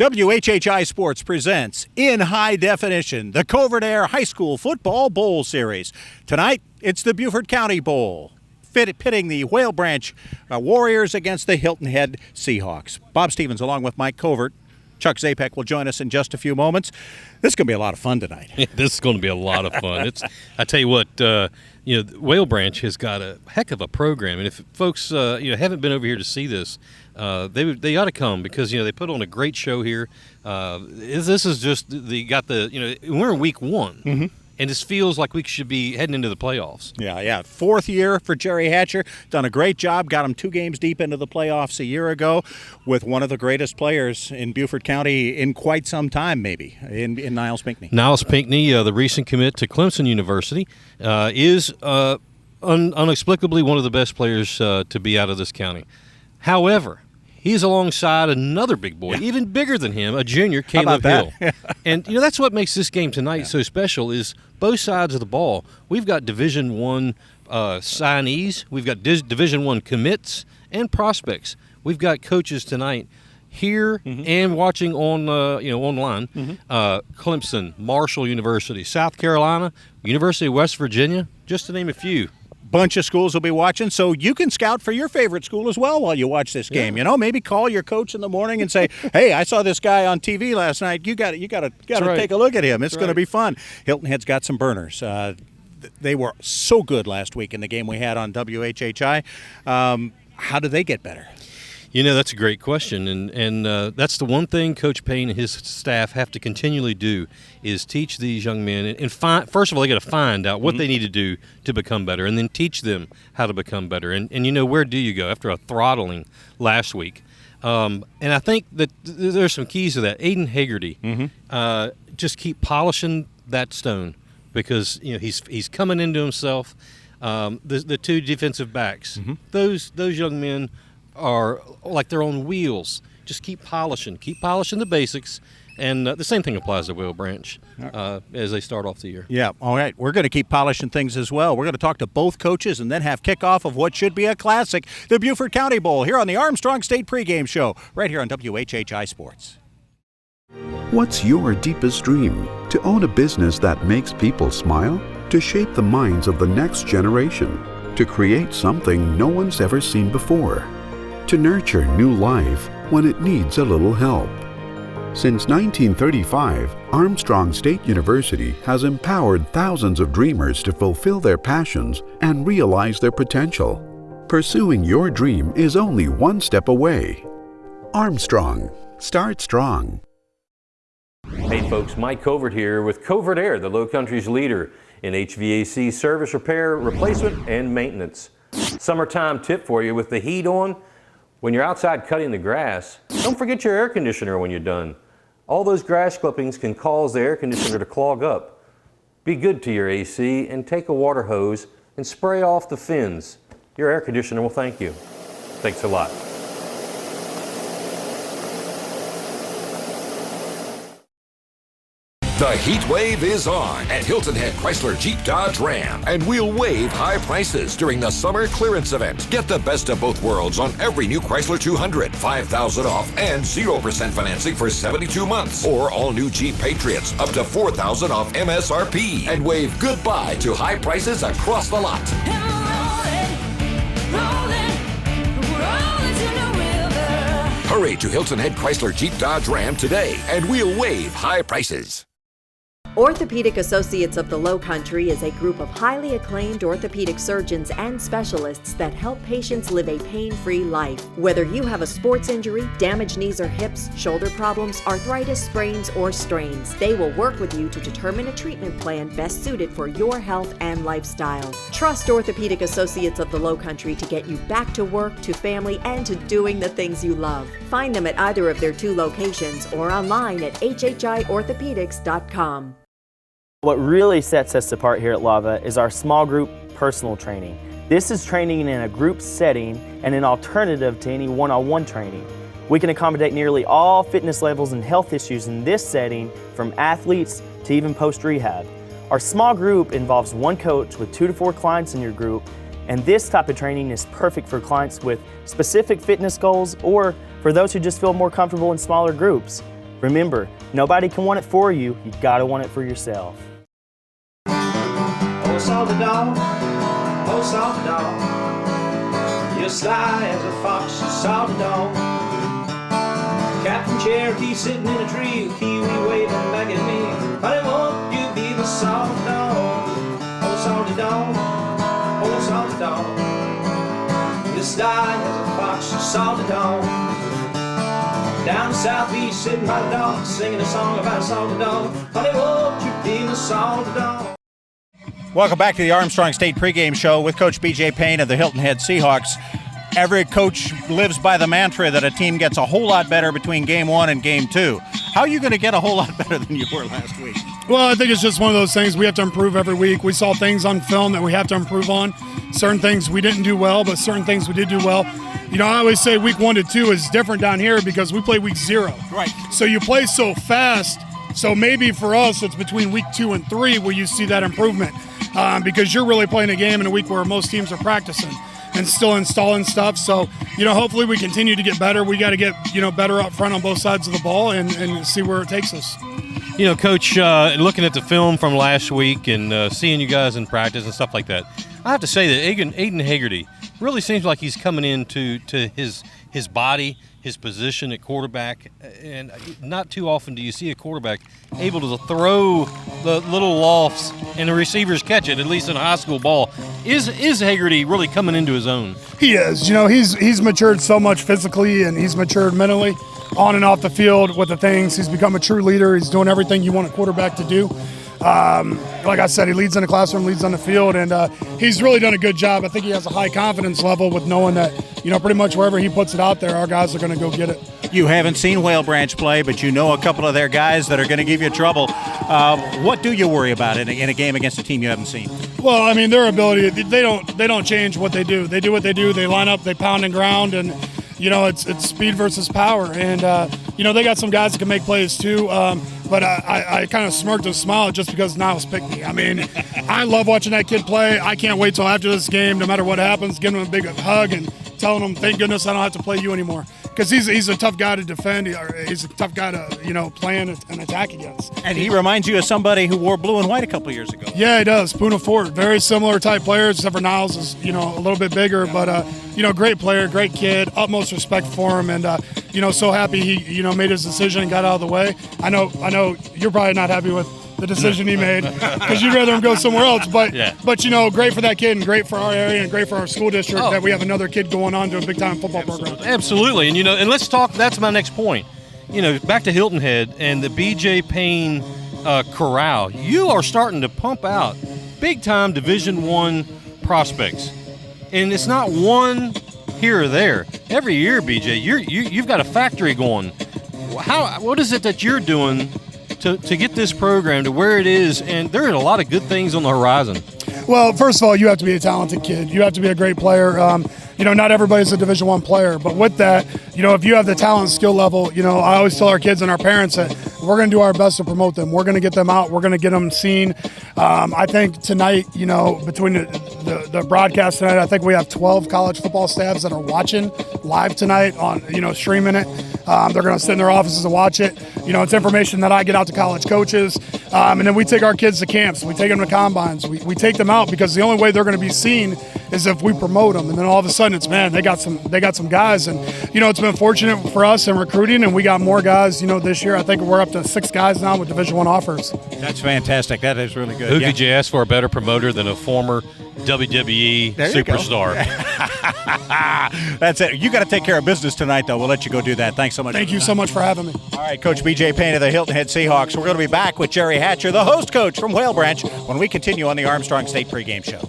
WHHI Sports presents, in high definition, the Covert Aire High School Football Bowl Series. Tonight, it's the Beaufort County Bowl, pitting the Whale Branch Warriors against the Hilton Head Seahawks. Bob Stevens along with Mike Covert. Chuck Zapek will join us in just a few moments. This is going to be a lot of fun tonight. This is going to be a lot of fun. I tell you what, Whale Branch has got a heck of a program, and if folks haven't been over here to see this, they ought to come because they put on a great show here. This is just we're in week one. Mm-hmm. And this feels like we should be heading into the playoffs. Yeah. Fourth year for Jerry Hatcher. Done a great job. Got him 2 games deep into the playoffs a year ago with one of the greatest players in Beaufort County in quite some time, maybe, in Niles Pinckney. Niles Pinckney, the recent commit to Clemson University, is inexplicably one of the best players to be out of this county. However, he's alongside another big boy, even bigger than him, a junior, Caleb Hill. And that's what makes this game tonight so special is both sides of the ball. We've got Division I signees, we've got Division I commits and prospects. We've got coaches tonight here and watching on online. Clemson, Marshall University, South Carolina, University of West Virginia, just to name a few. Bunch of schools will be watching, so you can scout for your favorite school as well while you watch this game. Maybe call your coach in the morning and say, "Hey, I saw this guy on TV last night. You got to take a look at him. It's going to be fun." Hilton Head's got some burners. They were so good last week in the game we had on WHHI. How do they get better? That's a great question, and that's the one thing Coach Payne and his staff have to continually do is teach these young men. And first of all, they got to find out what they need to do to become better, and then teach them how to become better. And where do you go after a throttling last week? And I think that there's some keys to that. Aiden Hagerty, just keep polishing that stone because he's coming into himself. The 2 defensive backs, those young men are like they're on wheels. Just keep polishing the basics, and the same thing applies to Whale Branch as they start off the year. Yeah, all right. We're going to keep polishing things as well. We're going to talk to both coaches and then have kickoff of what should be a classic, the Beaufort County Bowl, here on the Armstrong State Pregame Show, right here on WHHI Sports. What's your deepest dream? To own a business that makes people smile? To shape the minds of the next generation? To create something no one's ever seen before? To nurture new life when it needs a little help. Since 1935, Armstrong State University has empowered thousands of dreamers to fulfill their passions and realize their potential. Pursuing your dream is only one step away. Armstrong. Start strong. Hey folks, Mike Covert here with Covert Aire, the Lowcountry's leader in HVAC service, repair, replacement, and maintenance. Summertime tip for you: with the heat on, when you're outside cutting the grass, don't forget your air conditioner when you're done. All those grass clippings can cause the air conditioner to clog up. Be good to your AC and take a water hose and spray off the fins. Your air conditioner will thank you. Thanks a lot. The heat wave is on at Hilton Head Chrysler Jeep Dodge Ram, and we'll waive high prices during the summer clearance event. Get the best of both worlds on every new Chrysler 200, $5,000 off, and 0% financing for 72 months. Or all new Jeep Patriots, up to $4,000 off MSRP, and wave goodbye to high prices across the lot. Hurry to Hilton Head Chrysler Jeep Dodge Ram today, and we'll waive high prices. Orthopedic Associates of the Lowcountry is a group of highly acclaimed orthopedic surgeons and specialists that help patients live a pain-free life. Whether you have a sports injury, damaged knees or hips, shoulder problems, arthritis, sprains, or strains, they will work with you to determine a treatment plan best suited for your health and lifestyle. Trust Orthopedic Associates of the Lowcountry to get you back to work, to family, and to doing the things you love. Find them at either of their 2 locations or online at HHIorthopedics.com. What really sets us apart here at Lava is our small group personal training. This is training in a group setting and an alternative to any one-on-one training. We can accommodate nearly all fitness levels and health issues in this setting, from athletes to even post-rehab. Our small group involves one coach with 2 to 4 clients in your group, and this type of training is perfect for clients with specific fitness goals or for those who just feel more comfortable in smaller groups. Remember, nobody can want it for you. You gotta want it for yourself. Oh, salty dog, oh, salty dog, you're sly as a fox, salty dog. Captain Cherokee sitting in a tree, kiwi waving back at me. Honey, won't you be the salty dog? Oh, salty dog, oh, salty dog, you're sly as a fox, salty dog. Down southeast, sitting by the dog, singing a song about a salty dog. Honey, won't you be the salty dog? Welcome back to the Armstrong State pregame show with Coach B.J. Payne of the Hilton Head Seahawks. Every coach lives by the mantra that a team gets a whole lot better between game 1 and game 2. How are you going to get a whole lot better than you were last week? Well, I think it's just one of those things we have to improve every week. We saw things on film that we have to improve on. Certain things we didn't do well, but certain things we did do well. You know, I always say week 1 to 2 is different down here because we play week 0. Right. So you play so fast. So maybe for us it's between week 2 and 3 where you see that improvement because you're really playing a game in a week where most teams are practicing and still installing stuff. So, you know, hopefully we continue to get better. We got to get, you know, better up front on both sides of the ball and see where it takes us. You know, Coach, looking at the film from last week and seeing you guys in practice and stuff like that, I have to say that Aiden Haggerty really seems like he's coming into his body, his position at quarterback, and not too often do you see a quarterback able to throw the little lofts and the receivers catch it, at least in high school ball. Is Haggerty really coming into his own? He is. You know, he's matured so much physically and he's matured mentally on and off the field with the things. He's become a true leader. He's doing everything you want a quarterback to do. Like I said, he leads in the classroom, leads on the field, and he's really done a good job. I think he has a high confidence level with knowing that, you know, pretty much wherever he puts it out there, our guys are going to go get it. You haven't seen Whale Branch play, but you know a couple of their guys that are going to give you trouble. What do you worry about in a game against a team you haven't seen? Well, I mean, their ability, they don't change what they do. They do what they do. They line up, they pound and ground, and, you know, it's speed versus power. And, you know, they got some guys that can make plays too. But I kind of smirked and smiled just because Niles picked me. I mean, I love watching that kid play. I can't wait till after this game, no matter what happens, giving him a big hug and telling him, thank goodness I don't have to play you anymore. Because he's a tough guy to defend. He's a tough guy to, you know, plan and attack against. And he reminds you of somebody who wore blue and white a couple of years ago. Yeah, he does. Puna Ford, very similar type players, except for Niles is, you know, a little bit bigger. But, you know, great player, great kid, utmost respect for him. And, you know, so happy he, you know, made his decision and got out of the way. I know you're probably not happy with the decision he made because you'd rather him go somewhere else. But, yeah. But you know, great for that kid and great for our area and great for our school district that we have another kid going on to a big-time football program. Absolutely. And, you know, and let's talk, that's my next point. You know, back to Hilton Head and the B.J. Payne corral. You are starting to pump out big-time Division I prospects. And it's not one here or there. Every year, B.J., you've got a factory going. What is it that you're doing to get this program to where it is? And there are a lot of good things on the horizon. Well, first of all, you have to be a talented kid. You have to be a great player. You know, not everybody's a Division I player, but with that, you know, if you have the talent skill level, you know, I always tell our kids and our parents that we're going to do our best to promote them. We're going to get them out. We're going to get them seen. I think tonight, you know, between the broadcast tonight, I think we have 12 college football staffs that are watching live tonight on, you know, streaming it. They're going to sit in their offices and watch it. You know, it's information that I get out to college coaches. And then we take our kids to camps. We take them to combines. We take them out because the only way they're going to be seen is if we promote them. And then all of a sudden it's, man, they got some guys. And, you know, it's been fortunate for us in recruiting, and we got more guys, you know, this year. I think we're up to 6 guys now with Division I offers. That's fantastic. That is really good. Who could you ask for a better promoter than a former WWE superstar? That's it. You got to take care of business tonight, though. We'll let you go do that. Thanks so much. Thank you so much for having me. All right, Coach B.J. Payne of the Hilton Head Seahawks. We're going to be back with Jerry Hatcher, the host coach from Whale Branch, when we continue on the Armstrong State pregame show.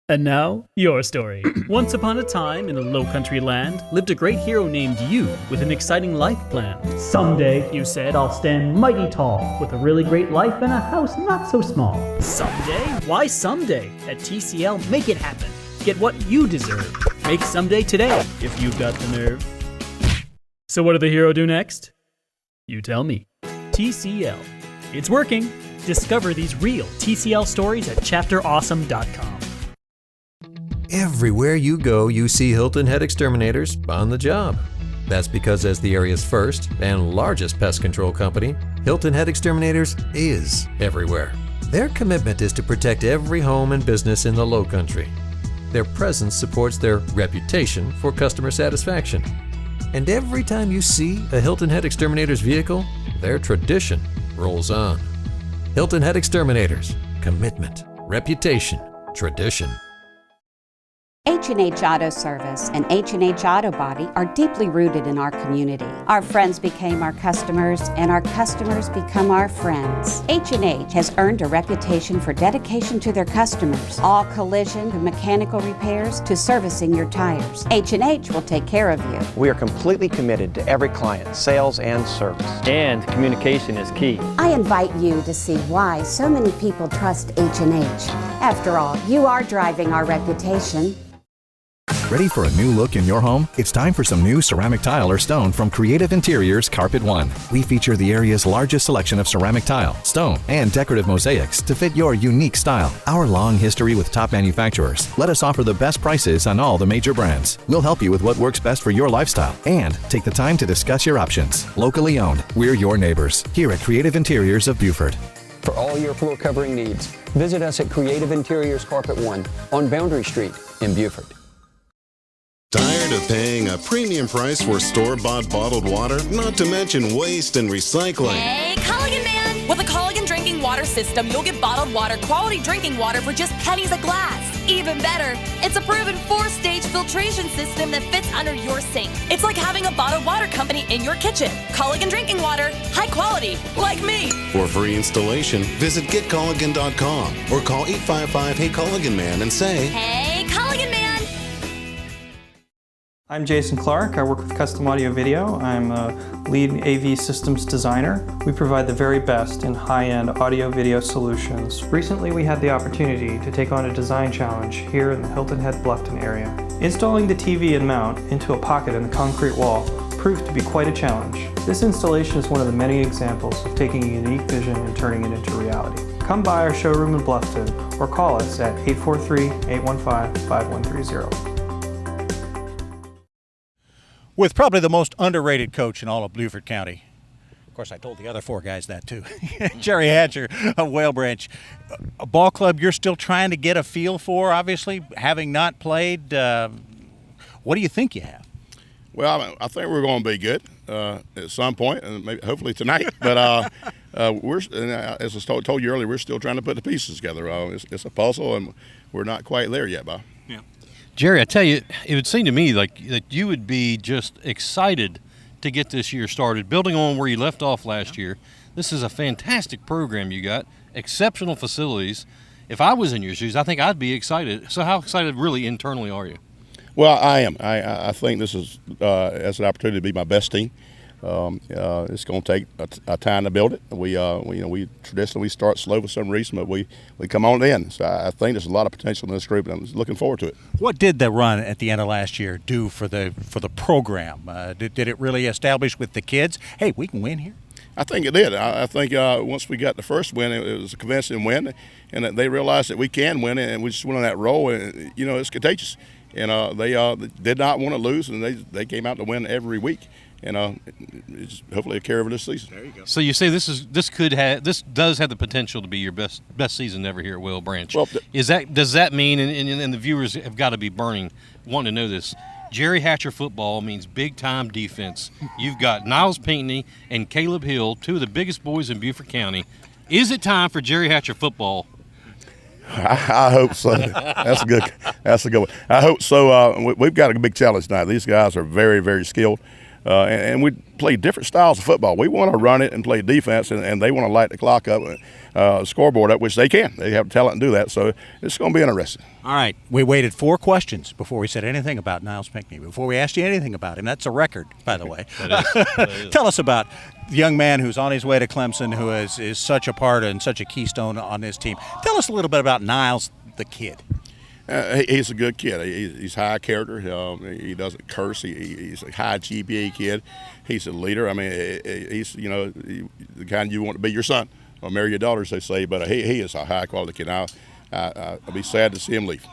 And now, your story. Once upon a time, in a low-country land, lived a great hero named you with an exciting life plan. Someday, you said, I'll stand mighty tall with a really great life and a house not so small. Someday? Why someday? At TCL, make it happen. Get what you deserve. Make someday today, if you've got the nerve. So what did the hero do next? You tell me. TCL. It's working. Discover these real TCL stories at chapterawesome.com. Everywhere you go, you see Hilton Head Exterminators on the job. That's because as the area's first and largest pest control company, Hilton Head Exterminators is everywhere. Their commitment is to protect every home and business in the Lowcountry. Their presence supports their reputation for customer satisfaction. And every time you see a Hilton Head Exterminators vehicle, their tradition rolls on. Hilton Head Exterminators. Commitment, reputation, tradition. H&H Auto Service and H&H Auto Body are deeply rooted in our community. Our friends became our customers, and our customers become our friends. H&H has earned a reputation for dedication to their customers. All collision and mechanical repairs to servicing your tires. H&H will take care of you. We are completely committed to every client, sales and service. And communication is key. I invite you to see why so many people trust H&H. After all, you are driving our reputation. Ready for a new look in your home? It's time for some new ceramic tile or stone from Creative Interiors Carpet One. We feature the area's largest selection of ceramic tile, stone, and decorative mosaics to fit your unique style. Our long history with top manufacturers let us offer the best prices on all the major brands. We'll help you with what works best for your lifestyle and take the time to discuss your options. Locally owned, we're your neighbors here at Creative Interiors of Beaufort. For all your floor covering needs, visit us at Creative Interiors Carpet One on Boundary Street in Beaufort. Tired of paying a premium price for store-bought bottled water, not to mention waste and recycling? Hey, Culligan man! With a Culligan drinking water system, you'll get bottled water, quality drinking water for just pennies a glass. Even better, it's a proven 4-stage filtration system that fits under your sink. It's like having a bottled water company in your kitchen. Culligan drinking water, high quality, like me. For free installation, visit getculligan.com or call 855-HEY-CULLIGAN-MAN and say, Hey, Culligan man! I'm Jason Clark. I work with Custom Audio Video. I'm a lead AV systems designer. We provide the very best in high-end audio video solutions. Recently, we had the opportunity to take on a design challenge here in the Hilton Head Bluffton area. Installing the TV and mount into a pocket in the concrete wall proved to be quite a challenge. This installation is one of the many examples of taking a unique vision and turning it into reality. Come by our showroom in Bluffton or call us at 843-815-5130. With probably the most underrated coach in all of Beaufort County. Of course, I told the other four guys that too. Jerry Hatcher of Whale Branch. A ball club you're still trying to get a feel for, obviously, having not played. What do you think you have? Well, I think we're going to be good at some point, and maybe hopefully tonight. But we're, as I told you earlier, we're still trying to put the pieces together. It's a puzzle, and we're not quite there yet, Bob. Yeah. Jerry, I tell you, it would seem to me like that you would be just excited to get this year started, building on where you left off last year. This is a fantastic program you got, exceptional facilities. If I was in your shoes, I think I'd be excited. So how excited really internally are you? Well, I am. I think this is as an opportunity to be my best team. It's going to take a time to build it. We traditionally start slow for some reason, but we come on in. So I think there's a lot of potential in this group, and I'm looking forward to it. What did the run at the end of last year do for the program? Did it really establish with the kids, hey, we can win here? I think it did. I think once we got the first win, it was a convincing win, and that they realized that we can win, and we just went on that roll. And it's contagious. And they did not want to lose, and they came out to win every week. And it's hopefully a carry over this season. There you go. So you say this does have the potential to be your best season ever here at Whale Branch. Well, does that mean, and the viewers have got to be burning, wanting to know this, Jerry Hatcher football means big time defense. You've got Niles Pinckney and Caleb Hill, two of the biggest boys in Beaufort County. Is it time for Jerry Hatcher football? I hope so. That's a good one. I hope so. We've got a big challenge tonight. These guys are very, very skilled. And we play different styles of football. We want to run it and play defense, and they want to light the clock up, scoreboard up, which they can. They have talent to do that, so it's going to be interesting. All right. We waited 4 questions before we said anything about Niles Pinckney, before we asked you anything about him. That's a record, by the way. That is. Tell us about the young man who's on his way to Clemson, who is such a part and such a keystone on this team. Tell us a little bit about Niles, the kid. He's a good kid. He's high character. He doesn't curse. He's a high GPA kid. He's a leader. I mean, he's the kind you want to be your son or marry your daughter, as they say. But he is a high quality kid. I'll be sad to see him leave.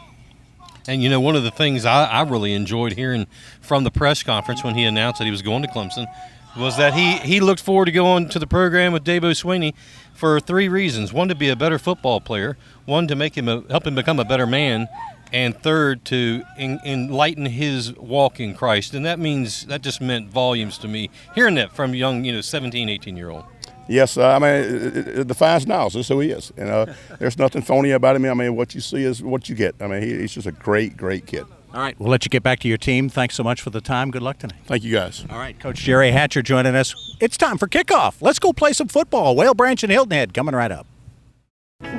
And, you know, one of the things I really enjoyed hearing from the press conference when he announced that he was going to Clemson was that he looked forward to going to the program with Dabo Swinney for 3 reasons. one, to be a better football player. 1, to make him help him become a better man. And 3rd, to enlighten his walk in Christ. And that just meant volumes to me, hearing that from young, 17, 18-year-old. Yes, I mean, it defines Niles. That's who he is. There's nothing phony about him. I mean, what you see is what you get. I mean, he's just a great, great kid. All right, we'll let you get back to your team. Thanks so much for the time. Good luck tonight. Thank you, guys. All right, Coach Jerry Hatcher joining us. It's time for kickoff. Let's go play some football. Whale Branch and Hilton Head coming right up.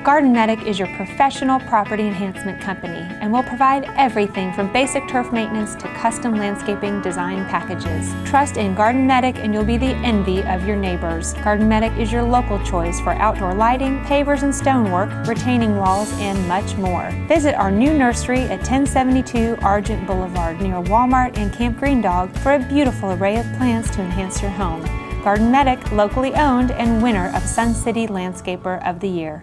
Garden Medic is your professional property enhancement company and will provide everything from basic turf maintenance to custom landscaping design packages. Trust in Garden Medic and you'll be the envy of your neighbors. Garden Medic is your local choice for outdoor lighting, pavers and stonework, retaining walls, and much more. Visit our new nursery at 1072 Argent Boulevard near Walmart and Camp Green Dog for a beautiful array of plants to enhance your home. Garden Medic, locally owned and winner of Sun City Landscaper of the Year.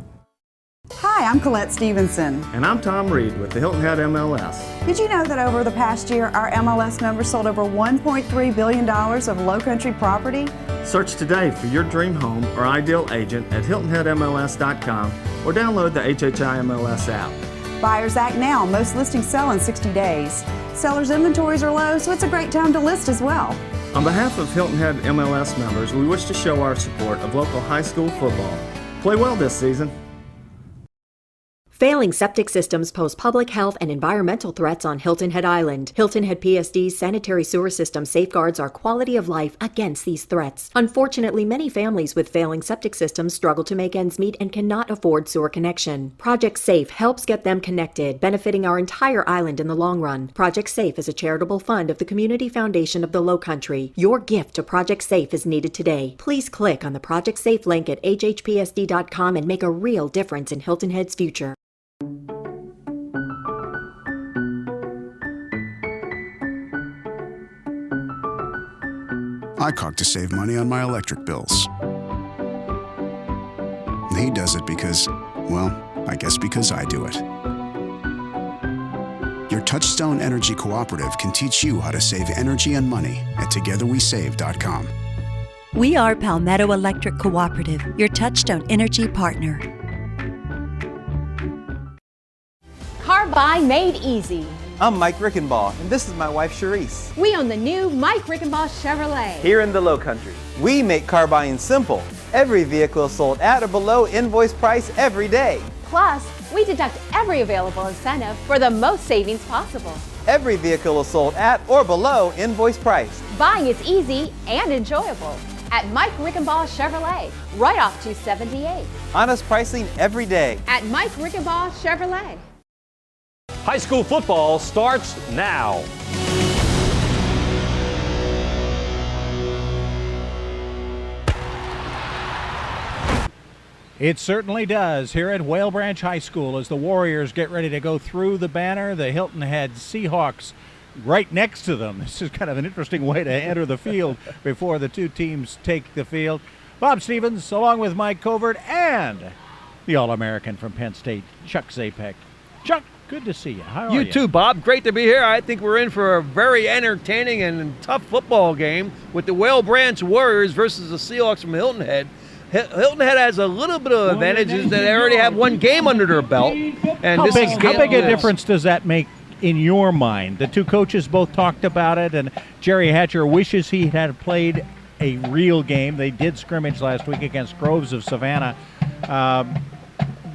Hi, I'm Colette Stevenson. And I'm Tom Reed with the Hilton Head MLS. Did you know that over the past year, our MLS members sold over $1.3 billion of Lowcountry property? Search today for your dream home or ideal agent at HiltonHeadMLS.com or download the HHI MLS app. Buyers act now. Most listings sell in 60 days. Sellers' inventories are low, so it's a great time to list as well. On behalf of Hilton Head MLS members, we wish to show our support of local high school football. Play well this season. Failing septic systems pose public health and environmental threats on Hilton Head Island. Hilton Head PSD's sanitary sewer system safeguards our quality of life against these threats. Unfortunately, many families with failing septic systems struggle to make ends meet and cannot afford sewer connection. Project SAFE helps get them connected, benefiting our entire island in the long run. Project SAFE is a charitable fund of the Community Foundation of the Lowcountry. Your gift to Project SAFE is needed today. Please click on the Project SAFE link at hhpsd.com and make a real difference in Hilton Head's future. I caulk to save money on my electric bills. He does it because, well, I guess because I do it. Your Touchstone Energy Cooperative can teach you how to save energy and money at togetherwesave.com. We are Palmetto Electric Cooperative, your Touchstone Energy partner. Car buy made easy. I'm Mike Rickenbaugh, and this is my wife, Charisse. We own the new Mike Rickenbaugh Chevrolet. Here in the Lowcountry, we make car buying simple. Every vehicle is sold at or below invoice price every day. Plus, we deduct every available incentive for the most savings possible. Every vehicle is sold at or below invoice price. Buying is easy and enjoyable at Mike Rickenbaugh Chevrolet, right off 278. Honest pricing every day at Mike Rickenbaugh Chevrolet. High school football starts now. It certainly does here at Whale Branch High School as the Warriors get ready to go through the banner. The Hilton Head Seahawks right next to them. This is kind of an interesting way to enter the field before the two teams take the field. Bob Stevens, along with Mike Covert and the All-American from Penn State, Chuck Zapek. Chuck, good to see you. How are you? You too, Bob. Great to be here. I think we're in for a very entertaining and tough football game with the Whale Branch Warriors versus the Seahawks from Hilton Head. Hilton Head has a little bit of advantages that they already have one game under their belt. And how big a difference does that make in your mind? The two coaches both talked about it, and Jerry Hatcher wishes he had played a real game. They did scrimmage last week against Groves of Savannah.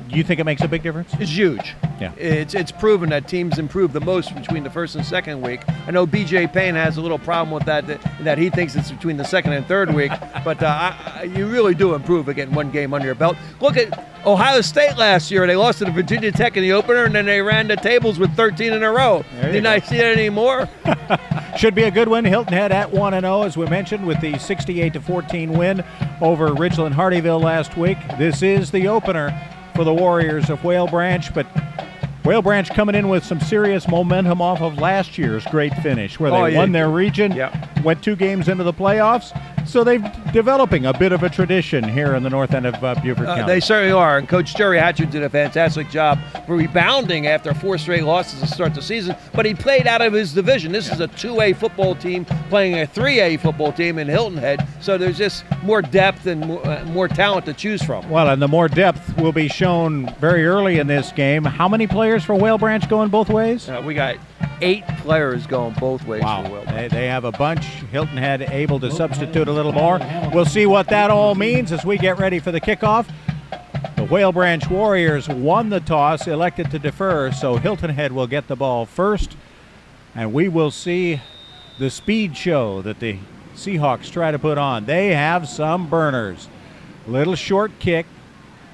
You think it makes a big difference? It's huge. Yeah. It's proven that teams improve the most between the first and second week. I know B.J. Payne has a little problem with that he thinks it's between the second and third week, but you really do improve by getting one game under your belt. Look at Ohio State last year. They lost to Virginia Tech in the opener, and then they ran the tables with 13 in a row. Didn't I see it anymore? Should be a good win. Hilton Head at 1-0, as we mentioned, with the 68-14 win over Ridgeland Hardyville last week. This is the opener for the Warriors of Whale Branch, but Whale Branch coming in with some serious momentum off of last year's great finish where they won their region, went 2 games into the playoffs, So they're developing a bit of a tradition here in the north end of Beaufort County. They certainly are, and Coach Jerry Hatcher did a fantastic job for rebounding after 4 straight losses to start the season, but he played out of his division. This is a 2A football team playing a 3A football team in Hilton Head, so there's just more depth and more talent to choose from. Well, and the more depth will be shown very early in this game. How many players for Whale Branch going both ways? We got 8 players going both ways. Wow. For Whale Branch. They have a bunch. Hilton Head able to substitute a little more. We'll see what that all means as we get ready for the kickoff. The Whale Branch Warriors won the toss, elected to defer, so Hilton Head will get the ball first. And we will see the speed show that the Seahawks try to put on. They have some burners. Little short kick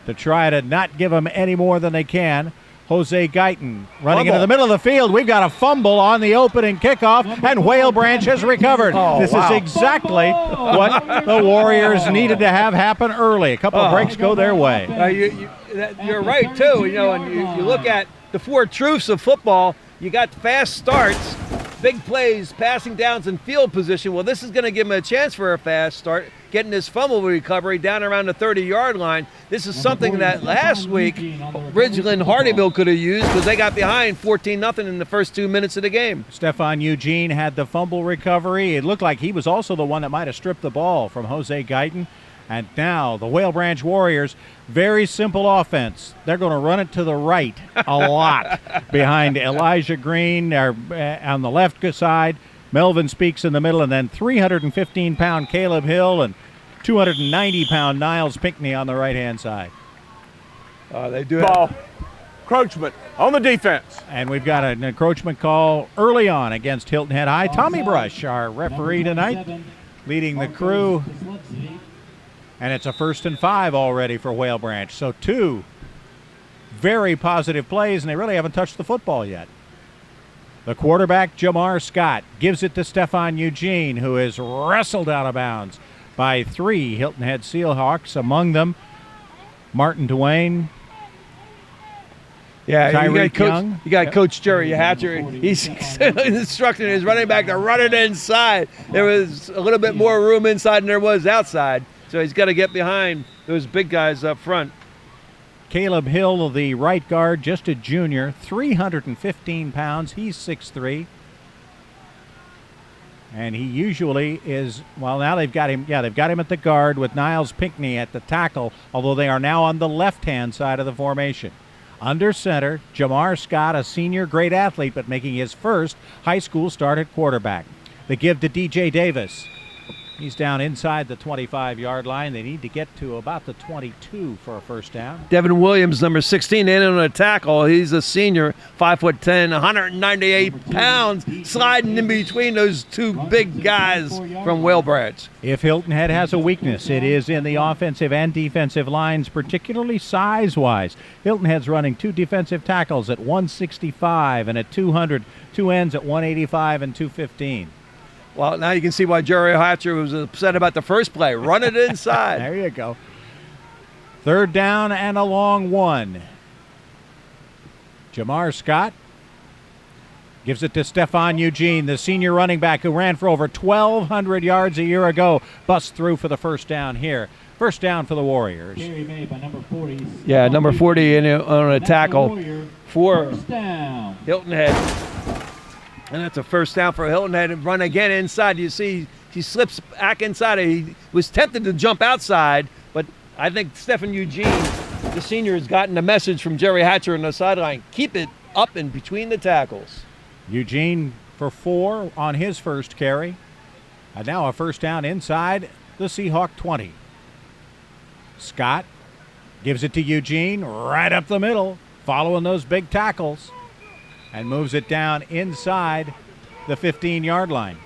to try to not give them any more than they can. Jose Guyton running into the middle of the field. We've got a fumble on the opening kickoff, and Whale Branch has recovered. This is exactly what the Warriors needed to have happen early. A couple of breaks go their way. You're right, too. You know, and you look at the 4 truths of football, you got fast starts, big plays, passing downs, and field position. Well, this is going to give him a chance for a fast start, getting this fumble recovery down around the 30-yard line. This is something that last week Ridgeland Hardyville could have used because they got behind 14-0 in the first 2 minutes of the game. Stephon Eugene had the fumble recovery. It looked like he was also the one that might have stripped the ball from Jose Guyton. And now the Whale Branch Warriors, very simple offense. They're going to run it to the right a lot behind Elijah Green on the left side. Melvin Speaks in the middle, and then 315-pound Caleb Hill and 290-pound Niles Pinckney on the right-hand side. They do ball. Encroachment on the defense. And we've got an encroachment call early on against Hilton Head High. Tommy Brush, our referee tonight, leading the crew. And it's a 1st and 5 already for Whale Branch. So 2 very positive plays, and they really haven't touched the football yet. The quarterback, Jamar Scott, gives it to Stephon Eugene, who is wrestled out of bounds by 3 Hilton Head Seahawks, among them Martin Duane. Yeah, Young. You got Coach Jerry Hatcher. He's instructing his running back to run it inside. There was a little bit more room inside than there was outside, so he's got to get behind those big guys up front. Caleb Hill, the right guard, just a junior, 315 pounds. He's 6'3". And he usually is, well, now they've got him at the guard with Niles Pinckney at the tackle, although they are now on the left-hand side of the formation. Under center, Jamar Scott, a senior great athlete, but making his first high school start at quarterback. The give to DJ Davis. He's down inside the 25-yard line. They need to get to about the 22 for a first down. Devin Williams, number 16, in on a tackle. He's a senior, 5'10", 198 pounds, sliding in between those 2 big guys from Whale Branch. If Hilton Head has a weakness, it is in the offensive and defensive lines, particularly size-wise. Hilton Head's running 2 defensive tackles at 165 and at 200, 2 ends at 185 and 215. Well, now you can see why Jerry Hatcher was upset about the first play. Run it inside. There you go. 3rd down and a long 1. Jamar Scott gives it to Stephon Eugene, the senior running back who ran for over 1,200 yards a year ago. Busts through for the first down here. First down for the Warriors. Made by number 40. Yeah, number 40 on a tackle for Hilton Head. And that's a first down for Hilton Head, and run again inside. You see he slips back inside. He was tempted to jump outside, but I think Stephon Eugene, the senior, has gotten the message from Jerry Hatcher on the sideline. Keep it up in between the tackles. Eugene for 4 on his first carry. And now a first down inside the Seahawk 20. Scott gives it to Eugene right up the middle, following those big tackles, and moves it down inside the 15-yard line.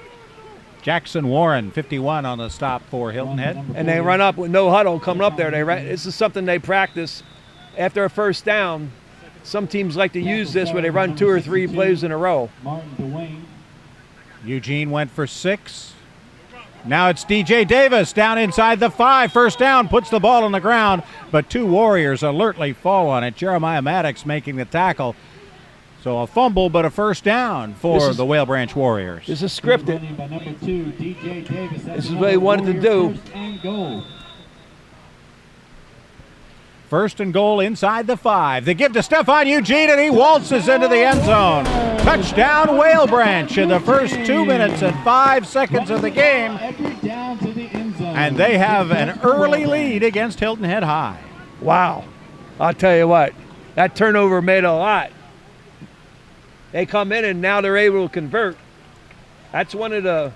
Jackson Warren, 51 on the stop for Hilton Head. And they run up with no huddle coming up there. This is something they practice after a first down. Some teams like to use this where they run 2 or 3 plays in a row. Eugene went for 6. Now it's DJ Davis down inside the 5. First down, puts the ball on the ground, but 2 Warriors alertly fall on it. Jeremiah Maddox making the tackle. So a fumble, but a first down for the Whale Branch Warriors. This is scripted. This is what he wanted to do. First and goal inside the 5. They give to Stephon Eugene, and he waltzes into the end zone. Touchdown, Whale Branch in the first 2 minutes and 5 seconds of the game. And they have an early lead against Hilton Head High. Wow. I'll tell you what, that turnover made a lot. They come in and now they're able to convert. That's one of the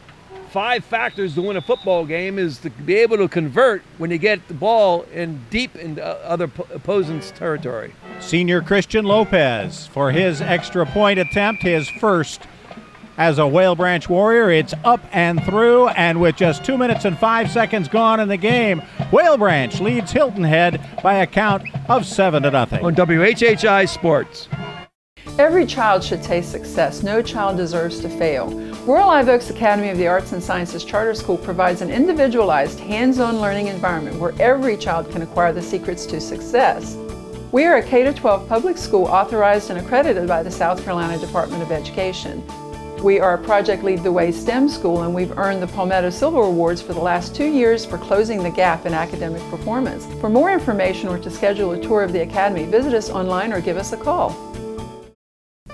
5 factors to win a football game, is to be able to convert when you get the ball in deep in other opposing's territory. Senior Christian Lopez for his extra point attempt, his first as a Whale Branch Warrior. It's up and through, and with just 2 minutes and 5 seconds gone in the game, Whale Branch leads Hilton Head by a count of 7-0. On WHHI Sports. Every child should taste success. No child deserves to fail. Royal Live Oaks Academy of the Arts and Sciences Charter School provides an individualized, hands-on learning environment where every child can acquire the secrets to success. We are a K-12 public school authorized and accredited by the South Carolina Department of Education. We are a Project Lead the Way STEM school, and we've earned the Palmetto Silver Awards for the last 2 years for closing the gap in academic performance. For more information or to schedule a tour of the Academy, visit us online or give us a call.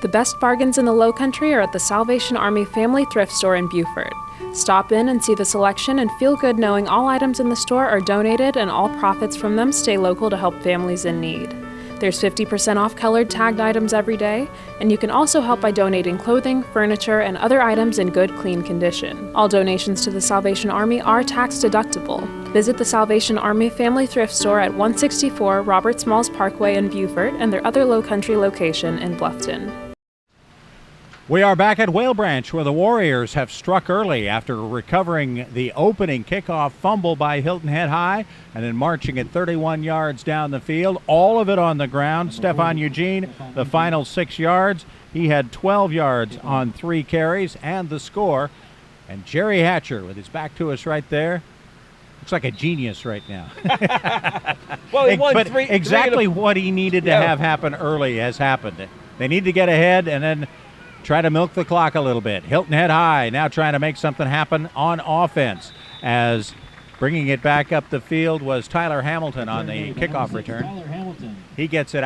The best bargains in the Lowcountry are at the Salvation Army Family Thrift Store in Beaufort. Stop in and see the selection and feel good knowing all items in the store are donated and all profits from them stay local to help families in need. There's 50% off colored tagged items every day, and you can also help by donating clothing, furniture, and other items in good, clean condition. All donations to the Salvation Army are tax deductible. Visit the Salvation Army Family Thrift Store at 164 Robert Smalls Parkway in Beaufort and their other Lowcountry location in Bluffton. We are back at Whale Branch, where the Warriors have struck early after recovering the opening kickoff fumble by Hilton Head High and then marching at 31 yards down the field, all of it on the ground. Stephon Eugene, the final 6 yards. He had 12 yards on 3 carries and the score. And Jerry Hatcher, with his back to us right there, looks like a genius right now. Well, he won but three, exactly what he needed to have happen early has happened. They need to get ahead and then try to milk the clock a little bit. Hilton Head High now trying to make something happen on offense, as bringing it back up the field was Tyler Hamilton on the kickoff return. He gets it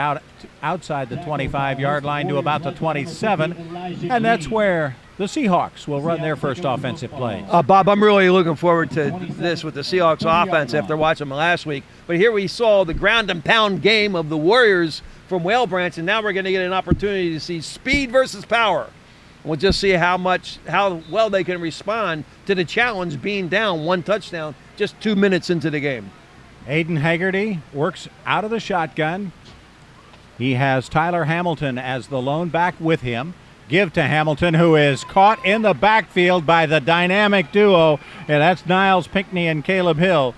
outside the 25-yard line to about the 27, and that's where the Seahawks will run their first offensive play. Bob, I'm really looking forward to this with the Seahawks offense after watching them last week. But here we saw the ground and pound game of the Warriors from Whale Branch, and now we're going to get an opportunity to see speed versus power. We'll just see how well they can respond to the challenge being down 1 touchdown just 2 minutes into the game. Aiden Haggerty works out of the shotgun. He has Tyler Hamilton as the lone back with him. Give to Hamilton, who is caught in the backfield by the dynamic duo, and that's Niles Pinckney and Caleb Hill.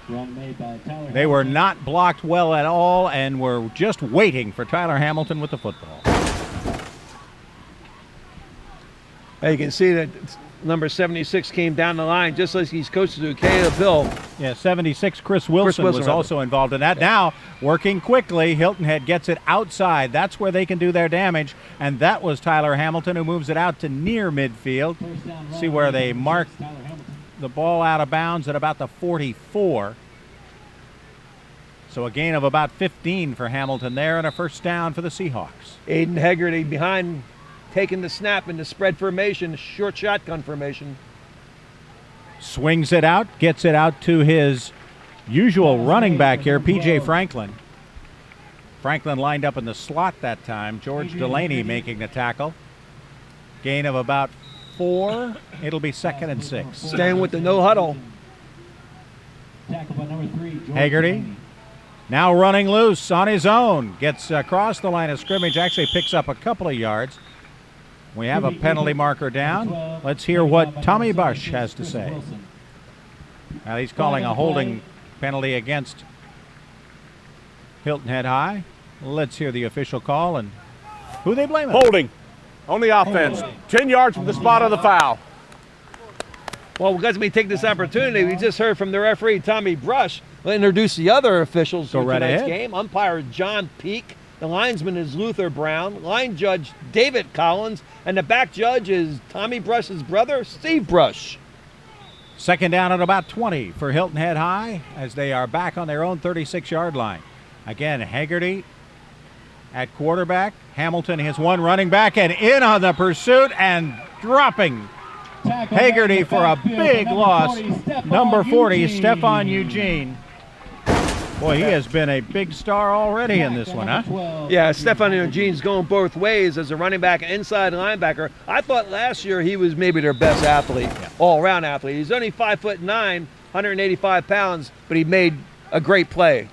They were not blocked well at all and were just waiting for Tyler Hamilton with the football. You can see that number 76 came down the line just like he's coached to do. Caleb Hill. Yeah, 76, Chris Wilson was also involved in that. Okay. Now, working quickly, Hilton Head gets it outside. That's where they can do their damage, and that was Tyler Hamilton who moves it out to near midfield. See where they mark the ball out of bounds at about the 44. So a gain of about 15 for Hamilton there and a first down for the Seahawks. Aiden Haggerty behind, taking the snap into spread formation, short shotgun formation. Swings it out, gets it out to his usual running back here, P.J. Franklin. Franklin lined up in the slot that time. George Delaney making the tackle. Gain of about 4. It'll be 2nd and 6. Staying with the no huddle. Haggerty now running loose on his own. Gets across the line of scrimmage, actually picks up a couple of yards. We have a penalty marker down. Let's hear what Tommy Bush has to say. He's calling a holding penalty against Hilton Head High. Let's hear the official call and who they blame it. Holding on the offense. 10 yards from the spot of the foul. Well, because we take this opportunity, we just heard from the referee, Tommy Brush. We'll introduce the other officials for tonight's game. Umpire John Peak, The linesman is Luther Brown, line judge David Collins, and the back judge is Tommy Brush's brother, Steve Brush. Second down at about 20 for Hilton Head High as they are back on their own 36-yard line. Again, Haggerty at quarterback. Hamilton has one running back and in on the pursuit and dropping Haggerty for a big loss. Number 40, Stephon Eugene. Boy, he has been a big star already in this one, huh? Yeah, Stephon Eugene's going both ways as a running back and inside linebacker. I thought last year he was maybe their best athlete, all-around athlete. He's only 5'9", 185 pounds, but he made a great play.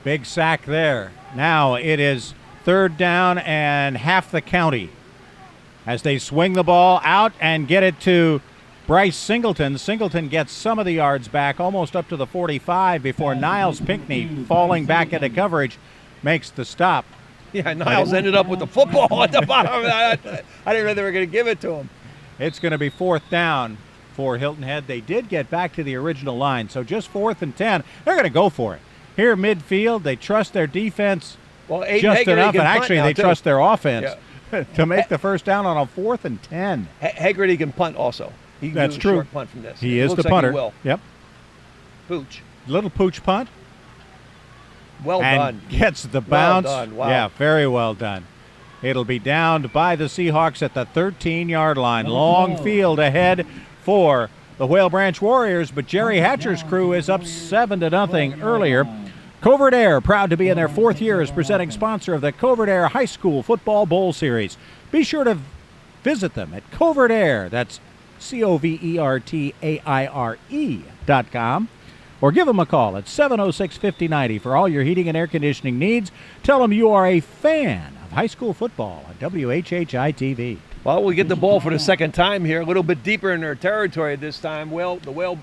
Big sack there. Now it is third down and half the county as they swing the ball out and get it to Bryce Singleton. Singleton gets some of the yards back, almost up to the 45, before Niles Pinckney, falling back into coverage, makes the stop. Yeah, Niles ended up with the football at the bottom. I didn't know they were going to give it to him. It's going to be fourth down for Hilton Head. They did get back to the original line, so just 4th and 10. They're going to go for it. Here midfield, they trust their defense just enough, and actually they trust their offense to make the first down on a 4th and 10. Haggerty can punt also. He can That's do a true. short punt from this. He is the punter. Like he will. Yep. Pooch. Little pooch punt. Well and done. Gets the bounce. Well done. Wow. Yeah, very well done. It'll be downed by the Seahawks at the 13-yard line. Long field ahead for the Whale Branch Warriors, but Jerry Hatcher's crew is up 7-0 earlier. Covert Aire, proud to be in their 4th year as presenting sponsor of the Covert Aire High School Football Bowl Series. Be sure to visit them at Covert Aire. That's COVERTAIRE.com, or give them a call at 706-5090 for all your heating and air conditioning needs. Tell them you are a fan of high school football on WHHI-TV. Well, we get the ball for the second time here, a little bit deeper in their territory this time. The Whale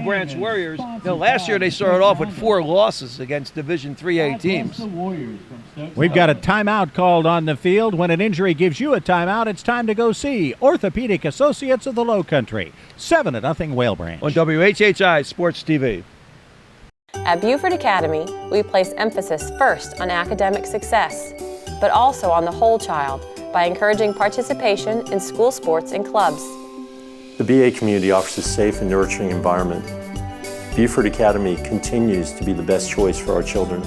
Branch Warriors. Last year they started off with 4 losses against Division III-A teams. We've got a timeout called on the field. When an injury gives you a timeout, it's time to go see Orthopedic Associates of the Lowcountry. 7-0 Whale Branch. On WHHI Sports TV. At Beaufort Academy, we place emphasis first on academic success, but also on the whole child, by encouraging participation in school sports and clubs. The BA community offers a safe and nurturing environment. Beaufort Academy continues to be the best choice for our children.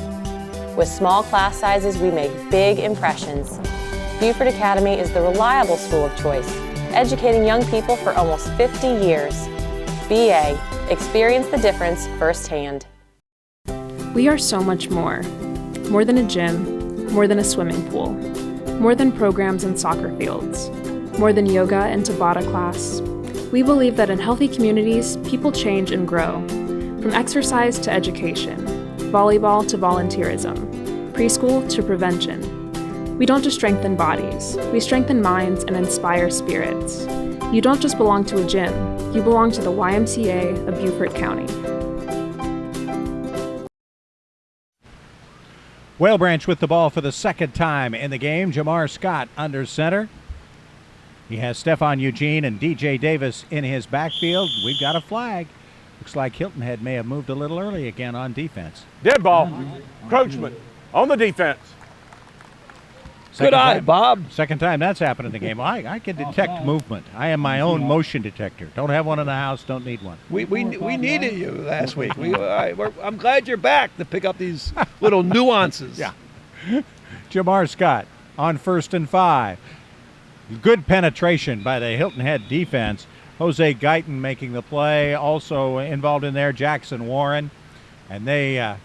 With small class sizes, we make big impressions. Beaufort Academy is the reliable school of choice, educating young people for almost 50 years. BA, experience the difference firsthand. We are so much more. More than a gym, more than a swimming pool. More than programs and soccer fields, more than yoga and Tabata class. We believe that in healthy communities, people change and grow. From exercise to education, volleyball to volunteerism, preschool to prevention. We don't just strengthen bodies, we strengthen minds and inspire spirits. You don't just belong to a gym, you belong to the YMCA of Beaufort County. Whale Branch with the ball for the second time in the game. Jamar Scott under center. He has Stephon Eugene and DJ Davis in his backfield. We've got a flag. Looks like Hilton Head may have moved a little early again on defense. Dead ball. Coachman on the defense. Good eye, Bob. Second time that's happened in the game. I can detect movement. I am my own motion detector. Don't have one in the house. Don't need one. We needed you last week. I'm glad you're back to pick up these little nuances. Yeah. Jamar Scott on 1st and 5. Good penetration by the Hilton Head defense. Jose Guyton making the play. Also involved in there, Jackson Warren. And they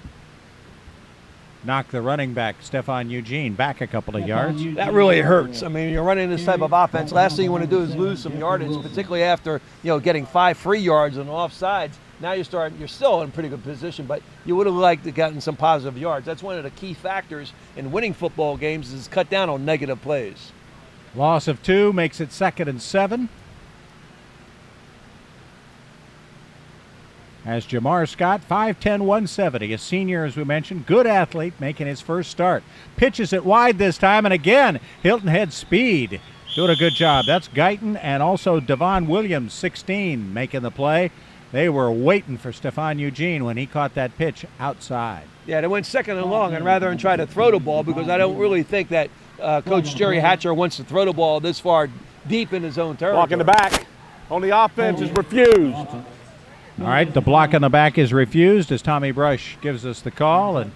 knock the running back, Stephon Eugene, back a couple of yards. That really hurts. I mean, you're running this type of offense. Last thing you want to do is lose some yardage, particularly after getting 5 free yards on offsides. Now you're still in a pretty good position, but you would have liked to gotten some positive yards. That's one of the key factors in winning football games is cut down on negative plays. Loss of 2 makes it 2nd and 7. As Jamar Scott, 5'10", 170, a senior, as we mentioned, good athlete, making his first start. Pitches it wide this time, and again, Hilton Head speed. Doing a good job. That's Guyton and also Devon Williams, 16, making the play. They were waiting for Stephon Eugene when he caught that pitch outside. Yeah, they went second and long, and rather than try to throw the ball, because I don't really think that Coach Jerry Hatcher wants to throw the ball this far deep in his own territory. Block in the back on the offense is refused. All right, the block on the back is refused as Tommy Brush gives us the call, and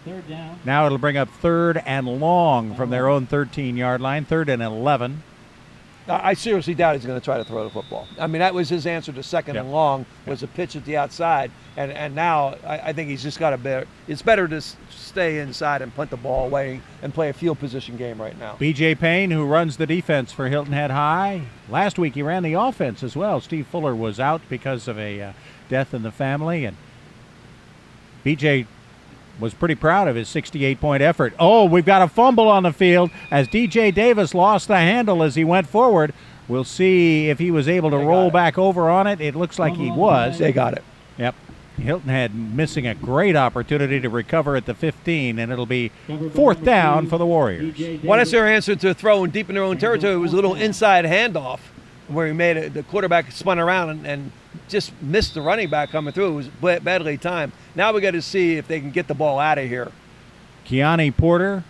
now it'll bring up 3rd and long from their own 13-yard line, 3rd and 11. I seriously doubt he's going to try to throw the football. I mean, that was his answer to second and long, was a pitch at the outside, and now I think he's just got to bear. It's better to stay inside and punt the ball away and play a field position game right now. B.J. Payne, who runs the defense for Hilton Head High. Last week he ran the offense as well. Steve Fuller was out because of a death in the family, and B.J. was pretty proud of his 68-point effort. Oh, we've got a fumble on the field as D.J. Davis lost the handle as he went forward. We'll see if he was able to roll back over on it. It looks like he was. They got it. Yep. Hilton Head missing a great opportunity to recover at the 15, and it'll be 4th down for the Warriors. Well, that's their answer to throwing deep in their own territory. It was a little inside handoff where he made it. The quarterback spun around and just missed the running back coming through. It was badly timed. Now we got to see if they can get the ball out of here. Keani Porter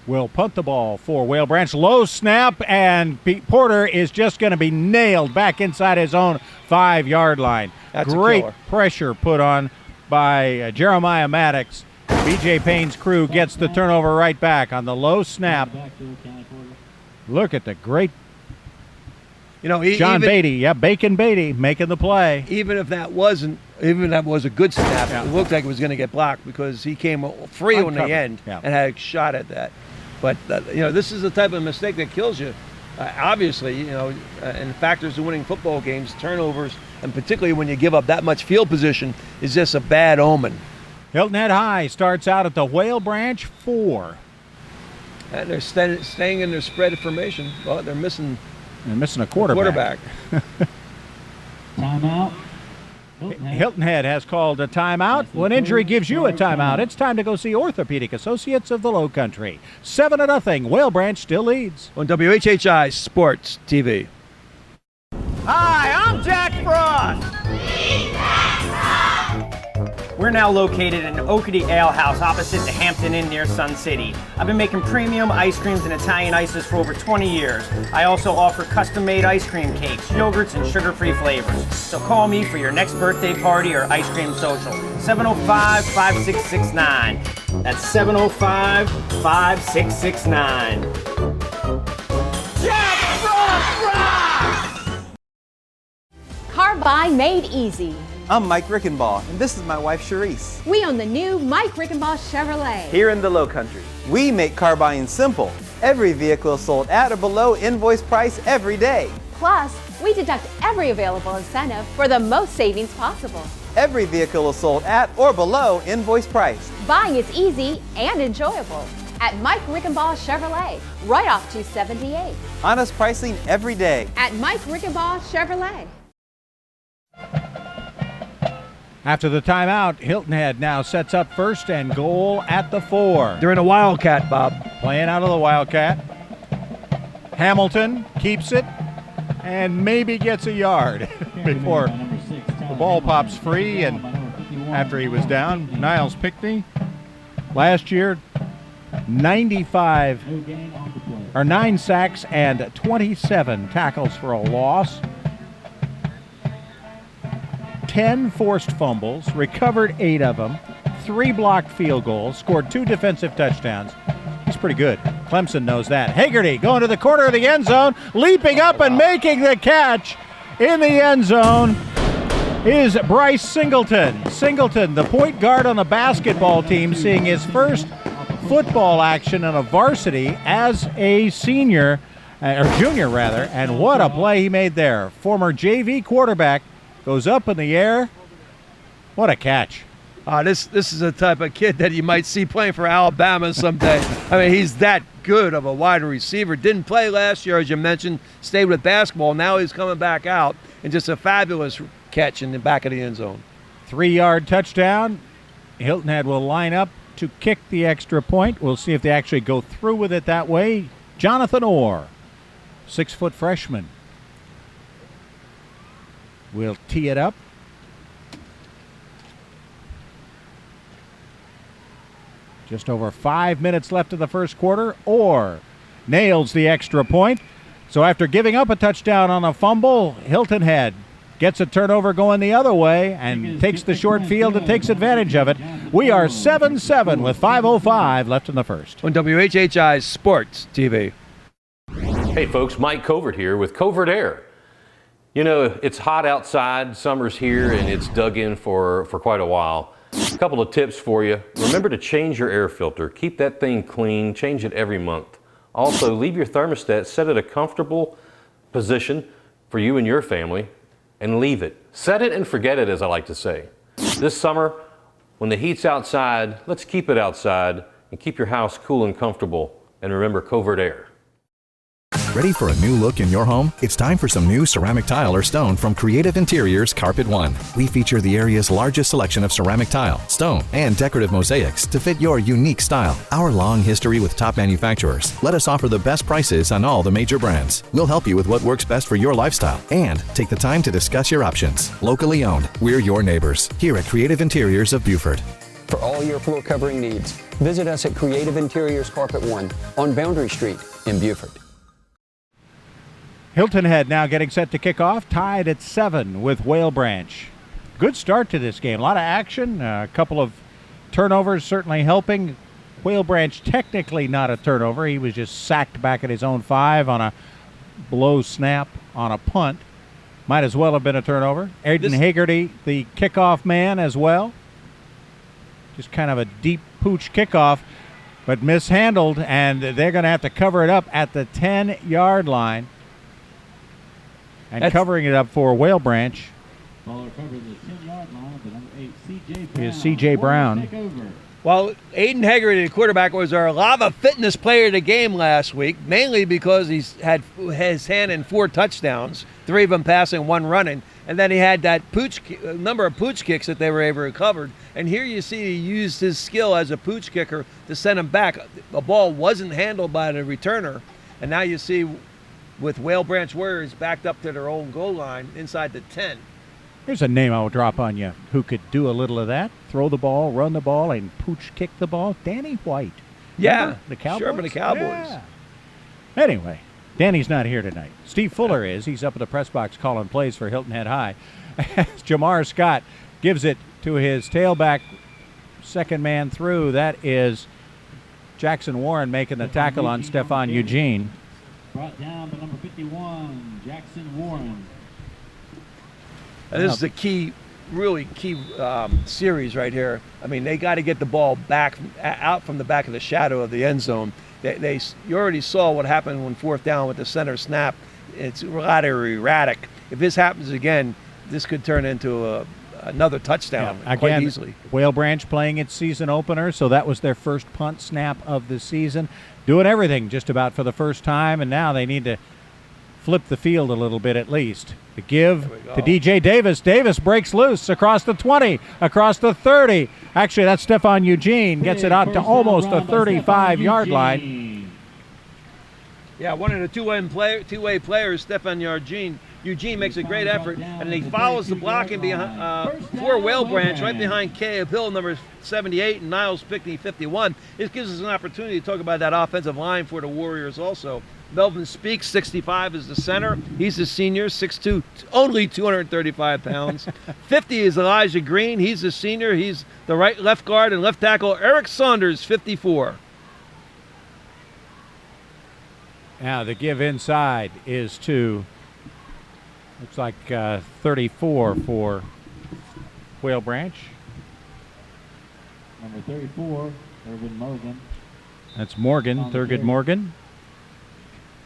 will punt the ball for Whale Branch. Low snap, and Porter is just going to be nailed back inside his own 5-yard line. That's great pressure put on by Jeremiah Maddox. B.J. Payne's crew gets the turnover right back on the low snap. Look at the great John Beatty, Bacon Beatty making the play. Even if that was a good snap, it looked like it was going to get blocked because he came free on the end and had a shot at that. But this is the type of mistake that kills you. Obviously, and factors in winning football games, turnovers, and particularly when you give up that much field position, is just a bad omen. Hilton Head High starts out at the Whale Branch 4. And they're staying in their spread formation. Well, they're missing a quarterback. Timeout. Hilton Head has called a timeout. When injury gives you a timeout, it's time to go see Orthopedic Associates of the Lowcountry. 7-0. Whale Branch still leads. On WHHI Sports TV. Hi, I'm Jack Frost. We're now located in Oakady Ale House opposite the Hampton Inn near Sun City. I've been making premium ice creams and Italian ices for over 20 years. I also offer custom-made ice cream cakes, yogurts, and sugar-free flavors. So call me for your next birthday party or ice cream social. 705-5669. That's 705-5669. Jack Frost rocks! Car buy made easy. I'm Mike Rickenbaugh, and this is my wife, Charisse. We own the new Mike Rickenbaugh Chevrolet. Here in the Lowcountry, we make car buying simple. Every vehicle is sold at or below invoice price every day. Plus, we deduct every available incentive for the most savings possible. Every vehicle is sold at or below invoice price. Buying is easy and enjoyable at Mike Rickenbaugh Chevrolet, right off 278. Honest pricing every day. At Mike Rickenbaugh Chevrolet. After the timeout, Hilton Head now sets up 1st and goal at the 4. They're in a Wildcat, Bob. Playing out of the Wildcat. Hamilton keeps it and maybe gets a yard before the ball pops free. And after he was down, Niles Pickney, last year, 9 sacks and 27 tackles for a loss. 10 forced fumbles, recovered 8 of them, 3 blocked field goals, scored 2 defensive touchdowns. He's pretty good. Clemson knows that. Hagerty going to the corner of the end zone, leaping up and making the catch in the end zone is Bryce Singleton. Singleton, the point guard on the basketball team, seeing his first football action on a varsity as a senior, or junior rather, and what a play he made there. Former JV quarterback goes up in the air. What a catch. This is the type of kid that you might see playing for Alabama someday. I mean, he's that good of a wide receiver. Didn't play last year, as you mentioned, stayed with basketball. Now he's coming back out, and just a fabulous catch in the back of the end zone. 3-yard touchdown. Hilton Head will line up to kick the extra point. We'll see if they actually go through with it that way. Jonathan Orr, 6-foot freshman, will tee it up. Just over 5 minutes left of the first quarter. Orr nails the extra point. So after giving up a touchdown on a fumble, Hilton Head gets a turnover going the other way and takes the short field and takes advantage of it. We are 7-7 with 5:05 left in the first. On WHHI Sports TV. Hey folks, Mike Covert here with Covert Aire. You know, it's hot outside, summer's here, and it's dug in for quite a while. A couple of tips for you. Remember to change your air filter. Keep that thing clean. Change it every month. Also, leave your thermostat set at a comfortable position for you and your family, and leave it. Set it and forget it, as I like to say. This summer, when the heat's outside, let's keep it outside and keep your house cool and comfortable. And remember, Covert Aire. Ready for a new look in your home? It's time for some new ceramic tile or stone from Creative Interiors Carpet One. We feature the area's largest selection of ceramic tile, stone, and decorative mosaics to fit your unique style. Our long history with top manufacturers let us offer the best prices on all the major brands. We'll help you with what works best for your lifestyle and take the time to discuss your options. Locally owned, we're your neighbors here at Creative Interiors of Beaufort. For all your floor covering needs, visit us at Creative Interiors Carpet One on Boundary Street in Beaufort. Hilton Head now getting set to kick off, tied at 7 with Whale Branch. Good start to this game. A lot of action, a couple of turnovers certainly helping. Whale Branch technically not a turnover. He was just sacked back at his own 5 on a blow snap on a punt. Might as well have been a turnover. Aiden Haggerty, the kickoff man as well. Just kind of a deep pooch kickoff, but mishandled, and they're going to have to cover it up at the 10-yard line. And covering it up for Whale Branch is C.J. Brown. Well, Aiden Haggerty, the quarterback, was our lava fitness player of the game last week, mainly because he's had his hand in 4 touchdowns, 3 of them passing, 1 running, and then he had that number of pooch kicks that they were able to recover. And here you see he used his skill as a pooch kicker to send him back. The ball wasn't handled by the returner, and now you see with Whale Branch Warriors backed up to their own goal line inside the 10. Here's a name I'll drop on you who could do a little of that. Throw the ball, run the ball, and pooch kick the ball. Danny White. Yeah. Remember the Cowboys? Sure, the Cowboys. Yeah. Anyway, Danny's not here tonight. Steve Fuller is. He's up at the press box calling plays for Hilton Head High. Jamar Scott gives it to his tailback, second man through. That is Jackson Warren making the tackle on Stephon Eugene. Brought down to number 51, Jackson Warren. And this is the key, really key series right here. I mean, they got to get the ball back out from the back of the shadow of the end zone. You already saw what happened when 4th down with the center snap. It's rather erratic. If this happens again, this could turn into another touchdown quite easily. Whale Branch playing its season opener, so that was their first punt snap of the season. Doing everything just about for the first time, and now they need to flip the field a little bit at least. The give to DJ Davis. Davis breaks loose across the 20, across the 30. Actually, that's Stephon Eugene. Gets it out to almost the 35-yard line. Yeah, one of the two-way players, Stephon Eugene. Eugene makes a great effort, and he follows the blocking behind for Whale Branch right behind Caleb Hill, number 78, and Niles Pickney, 51. This gives us an opportunity to talk about that offensive line for the Warriors also. Melvin Speaks, 65, is the center. He's a senior, 6'2", only 235 pounds. 50 is Elijah Green. He's a senior. He's the left guard and left tackle. Eric Saunders, 54. Now the give inside is to, looks like 34 for Whale Branch. Number 34, Thurgood Morgan. That's Morgan, Thurgood Morgan.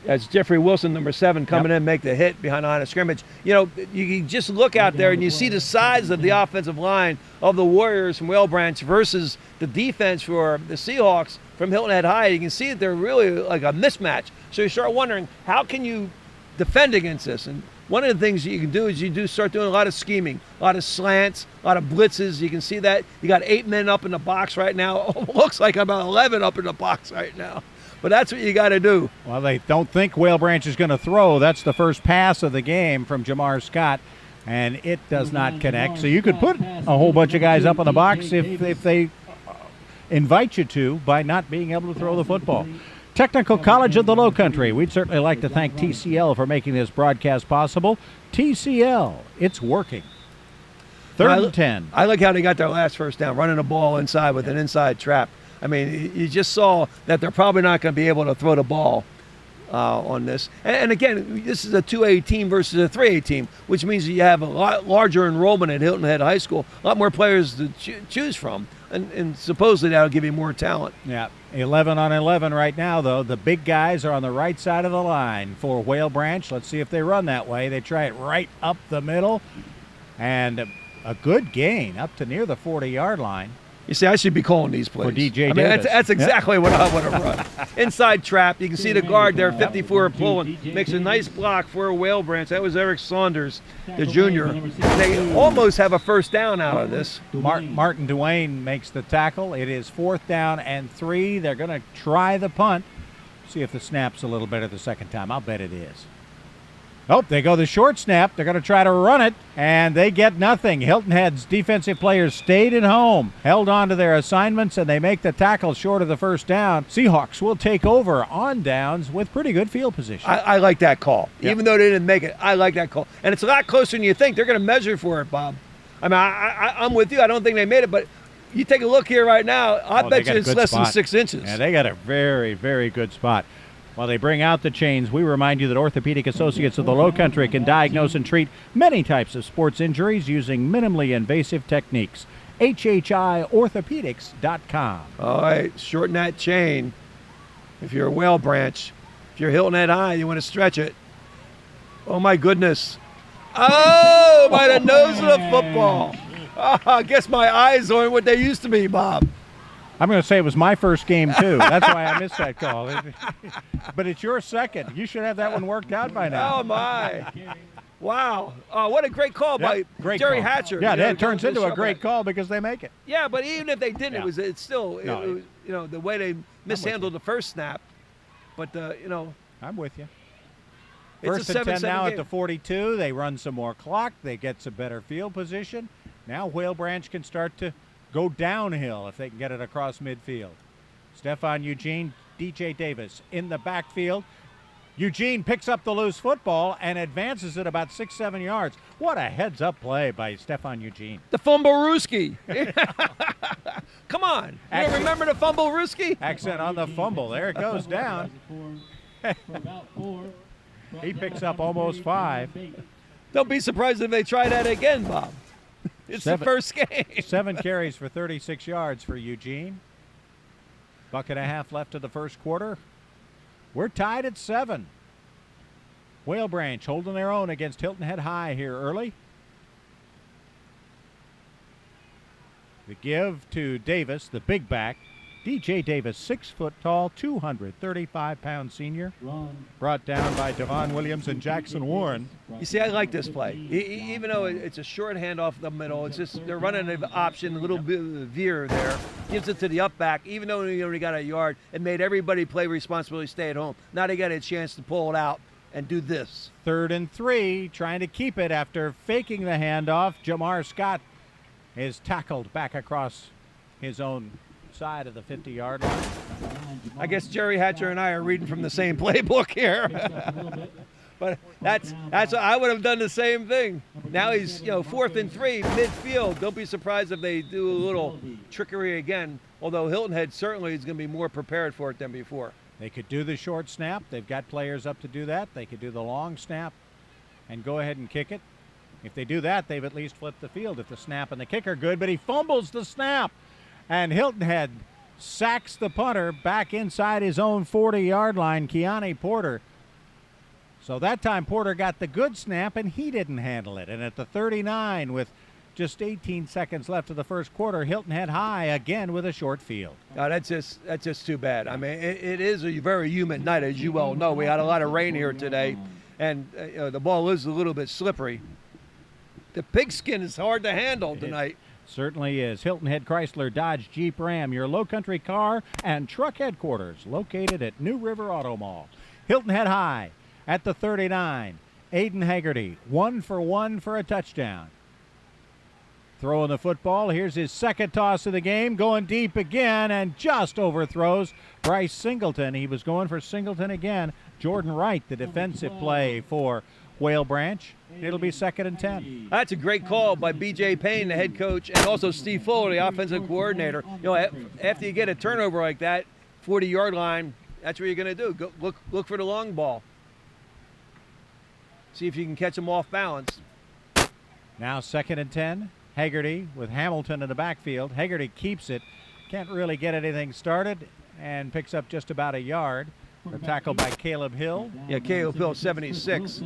That's Jeffrey Wilson, number 7, coming in, make the hit behind the line of scrimmage. You know, you can just look out there and you see the size of the offensive line of the Warriors from Whale Branch versus the defense for the Seahawks from Hilton Head High. You can see that they're really like a mismatch. So you start wondering, how can you defend against this? And one of the things you can do is you start doing a lot of scheming, a lot of slants, a lot of blitzes. You can see that. You got 8 men up in the box right now. Looks like about 11 up in the box right now. But that's what you got to do. Well, they don't think Whale Branch is going to throw. That's the first pass of the game from Jamar Scott, and it does not connect. So you could put a whole bunch of guys up in the box if they invite you to by not being able to throw the football. Technical College of the Lowcountry. We'd certainly like to thank TCL for making this broadcast possible. TCL, it's working. 3rd and 10. I like how they got their last first down, running the ball inside with an inside trap. I mean, you just saw that they're probably not going to be able to throw the ball on this. And again, this is a 2A team versus a 3A team, which means you have a lot larger enrollment at Hilton Head High School, a lot more players to choose from, and supposedly that'll give you more talent. Yeah, 11 on 11 right now, though. The big guys are on the right side of the line for Whale Branch. Let's see if they run that way. They try it right up the middle, and a good gain up to near the 40-yard line. You see, I should be calling these plays. For DJ Davis. That's exactly what I want to run. Inside trap. You can see the guard there, 54 pulling. Makes a nice block for a Whale Branch. That was Eric Saunders, the junior. They almost have a first down out of this. Martin Duane makes the tackle. It is 4th down and 3. They're going to try the punt. See if the snap's a little better the second time. I'll bet it is. Oh, they go the short snap. They're going to try to run it, and they get nothing. Hilton Head's defensive players stayed at home, held on to their assignments, and they make the tackle short of the first down. Seahawks will take over on downs with pretty good field position. I like that call. Yep. Even though they didn't make it, I like that call. And it's a lot closer than you think. They're going to measure for it, Bob. I mean, I'm with you. I don't think they made it, but you take a look here right now, I bet you it's less than 6 inches. Yeah, they got a very, very good spot. While they bring out the chains, we remind you that Orthopedic Associates of the Lowcountry can diagnose and treat many types of sports injuries using minimally invasive techniques. WHHIorthopedics.com. All right, shorten that chain. If you're a Whale Branch, if you're Hilton Head High, you want to stretch it. Oh, my goodness. Oh, by the nose of the football. Oh, I guess my eyes aren't what they used to be, Bob. I'm going to say it was my first game, too. That's why I missed that call. But it's your second. You should have that one worked out by now. Oh, my. Wow. What a great call by Jerry Hatcher. Yeah, that turns into a great call because they make it. Yeah, but even if they didn't, it was the way they mishandled the first snap. But, I'm with you. It's First and 10 now at the 42. They run some more clock. They get some better field position. Now Whale Branch can start to go downhill if they can get it across midfield. Stefan Eugene, DJ Davis in the backfield. Eugene picks up the loose football and advances it about 6-7 yards. What a heads-up play by Stefan Eugene. The Fumble-Rooski. Come on. You don't remember the Fumble-Rooski? Accent on the fumble. There it goes down. He picks up almost 5. Don't be surprised if they try that again, Bob. It's the first game. 7 carries for 36 yards for Eugene. Buck and a half left of the first quarter. We're tied at 7. Whale Branch holding their own against Hilton Head High here early. The give to Davis, the big back. DJ Davis, 6 foot tall, 235-pound senior. Brought down by Devon Williams and Jackson Warren. You see, I like this play. Even though it's a short handoff the middle, it's just they're running an option, a little bit of a veer there. Gives it to the up back. Even though he only got a yard, it made everybody play responsibility, stay at home. Now they got a chance to pull it out and do this. 3rd and 3, trying to keep it after faking the handoff. Jamar Scott is tackled back across his own side of the 50-yard line. I guess Jerry Hatcher and I are reading from the same playbook here. But that's I would have done the same thing. Now he's 4th and 3 midfield. Don't be surprised if they do a little trickery again. Although Hilton Head certainly is going to be more prepared for it than before. They could do the short snap. They've got players up to do that. They could do the long snap and go ahead and kick it. If they do that, they've at least flipped the field if the snap and the kick are good. But he fumbles the snap. And Hilton Head sacks the punter back inside his own 40-yard line, Keani Porter. So that time Porter got the good snap, and he didn't handle it. And at the 39, with just 18 seconds left of the first quarter, Hilton Head High again with a short field. Oh, that's just too bad. I mean, it is a very humid night, as you well know. We had a lot of rain here today, and the ball is a little bit slippery. The pigskin is hard to handle tonight. Certainly is. Hilton Head Chrysler Dodge Jeep Ram, your Lowcountry car and truck headquarters, located at New River Auto Mall. Hilton Head High at the 39. Aiden Haggerty, 1 for 1 for a touchdown. throwing the football. Here's his second toss of the game, going deep again, and just overthrows Bryce Singleton. He was going for Singleton again. Jordan Wright, the defensive play for Whale Branch. It'll be 2nd and 10. That's a great call by B.J. Payne, the head coach, and also Steve Fuller, the offensive coordinator. You know, after you get a turnover like that, 40-yard line, that's what you're going to do. Go, look for the long ball. See if you can catch them off balance. Now 2nd and 10. Haggerty with Hamilton in the backfield. Haggerty keeps it. Can't really get anything started and picks up just about a yard. A tackle by Caleb Hill. Yeah, Caleb Hill, 76.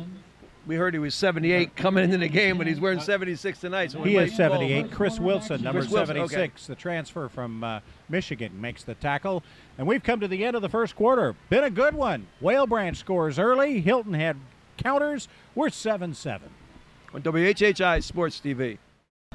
We heard he was 78 coming into the game, but he's wearing 76 tonight. So he is 78. Chris Wilson, number 76, okay. the transfer from Michigan, makes the tackle. And we've come to the end of the first quarter. Been a good one. Whale Branch scores early. Hilton had counters. We're 7-7. On WHHI Sports TV.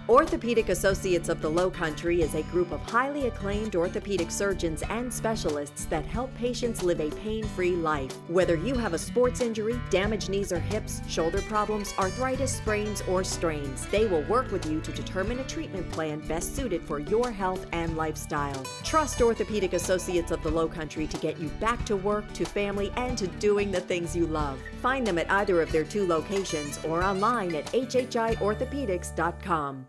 Orthopedic Associates of the Lowcountry is a group of highly acclaimed orthopedic surgeons and specialists that help patients live a pain-free life. Whether you have a sports injury, damaged knees or hips, shoulder problems, arthritis, sprains, or strains, they will work with you to determine a treatment plan best suited for your health and lifestyle. Trust Orthopedic Associates of the Lowcountry to get you back to work, to family, and to doing the things you love. Find them at either of their 2 locations or online at WHHIorthopedics.com.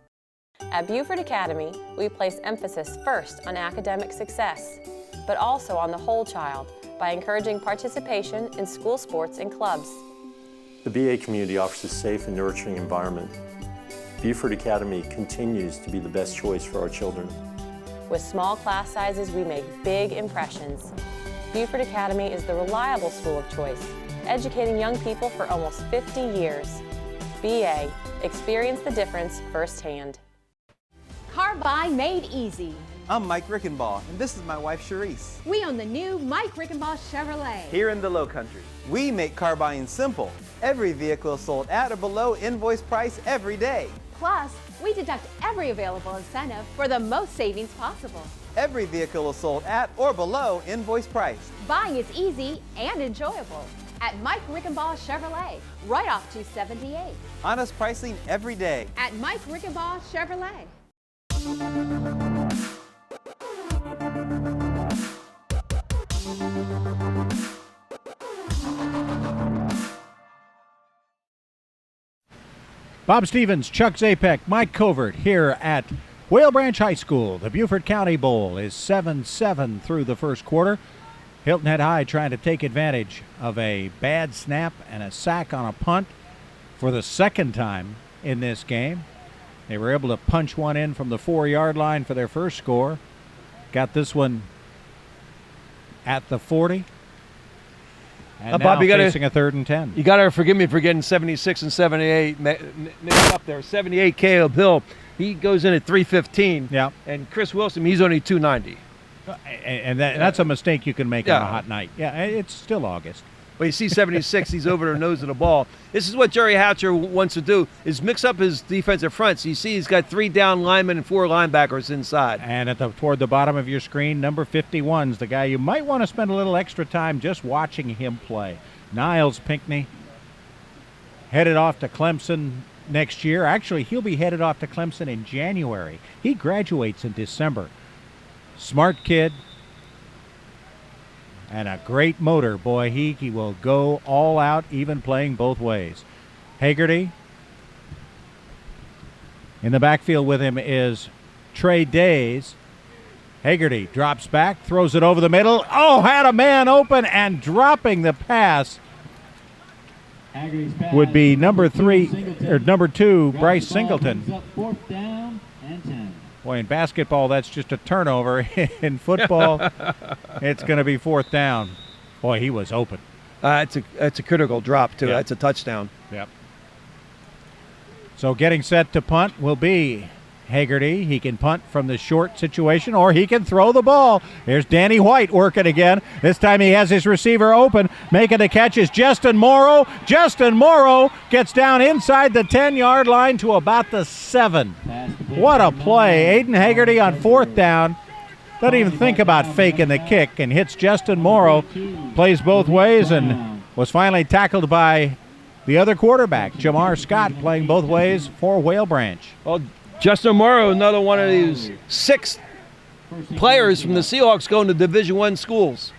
At Beaufort Academy, we place emphasis first on academic success, but also on the whole child by encouraging participation in school sports and clubs. The BA community offers a safe and nurturing environment. Beaufort Academy continues to be the best choice for our children. With small class sizes, we make big impressions. Beaufort Academy is the reliable school of choice, educating young people for almost 50 years. BA, experience the difference firsthand. Car buy made easy. I'm Mike Rickenbaugh, and this is my wife, Charisse. We own the new Mike Rickenbaugh Chevrolet. Here in the Lowcountry, we make car buying simple. Every vehicle is sold at or below invoice price every day. Plus, we deduct every available incentive for the most savings possible. Every vehicle is sold at or below invoice price. Buying is easy and enjoyable at Mike Rickenbaugh Chevrolet, right off 278. Honest pricing every day. At Mike Rickenbaugh Chevrolet. Bob Stevens, Chuck Zapek, Mike Covert here at Whale Branch High School. The Beaufort County Bowl is 7-7 through the first quarter. Hilton Head High trying to take advantage of a bad snap and a sack on a punt for the second time in this game. They were able to punch one in from the 4-yard line for their first score. Got this one at the 40. And now Bob, facing a 3rd and 10. You got to forgive me for getting 76 and 78 mixed up there. 78 Caleb Hill, he goes in at 315. Yeah. And Chris Wilson, he's only 290. And that's a mistake you can make on a hot night. Yeah, it's still August. Well, you see 76, he's over the nose of the ball. This is what Jerry Hatcher wants to do, is mix up his defensive fronts. You see he's got 3 down linemen and 4 linebackers inside. And toward the bottom of your screen, number 51's the guy you might want to spend a little extra time just watching him play. Niles Pinckney, headed off to Clemson next year. Actually, he'll be headed off to Clemson in January. He graduates in December. Smart kid. And a great motor. Boy, he will go all out, even playing both ways. Haggerty. In the backfield with him is Trey Days. Haggerty drops back, throws it over the middle. Oh, had a man open, and dropping the pass would be number 2, Bryce Singleton. 4th down and 10. Boy, in basketball, that's just a turnover. In football, it's going to be 4th down. Boy, he was open. It's a critical drop, too. Yep. That's a touchdown. Yep. So getting set to punt will be Haggerty. He can punt from the short situation, or he can throw the ball. Here's Danny White working again. This time he has his receiver open. Making the catch is Justin Morrow. Justin Morrow gets down inside the 10-yard line to about the 7. What a play. Aiden Haggerty on 4th down. Doesn't even think about faking the kick and hits Justin Morrow. Plays both ways and was finally tackled by the other quarterback, Jamar Scott, playing both ways for Whale Branch. Well, Justin Morrow, another one of these 6 players from the Seahawks going to Division I schools.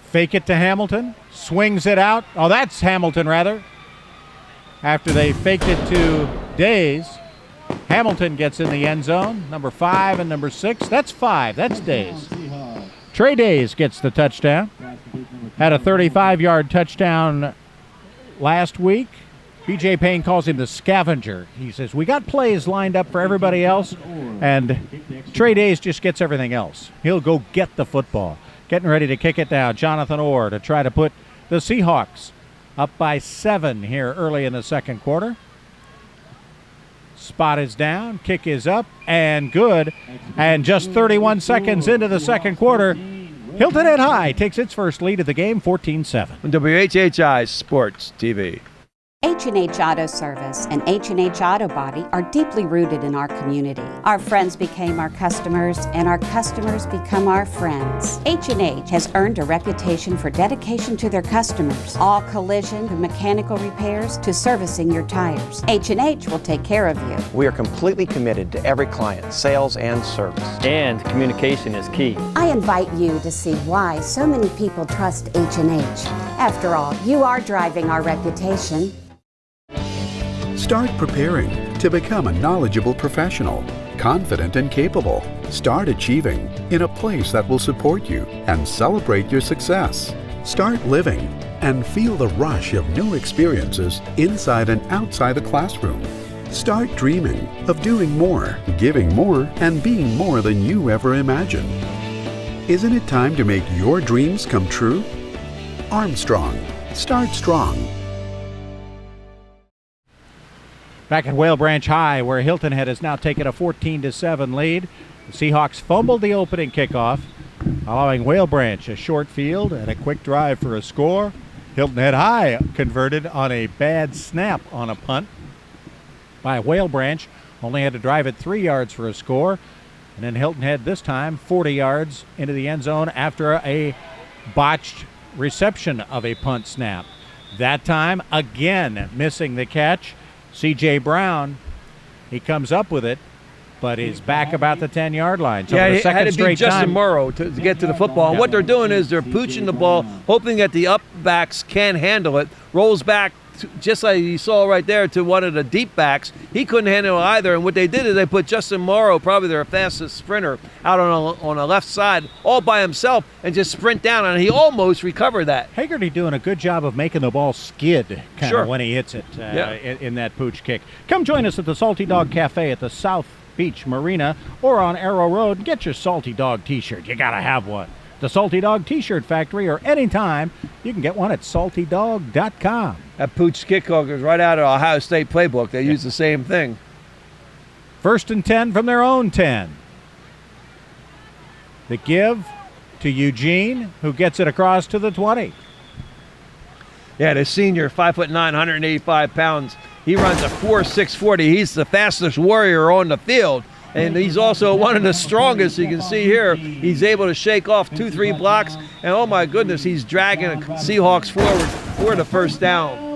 Fake it to Hamilton. Swings it out. Oh, that's Hamilton, rather. After they faked it to Days, Hamilton gets in the end zone. Number 5 and number 6. That's 5. That's Days. Trey Days gets the touchdown. Had a 35-yard touchdown last week. B.J. Payne calls him the scavenger. He says, we got plays lined up for everybody else, and Trey Days just gets everything else. He'll go get the football. Getting ready to kick it down. Jonathan Orr to try to put the Seahawks up by 7 here early in the second quarter. Spot is down, kick is up, and good. And just 31 seconds into the second quarter, Hilton Head High takes its first lead of the game, 14-7. WHHI Sports TV. H&H Auto Service and H&H Auto Body are deeply rooted in our community. Our friends became our customers, and our customers become our friends. H&H has earned a reputation for dedication to their customers. All collision and mechanical repairs to servicing your tires. H&H will take care of you. We are completely committed to every client, sales and service. And communication is key. I invite you to see why so many people trust H&H. After all, you are driving our reputation. Start preparing to become a knowledgeable professional, confident and capable. Start achieving in a place that will support you and celebrate your success. Start living and feel the rush of new experiences inside and outside the classroom. Start dreaming of doing more, giving more, and being more than you ever imagined. Isn't it time to make your dreams come true? Armstrong. Start strong. Back at Whale Branch High, where Hilton Head has now taken a 14-7 lead. The Seahawks fumbled the opening kickoff, allowing Whale Branch a short field and a quick drive for a score. Hilton Head High converted on a bad snap on a punt by Whale Branch. Only had to drive it 3 yards for a score. And then Hilton Head this time 40 yards into the end zone after a botched reception of a punt snap. That time, again, missing the catch. C.J. Brown, he comes up with it, but is back about the 10-yard line. So yeah, the it second had to be straight Justin time, Morrow to get to the football. And what they're doing is they're pooching the ball, hoping that the up backs can handle it. Rolls back, just like you saw right there, to one of the deep backs. He couldn't handle it either. And what they did is they put Justin Morrow, probably their fastest sprinter, out on the left side, all by himself, and just sprint down. And he almost recovered that. Hagerty doing a good job of making the ball skid kind of when he hits it in that pooch kick. Come join us at the Salty Dog Cafe at the South Beach Marina or on Aire Road and get your Salty Dog t-shirt. You gotta have one. The Salty Dog t-shirt factory, or anytime you can get one at saltydog.com. That pooch kickoff is right out of Ohio State playbook. They use the same thing. 1st and 10 from their own 10. The give to Eugene, who gets it across to the 20. Yeah, the senior, 5'9", 185 pounds. He runs a 4.6 40. He's the fastest warrior on the field. And he's also one of the strongest. You can see here, he's able to shake off 2-3 blocks. And oh my goodness, he's dragging the Seahawks forward for the first down.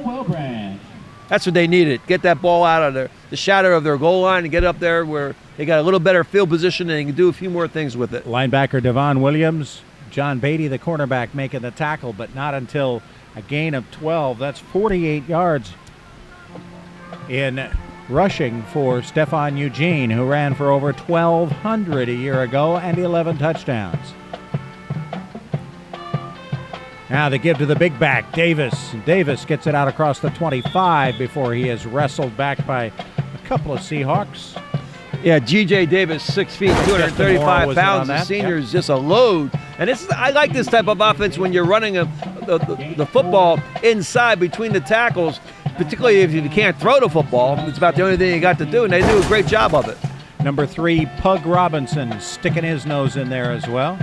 That's what they needed. Get that ball out of the shadow of their goal line and get up there where they got a little better field position and they can do a few more things with it. Linebacker Devon Williams, John Beatty, the cornerback, making the tackle, but not until a gain of 12. That's 48 yards in rushing for Stephon Eugene, who ran for over 1,200 a year ago and 11 touchdowns. Now they give to the big back, Davis. Davis gets it out across the 25 before he is wrestled back by a couple of Seahawks. Yeah, G.J. Davis, 6 feet, 235 pounds. The senior is just a load. And I like this type of offense when you're running the football inside between the tackles, particularly if you can't throw the football. It's about the only thing you got to do, and they do a great job of it. Number 3, Pug Robinson, sticking his nose in there as well.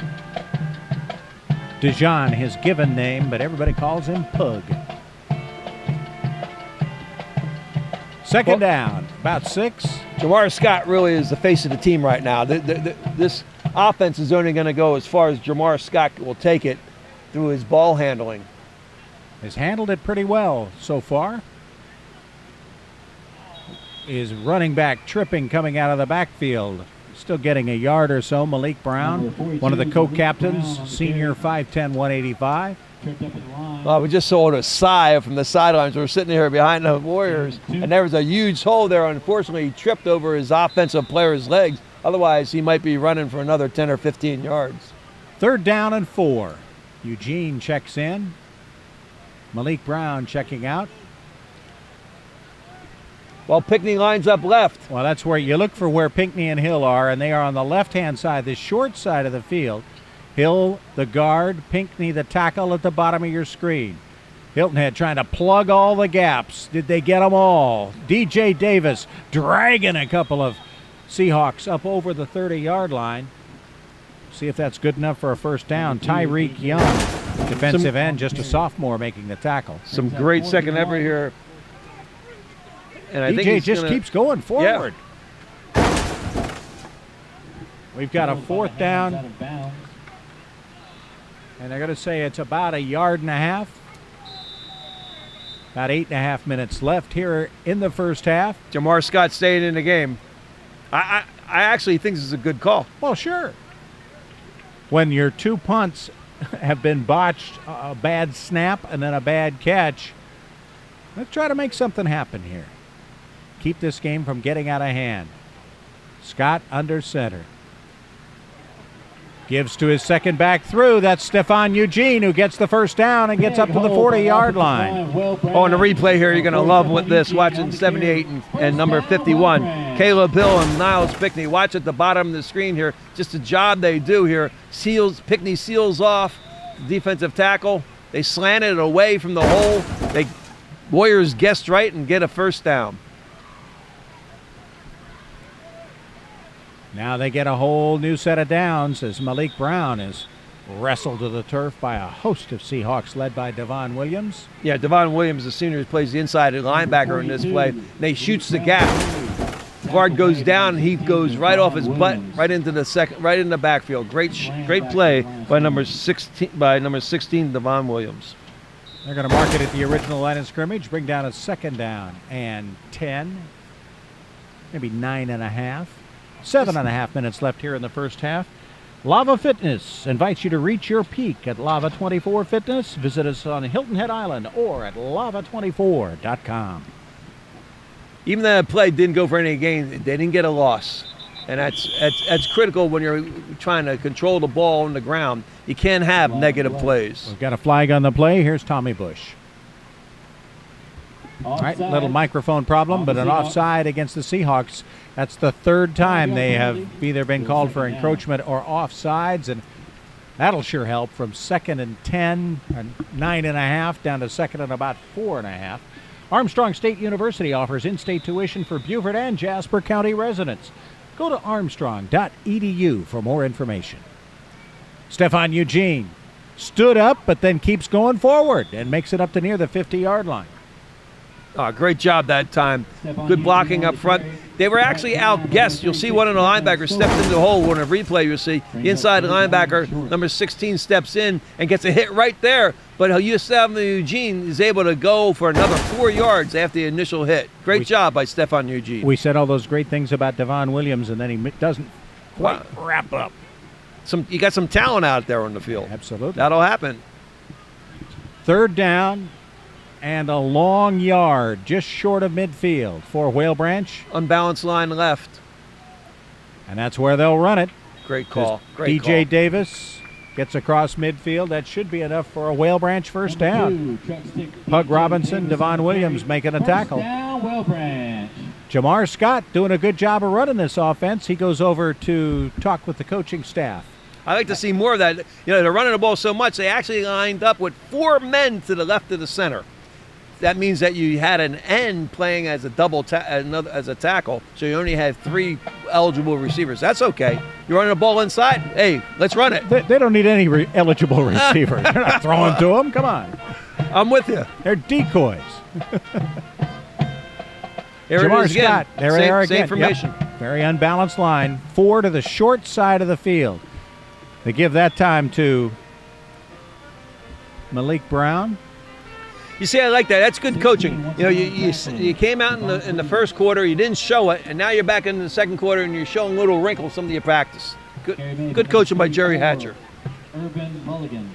Dijon, his given name, but everybody calls him Pug. Second down, about 6. Jamar Scott really is the face of the team right now. This offense is only going to go as far as Jamar Scott will take it through his ball handling. Has handled it pretty well so far. is running back tripping coming out of the backfield. Still getting a yard or so. Malik Brown, one of the co-captains, senior 5'10", 185. We just saw a sigh from the sidelines. We're sitting here behind the Warriors, and there was a huge hole there. Unfortunately, he tripped over his offensive player's legs. Otherwise, he might be running for another 10 or 15 yards. 3rd down and 4. Eugene checks in. Malik Brown checking out. Well, Pinckney lines up left. Well, that's where you look for where Pinckney and Hill are, and they are on the left-hand side, the short side of the field. Hill, the guard, Pinckney, the tackle at the bottom of your screen. Hilton Head trying to plug all the gaps. Did they get them all? DJ Davis dragging a couple of Seahawks up over the 30-yard line. See if that's good enough for a first down. Tyreek Young, defensive end, just a sophomore, making the tackle. Some great second effort here. And I think DJ just keeps going forward. Yeah. We've got a 4th down. And they're going to say it's about a yard and a half. About 8.5 minutes left here in the first half. Jamar Scott staying in the game. I actually think this is a good call. Well, sure. When your 2 punts have been botched, a bad snap and then a bad catch, let's try to make something happen here. Keep this game from getting out of hand. Scott under center. Gives to his second back through. That's Stephon Eugene who gets the first down and gets up to the 40-yard line. Oh, and the replay here, you're going to love with this, watching 78 and number 51. Caleb Hill and Niles Pinckney. Watch at the bottom of the screen here. Just the job they do here. Pinckney seals off defensive tackle. They slanted it away from the hole. Warriors guessed right and get a first down. Now they get a whole new set of downs as Malik Brown is wrestled to the turf by a host of Seahawks led by Devon Williams. Yeah, Devon Williams, the senior, plays the inside linebacker in this play. They shoots the gap. Guard goes down, and he goes right off his butt, right into the backfield. Great play by number 16, Devon Williams. They're going to mark it at the original line of scrimmage, bring down a 2nd down and 10, maybe 9.5. 7.5 minutes left here in the first half. Lava Fitness invites you to reach your peak at Lava 24 Fitness. Visit us on Hilton Head Island or at lava24.com. Even though the play didn't go for any gain, they didn't get a loss. And that's critical when you're trying to control the ball on the ground. You can't have negative plays. We've got a flag on the play. Here's Tommy Bush. All right, little microphone problem, but an offside against the Seahawks. That's the 3rd time they have either been called for encroachment or offsides, and that'll sure help from 2nd and 10, and 9.5 down to 2nd and about 4.5. Armstrong State University offers in-state tuition for Beaufort and Jasper County residents. Go to armstrong.edu for more information. Stephon Eugene stood up, but then keeps going forward and makes it up to near the 50-yard line. Oh, great job that time. Good blocking up front. They were actually outguessed. You'll see one of the linebackers stepped into the hole. On a replay, you'll see the inside linebacker, number 16, steps in and gets a hit right there. But Stephon Eugene is able to go for another 4 yards after the initial hit. Great job by Stephon Eugene. We said all those great things about Devon Williams, and then he doesn't quite wrap up. You got some talent out there on the field. Absolutely. That'll happen. 3rd down. And a long yard just short of midfield for Whale Branch. Unbalanced line left. And that's where they'll run it. Great call. DJ Davis gets across midfield. That should be enough for a Whale Branch first down. Pug Robinson, Devon Williams making a tackle. Jamar Scott doing a good job of running this offense. He goes over to talk with the coaching staff. I like to see more of that. They're running the ball so much, they actually lined up with 4 men to the left of the center. That means that you had an end playing as a as a tackle, so you only had 3 eligible receivers. That's okay. You're running the ball inside. Hey, let's run it. They don't need any eligible receivers. They're not throwing to them. Come on. I'm with you. They're decoys. Jamar Scott. There again. Same formation. Yep. Very unbalanced line. 4 to the short side of the field. They give that time to Malik Brown. You see, I like that. That's good coaching. You know, you came out in the first quarter, you didn't show it, and now you're back in the second quarter and you're showing little wrinkles, some of your practice. Good coaching by Jerry Hatcher. Urban Mulligan.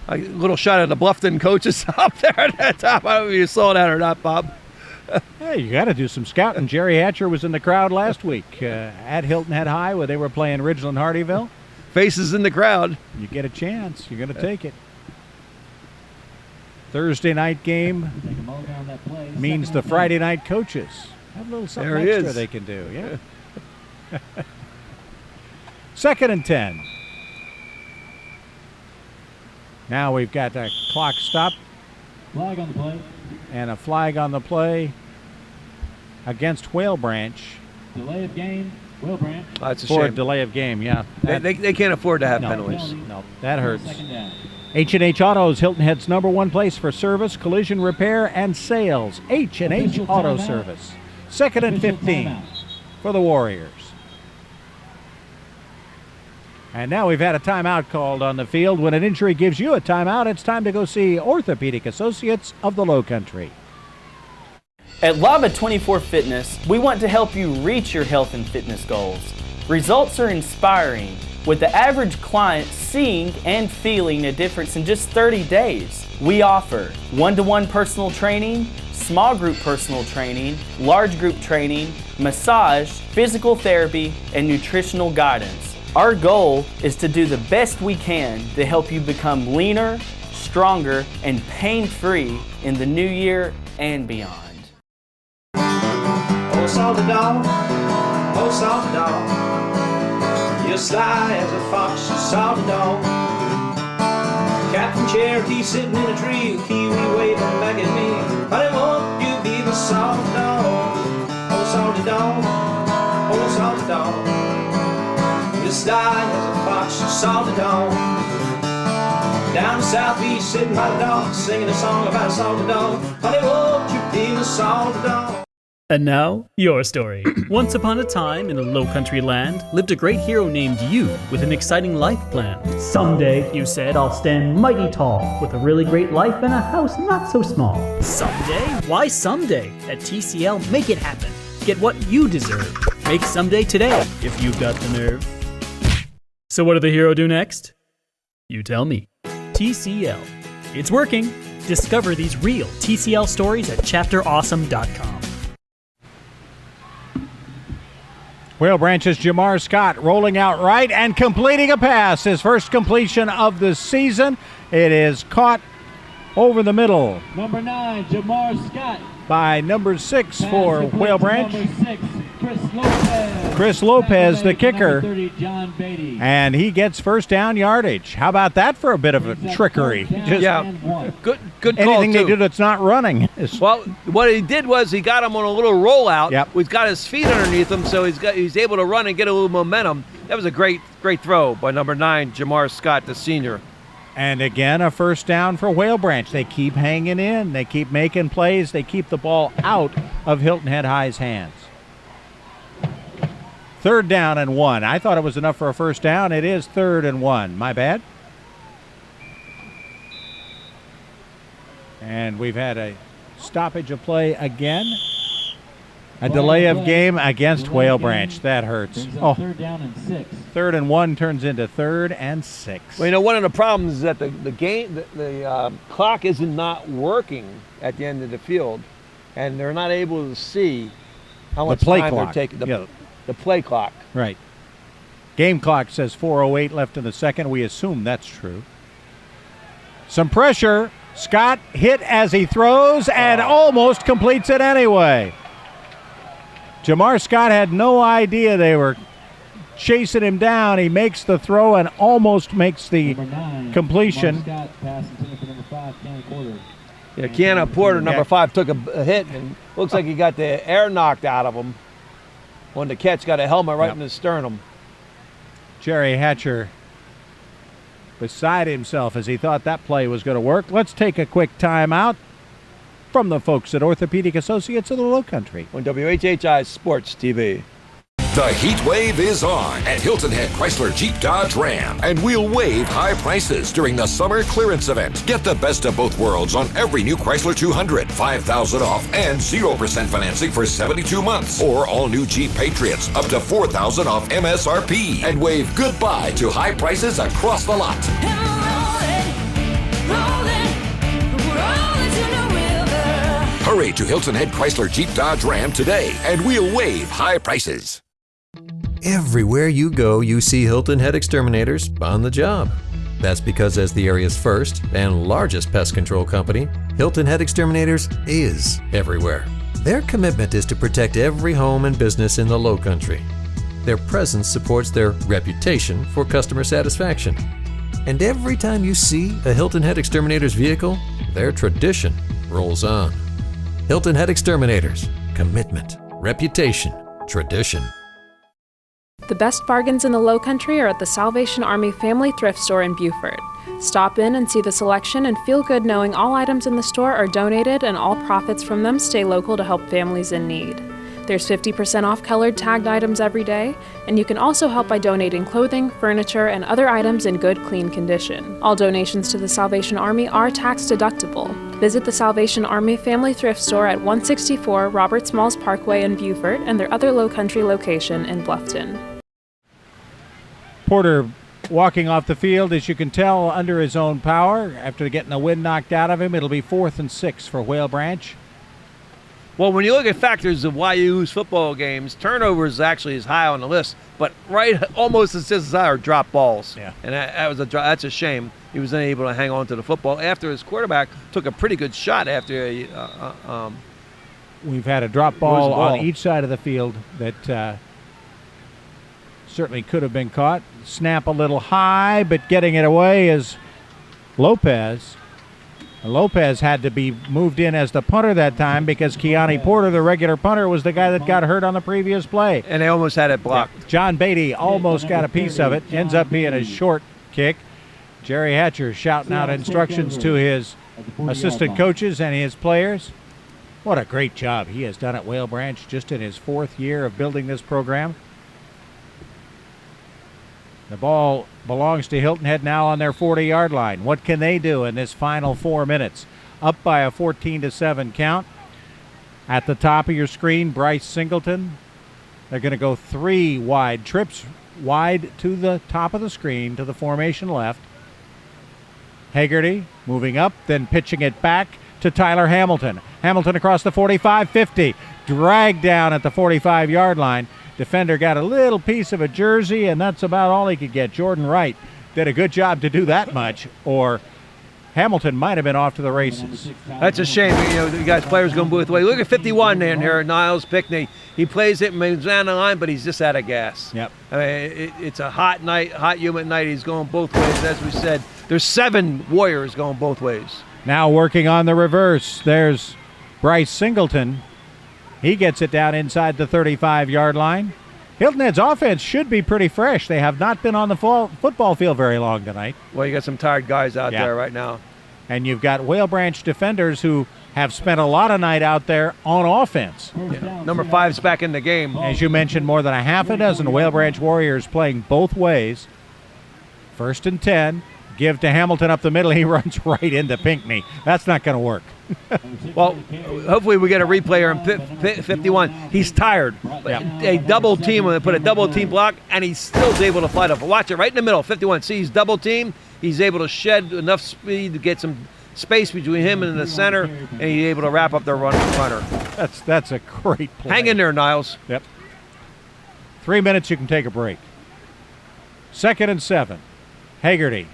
A little shot at the Bluffton coaches up there at that top. I don't know if you saw that or not, Bob. Hey, you got to do some scouting. Jerry Hatcher was in the crowd last week at Hilton Head High where they were playing Ridgeland Hardyville. Faces in the crowd. You get a chance. You're going to take it. Thursday night game means the Friday night coaches have a little something extra they can do. Yeah. 2nd and 10. Now we've got a clock stop. Flag on the play. And a flag on the play against Whale Branch. Delay of game, Whale Branch. Oh, that's a for shame. A delay of game, yeah. They can't afford to have penalties. No, that hurts. H&H Autos, Hilton Head's #1 place for service, collision repair, and sales. H&H Auto Service. 2nd and 15 for the Warriors. And now we've had a timeout called on the field. When an injury gives you a timeout, it's time to go see Orthopedic Associates of the Lowcountry. At Lava 24 Fitness, we want to help you reach your health and fitness goals. Results are inspiring, with the average client seeing and feeling a difference in just 30 days. We offer one-to-one personal training, small group personal training, large group training, massage, physical therapy, and nutritional guidance. Our goal is to do the best we can to help you become leaner, stronger, and pain-free in the new year and beyond. Oh, salty dog, oh, salty dog, you're sly as a fox, you salty dog. Captain Cherokee sitting in a tree, kiwi waving back at me. Honey, won't you be my salty dog? Oh, salty dog, oh, salty dog. Sly as a fox, you salty dog. Down the southeast, sitting by the dog, singing a song about a salty dog. Honey, won't you be my salty dog? And now, your story. Once upon a time, in a low-country land, lived a great hero named you with an exciting life plan. Someday, you said, I'll stand mighty tall, with a really great life and a house not so small. Someday? Why someday? At TCL, make it happen. Get what you deserve. Make someday today, if you've got the nerve. So what did the hero do next? You tell me. TCL. It's working. Discover these real TCL stories at chapterawesome.com. Whale Branch's Jamar Scott rolling out right and completing a pass. His first completion of the season. It is caught over the middle. Number 9, Jamar Scott. By number 6 for Whale Branch. Number 6, Chris Lopez. Chris Lopez, the kicker. 30, John Beatty. And he gets first down yardage. How about that for a bit of a trickery? Good call, anything too. they do that's not running. Well, what he did was he got him on a little rollout. Yep. He's got his feet underneath him, so he's able to run and get a little momentum. That was a great throw by number 9, Jamar Scott, the senior. And again, a first down for Whale Branch. They keep hanging in. They keep making plays. They keep the ball out of Hilton Head High's hands. 3rd down and 1. I thought it was enough for a first down. It is 3rd and 1. My bad. And we've had a stoppage of play again. A delay of game against Whale Branch. That hurts. Oh, 3rd down and 6. 3rd and 1 turns into 3rd and 6. Well, you know, one of the problems is that the clock is not working at the end of the field, and they're not able to see how much time they're taking. The play clock. Right. Game clock says 4:08 left in the second. We assume that's true. Some pressure. Scott hit as he throws and almost completes it anyway. Jamar Scott had no idea they were chasing him down. He makes the throw and almost makes the completion. Scott pass intended for number 5, Cannon Porter. Yeah, Cannon Porter, number 5, took a hit and looks like he got the air knocked out of him. When the catch got a helmet right in the sternum. Jerry Hatcher beside himself as he thought that play was going to work. Let's take a quick timeout from the folks at Orthopedic Associates of the Lowcountry. On WHHI Sports TV. The heat wave is on at Hilton Head Chrysler Jeep Dodge Ram, and we'll waive high prices during the summer clearance event. Get the best of both worlds on every new Chrysler 200, $5,000 off, and 0% financing for 72 months. Or all new Jeep Patriots, up to $4,000 off MSRP, and wave goodbye to high prices across the lot. Hurry to Hilton Head Chrysler Jeep Dodge Ram today, and we'll waive high prices. Everywhere you go, you see Hilton Head Exterminators on the job. That's because as the area's first and largest pest control company, Hilton Head Exterminators is everywhere. Their commitment is to protect every home and business in the Lowcountry. Their presence supports their reputation for customer satisfaction. And every time you see a Hilton Head Exterminators vehicle, their tradition rolls on. Hilton Head Exterminators. Commitment, reputation, tradition. The best bargains in the Lowcountry are at the Salvation Army Family Thrift Store in Beaufort. Stop in and see the selection and feel good knowing all items in the store are donated and all profits from them stay local to help families in need. There's 50% off colored tagged items every day, and you can also help by donating clothing, furniture, and other items in good, clean condition. All donations to the Salvation Army are tax deductible. Visit the Salvation Army Family Thrift Store at 164 Robert Smalls Parkway in Beaufort and their other Lowcountry location in Bluffton. Porter walking off the field, as you can tell, under his own power. After getting the wind knocked out of him, it'll be 4th and 6 for Whale Branch. Well, when you look at factors of why you lose football games, turnovers actually is high on the list, but almost as high are drop balls. Yeah. And that's a shame. He was unable to hang on to the football after his quarterback took a pretty good shot after We've had a drop ball on each side of the field that certainly could have been caught. Snap a little high, but getting it away is Lopez. Lopez had to be moved in as the punter that time because Keani Porter, the regular punter, was the guy that got hurt on the previous play. And they almost had it blocked. Yeah. John Beatty almost got a piece of it. Ends up being a short kick. Jerry Hatcher shouting out instructions to his assistant coaches and his players. What a great job he has done at Whale Branch just in his 4th year of building this program. The ball belongs to Hilton Head now on their 40-yard line. What can they do in this final 4 minutes? Up by a 14-7 count. At the top of your screen, Bryce Singleton. They're going to go 3 wide trips wide to the top of the screen to the formation left. Hagerty moving up, then pitching it back to Tyler Hamilton. Hamilton across the 45-50. Dragged down at the 45-yard line. Defender got a little piece of a jersey, and that's about all he could get. Jordan Wright did a good job to do that much, or Hamilton might have been off to the races. That's a shame. You know, you guys players going both ways. Look at 51 in here, Niles Pickney. He plays it, moves down the line, but he's just out of gas. Yep. I mean, it's a hot night, hot humid night. He's going both ways. As we said, there's 7 Warriors going both ways. Now working on the reverse. There's Bryce Singleton. He gets it down inside the 35-yard line. Hilton Head's offense should be pretty fresh. They have not been on the football field very long tonight. Well, you got some tired guys out there right now. And you've got Whale Branch defenders who have spent a lot of night out there on offense. Yeah. Number 5's back in the game. As you mentioned, more than a half a dozen Whale Branch Warriors playing both ways. 1st and 10. Give to Hamilton up the middle. He runs right into Pinkney. That's not going to work. Well, hopefully we get a replay here in 51. He's tired. Yeah. A double team, when they put a double team block, and he still able to fight up. Watch it right in the middle, 51. See, he's double team. He's able to shed enough speed to get some space between him and the center, and he's able to wrap up their runner. That's a great play. Hang in there, Niles. Yep. 3 minutes, you can take a break. 2nd and 7. Hagerty.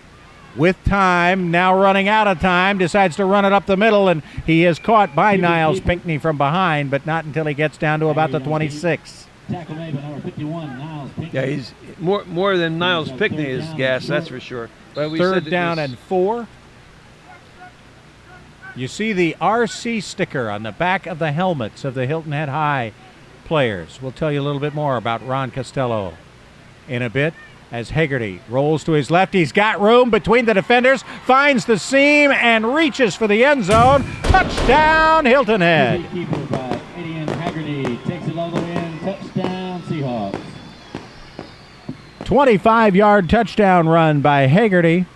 With time, now running out of time, decides to run it up the middle, and he is caught by Niles Pinkney from behind, but not until he gets down to about the 26. Yeah, he's more than Niles Pinkney is gas, that's for sure. But we 3rd down and 4. You see the RC sticker on the back of the helmets of the Hilton Head High players. We'll tell you a little bit more about Ron Costello in a bit. As Hagerty rolls to his left, he's got room between the defenders, finds the seam, and reaches for the end zone. Touchdown, Hilton Head. Keeper by Eddie and Hagerty takes it all the way in. Touchdown, Seahawks. 25-yard touchdown run by Hagerty.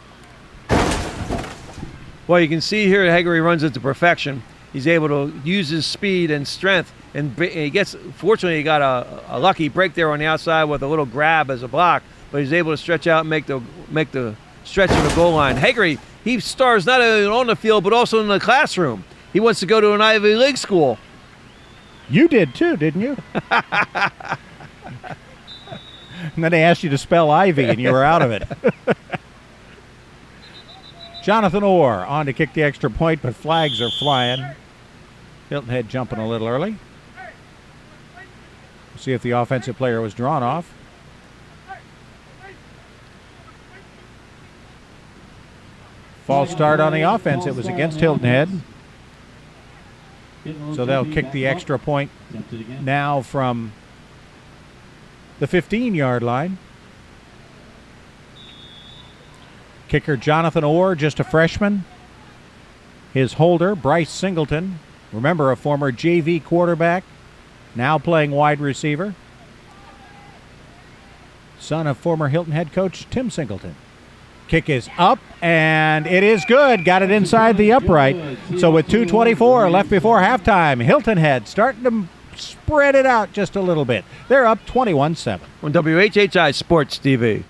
Well, you can see here Hargray runs it to perfection. He's able to use his speed and strength, and he gets. Fortunately, he got a lucky break there on the outside with a little grab as a block, but he's able to stretch out and make the stretch to the goal line. Hargray, he stars not only on the field but also in the classroom. He wants to go to an Ivy League school. You did too, didn't you? And then they asked you to spell Ivy, and you were out of it. Jonathan Orr on to kick the extra point, but flags are flying. Hilton Head jumping a little early. We'll see if the offensive player was drawn off. False start on the offense. It was against Hilton Head. So they'll kick the extra point now from the 15-yard line. Kicker Jonathan Orr, just a freshman. His holder, Bryce Singleton, remember a former JV quarterback, now playing wide receiver. Son of former Hilton head coach Tim Singleton. Kick is up, and it is good. Got it inside the upright. So with 2:24 left before halftime, Hilton Head starting to spread it out just a little bit. They're up 21-7. On WHHI Sports TV.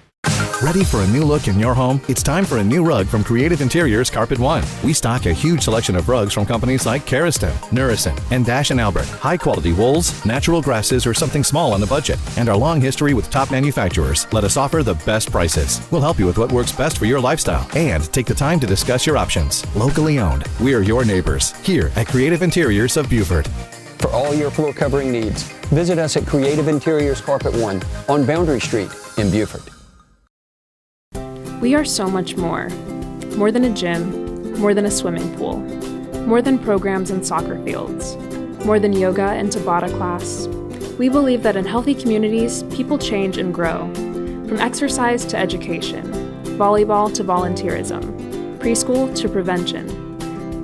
Ready for a new look in your home? It's time for a new rug from Creative Interiors Carpet One. We stock a huge selection of rugs from companies like Keristan, Nurison, and Dash & Albert. High-quality wools, natural grasses, or something small on the budget. And our long history with top manufacturers let us offer the best prices. We'll help you with what works best for your lifestyle and take the time to discuss your options. Locally owned, we are your neighbors here at Creative Interiors of Beaufort. For all your floor covering needs, visit us at Creative Interiors Carpet One on Boundary Street in Beaufort. We are so much more. More than a gym, more than a swimming pool, more than programs and soccer fields, more than yoga and Tabata class. We believe that in healthy communities, people change and grow. From exercise to education, volleyball to volunteerism, preschool to prevention.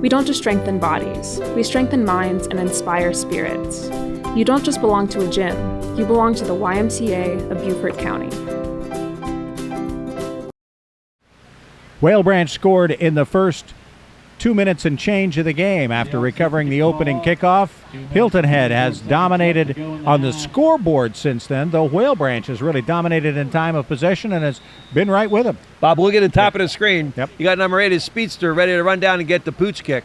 We don't just strengthen bodies, we strengthen minds and inspire spirits. You don't just belong to a gym, you belong to the YMCA of Beaufort County. Whale Branch scored in the first 2 minutes and change of the game after recovering the opening kickoff. Hilton Head has dominated on the scoreboard since then, though Whale Branch has really dominated in time of possession and has been right with them. Bob, look at the top of the screen. Yep. You got number 8, his speedster, ready to run down and get the pooch kick.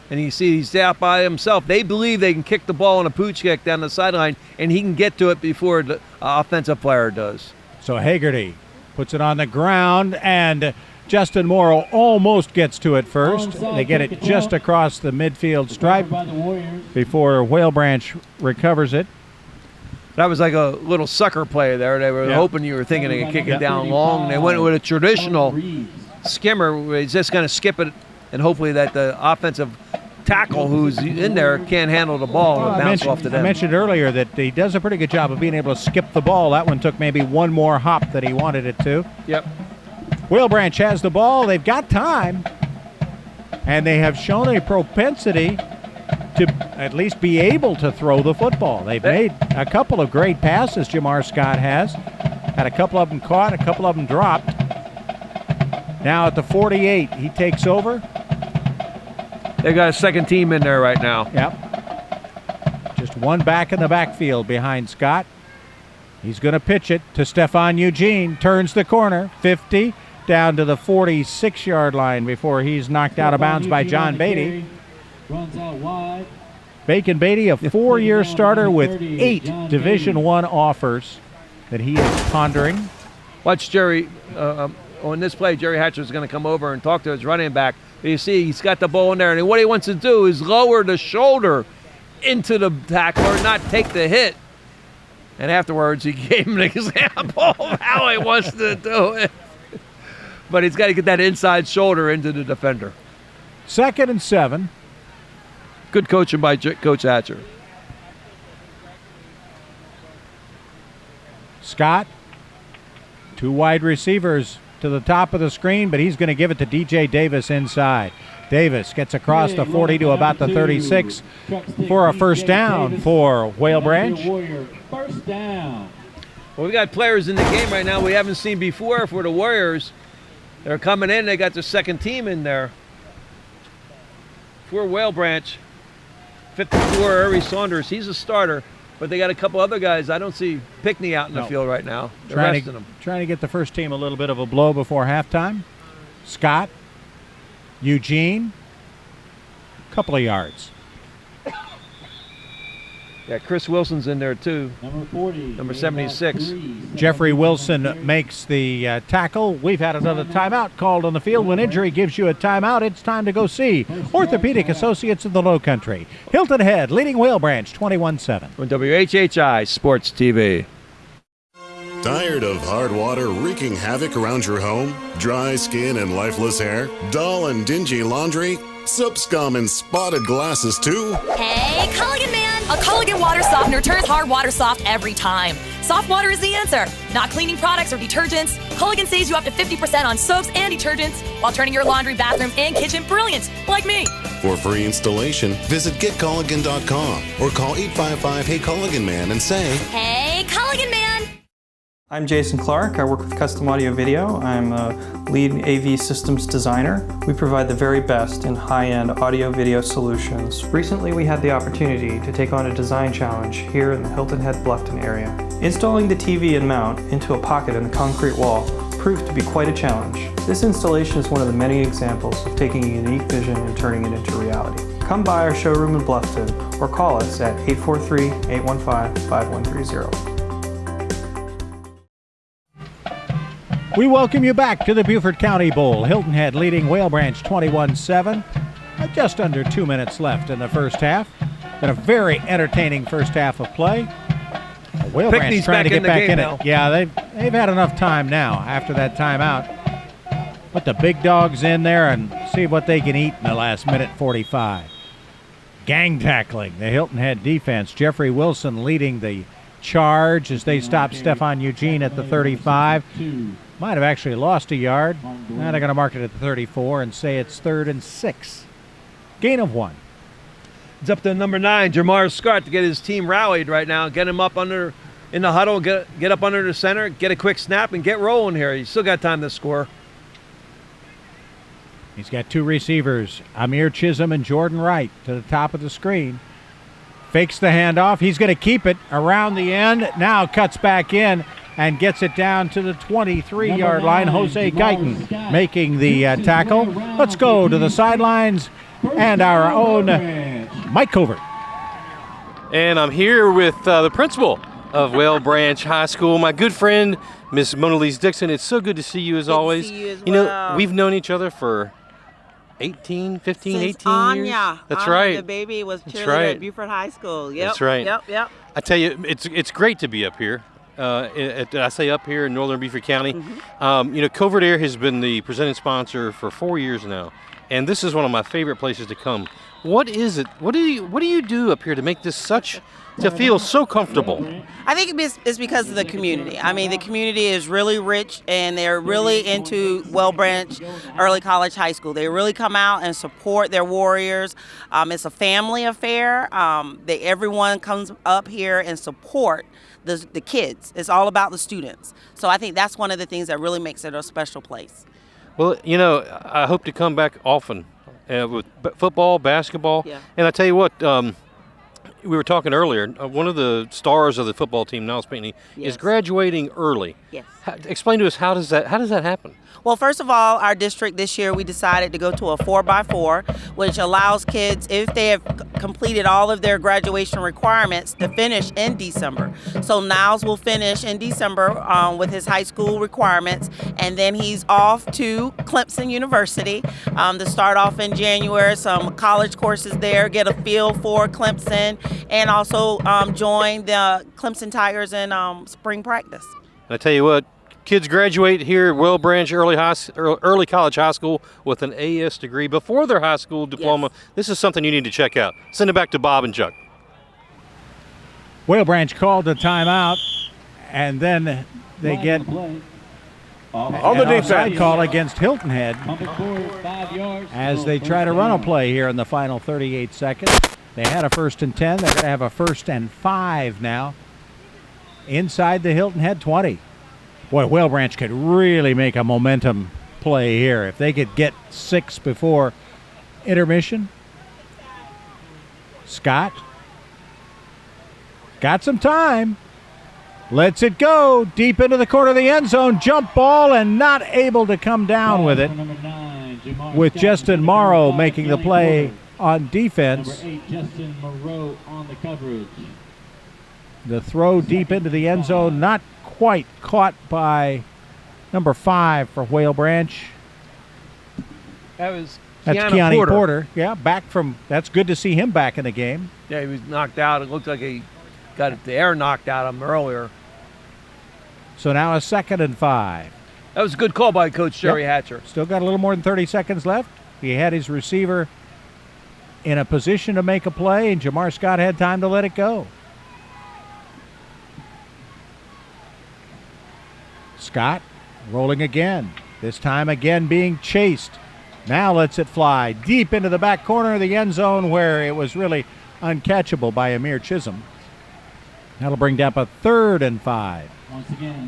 And you see he's out by himself. They believe they can kick the ball on a pooch kick down the sideline, and he can get to it before the offensive player does. So Hagerty puts it on the ground, and Justin Morrow almost gets to it first. They get it just across the midfield stripe before Whale Branch recovers it. That was like a little sucker play there. They were hoping you were thinking they could kick it down long. They went with a traditional skimmer where he's just going to skip it, and hopefully that the offensive tackle who's in there can't handle the ball and bounce off to them. I mentioned earlier that he does a pretty good job of being able to skip the ball. That one took maybe one more hop than he wanted it to. Yep. Whale Branch has the ball. They've got time, and they have shown a propensity to at least be able to throw the football. They've made a couple of great passes, Jamar Scott has. Had a couple of them caught, a couple of them dropped. Now at the 48, he takes over. They've got a second team in there right now. Yep. Just one back in the backfield behind Scott. He's going to pitch it to Stephon Eugene. Turns the corner, 50, down to the 46-yard line before he's knocked out of bounds by John Beatty. Runs out wide. Bacon Beatty, a 4-year starter with 8 Division I offers that he is pondering. Watch Jerry, on this play, Jerry Hatcher is going to come over and talk to his running back. You see he's got the ball in there, and what he wants to do is lower the shoulder into the tackler, not take the hit. And afterwards, he gave him an example of how he wants to do it. But he's got to get that inside shoulder into the defender. 2nd and 7. Good coaching by Coach Hatcher. Scott, 2 wide receivers to the top of the screen, but he's going to give it to DJ Davis inside. Davis gets across the 40 to about the 36 for a first down for Whale Branch. First down. Well, we got players in the game right now we haven't seen before for the Warriors. They're coming in. They got the second team in there. For Whale Branch, 54, Aire Saunders. He's a starter, but they got a couple other guys. I don't see Pickney out in the field right now. They're resting them. Trying to get the first team a little bit of a blow before halftime. Scott, Eugene, couple of yards. Yeah, Chris Wilson's in there too. Number 40. Number 76. Jeffrey Wilson makes the tackle. We've had another timeout called on the field. When injury gives you a timeout, it's time to go see Orthopedic Associates of the Lowcountry. Hilton Head leading Whale Branch 21-7. On WHHI Sports TV. Tired of hard water wreaking havoc around your home? Dry skin and lifeless hair? Dull and dingy laundry? Soap scum and spotted glasses too? Hey, Culligan man! A Culligan water softener turns hard water soft every time. Soft water is the answer. Not cleaning products or detergents. Culligan saves you up to 50% on soaps and detergents while turning your laundry, bathroom, and kitchen brilliant, like me. For free installation, visit getculligan.com or call 855-HEY-CULLIGAN-MAN and say, Hey, Culligan man! I'm Jason Clark. I work with Custom Audio Video. I'm a lead AV systems designer. We provide the very best in high-end audio video solutions. Recently, we had the opportunity to take on a design challenge here in the Hilton Head Bluffton area. Installing the TV and mount into a pocket in the concrete wall proved to be quite a challenge. This installation is one of the many examples of taking a unique vision and turning it into reality. Come by our showroom in Bluffton or call us at 843-815-5130. We welcome you back to the Beaufort County Bowl. Hilton Head leading Whale Branch 21-7. Just under 2 minutes left in the first half. Been a very entertaining first half of play. Whale Branch trying to get back in it. Yeah, they've had enough time now after that timeout. Put the big dogs in there and see what they can eat in the last minute 45. Gang tackling the Hilton Head defense. Jeffrey Wilson leading the charge as they stop Stephon Eugene at the 35. Might have actually lost a yard. Now they're going to mark it at the 34 and say it's 3rd and 6. Gain of 1. It's up to number 9, Jamar Scott, to get his team rallied right now. Get him up under in the huddle, get up under the center, get a quick snap, and get rolling here. He's still got time to score. He's got 2 receivers, Amir Chisholm and Jordan Wright, to the top of the screen. Fakes the handoff. He's going to keep it around the end. Now cuts back in and gets it down to the 23-yard line. Jose Guyton making the tackle. Let's go to the sidelines and our own Mike Covert. And I'm here with the principal of Whale Branch High School, my good friend, Miss Mona Lise Dixon. It's so good to see you as always. You know, we've known each other for 18 years. That's right. The baby was cheerleader at Beaufort High School. Yep. That's right. Yep. I tell you, it's great to be up here. I say up here in northern Beaufort County. You know, Covert Aire has been the presenting sponsor for 4 years now, and this is one of my favorite places to come. What is it? What do you do up here to make this to feel so comfortable? I think it's because of the community. I mean, the community is really rich, and they're really into Whale Branch Early College High School. They really come out and support their Warriors. It's a family affair. Everyone comes up here and support the kids. It's all about the students. So I think that's one of the things that really makes it a special place. Well, you know, I hope to come back often with football, basketball. Yeah. And I tell you what, we were talking earlier, one of the stars of the football team, Niles Pinckney, is graduating early. Yes. Explain to us, how does that happen? Well, first of all, our district this year, we decided to go to a 4x4, which allows kids, if they have completed all of their graduation requirements, to finish in December. So Niles will finish in December with his high school requirements, and then he's off to Clemson University to start off in January, some college courses there, get a feel for Clemson, and also join the Clemson Tigers in spring practice. And I tell you what, kids graduate here at Whale Branch Early College High School with an AS degree before their high school diploma. Yes. This is something you need to check out. Send it back to Bob and Chuck. Whale Branch called the timeout, and then they get an offside call against Hilton Head as they try to run a play here in the final 38 seconds. They had a 1st and 10. They're going to have a 1st and 5 now. inside the Hilton Head 20. Boy, Whale Branch could really make a momentum play here. If they could get 6 before intermission. Scott got some time. Lets it go deep into the corner of the end zone. Jump ball and not able to come down with it. With Justin Morrow making the play on defense. Number 8, Justin Moreau on the coverage. The throw deep into the end zone, not quite caught by number 5 for Whale Branch. That's Keanu Porter. Yeah, back from. That's good to see him back in the game. Yeah, he was knocked out. It looked like he got the air knocked out of him earlier. So now a 2nd and 5. That was a good call by Coach Jerry Hatcher. Still got a little more than 30 seconds left. He had his receiver in a position to make a play, and Jamar Scott had time to let it go. Scott rolling again. This time again being chased. Now lets it fly deep into the back corner of the end zone where it was really uncatchable by Amir Chisholm. That'll bring down a 3rd and 5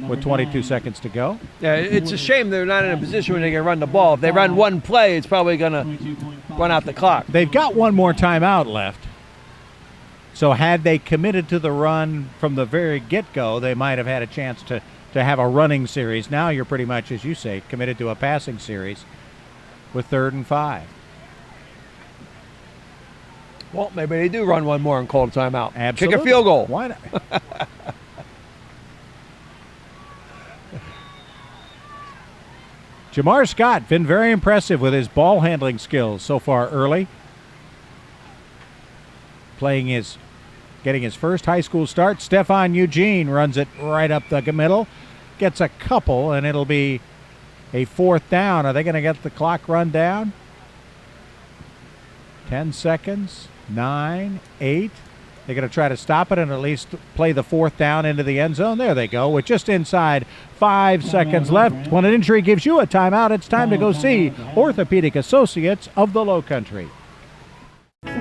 with 22 seconds to go. Yeah, it's a shame they're not in a position where they can run the ball. If they run one play, it's probably going to run out the clock. They've got one more timeout left. So had they committed to the run from the very get-go, they might have had a chance to have a running series. Now you're pretty much, as you say, committed to a passing series with 3rd and 5. Well, maybe they do run one more and call a timeout. Absolutely. Kick a field goal. Why not? Jamar Scott been very impressive with his ball handling skills so far early. Getting his first high school start. Stefan Eugene runs it right up the middle. Gets a couple, and it'll be a 4th down. Are they going to get the clock run down? 10 seconds, 9, 8. They're going to try to stop it and at least play the 4th down into the end zone. There they go with just inside 5 seconds left. When an injury gives you a timeout, it's time to go see Orthopedic Associates of the Lowcountry.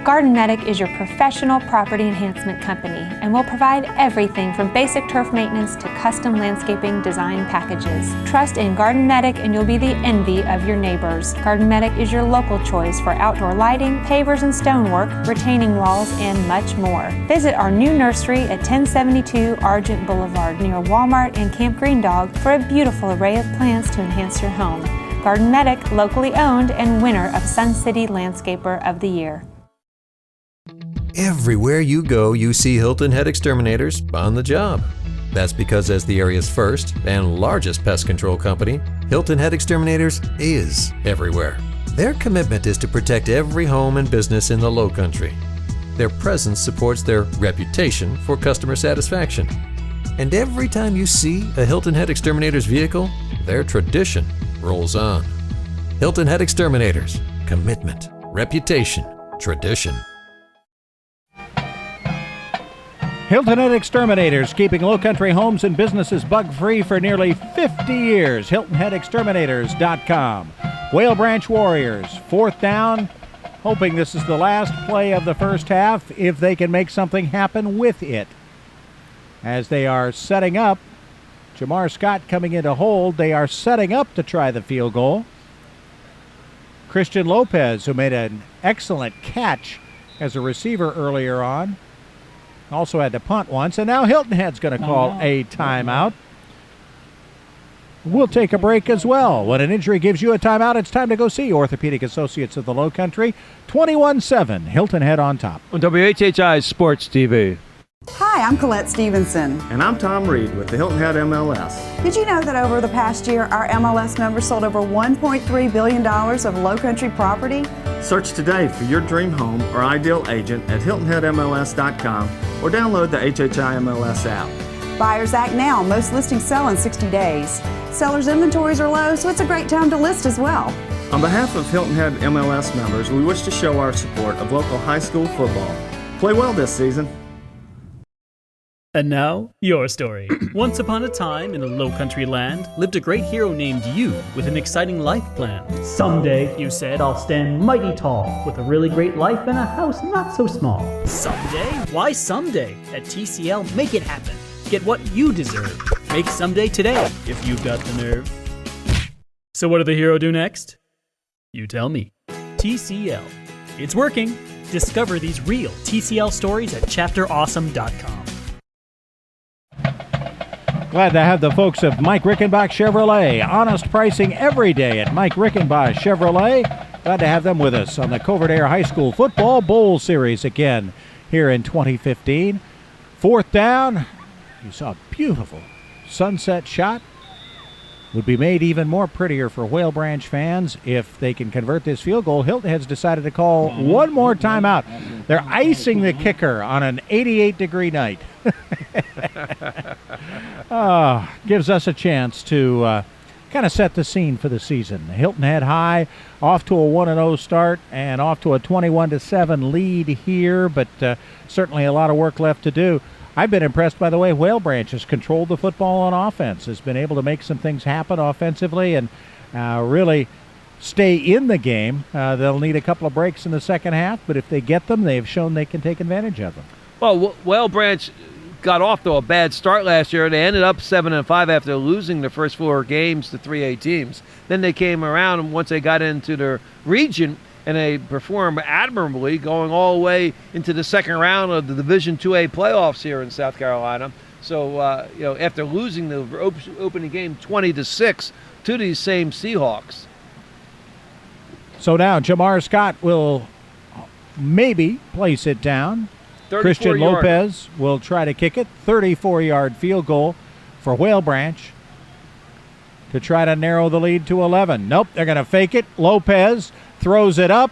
Garden Medic is your professional property enhancement company and will provide everything from basic turf maintenance to custom landscaping design packages. Trust in Garden Medic and you'll be the envy of your neighbors. Garden Medic is your local choice for outdoor lighting, pavers and stonework, retaining walls, and much more. Visit our new nursery at 1072 Argent Boulevard near Walmart and Camp Green Dog for a beautiful array of plants to enhance your home. Garden Medic, locally owned and winner of Sun City Landscaper of the Year. Everywhere you go, you see Hilton Head Exterminators on the job. That's because as the area's first and largest pest control company, Hilton Head Exterminators is everywhere. Their commitment is to protect every home and business in the Lowcountry. Their presence supports their reputation for customer satisfaction. And every time you see a Hilton Head Exterminators vehicle, their tradition rolls on. Hilton Head Exterminators. Commitment, reputation, tradition. Hilton Head Exterminators, keeping Lowcountry homes and businesses bug-free for nearly 50 years. HiltonHeadExterminators.com. Whale Branch Warriors, 4th down, hoping this is the last play of the first half, if they can make something happen with it. As they are setting up, Jamar Scott coming into hold, they are setting up to try the field goal. Christian Lopez, who made an excellent catch as a receiver earlier on, also had to punt once, and now Hilton Head's going to call a timeout. We'll take a break as well. When an injury gives you a timeout, it's time to go see Orthopedic Associates of the Lowcountry. 21-7, Hilton Head on top. On WHHI Sports TV. Hi, I'm Colette Stevenson. And I'm Tom Reed with the Hilton Head MLS. Did you know that over the past year, our MLS members sold over $1.3 billion of Lowcountry property? Search today for your dream home or ideal agent at HiltonHeadMLS.com or download the HHI MLS app. Buyers act now. Most listings sell in 60 days. Sellers' inventories are low, so it's a great time to list as well. On behalf of Hilton Head MLS members, we wish to show our support of local high school football. Play well this season. And now, your story. Once upon a time, in a low-country land, lived a great hero named you with an exciting life plan. Someday, you said, I'll stand mighty tall with a really great life and a house not so small. Someday? Why someday? At TCL, make it happen. Get what you deserve. Make someday today if you've got the nerve. So what did the hero do next? You tell me. TCL. It's working. Discover these real TCL stories at chapterawesome.com. Glad to have the folks of Mike Rickenbach Chevrolet. Honest pricing every day at Mike Rickenbach Chevrolet. Glad to have them with us on the Covert Aire High School Football Bowl Series again here in 2015. Fourth down. You saw a beautiful sunset shot. Would be made even more prettier for Whale Branch fans if they can convert this field goal. Hilton has decided to call one more timeout. They're icing the kicker on an 88-degree night. Gives us a chance to kind of set the scene for the season. Hilton Head High off to a 1-0 start and off to a 21-7 lead here, but certainly a lot of work left to do. I've been impressed by the way Whale Branch has controlled the football on offense, has been able to make some things happen offensively and really stay in the game. They'll need a couple of breaks in the second half, but if they get them, they've shown they can take advantage of them. Well, Whale Branch got off to a bad start last year. They ended up 7-5 after losing the first 4 games to 3A teams. Then they came around, and once they got into their region, and they performed admirably, going all the way into the second round of the Division IIA playoffs here in South Carolina. So, after losing the opening game 20-6 to these same Seahawks. So now Jamar Scott will maybe place it down. Christian Lopez will try to kick it. 34-yard field goal for Whale Branch to try to narrow the lead to 11. Nope, they're going to fake it. Lopez throws it up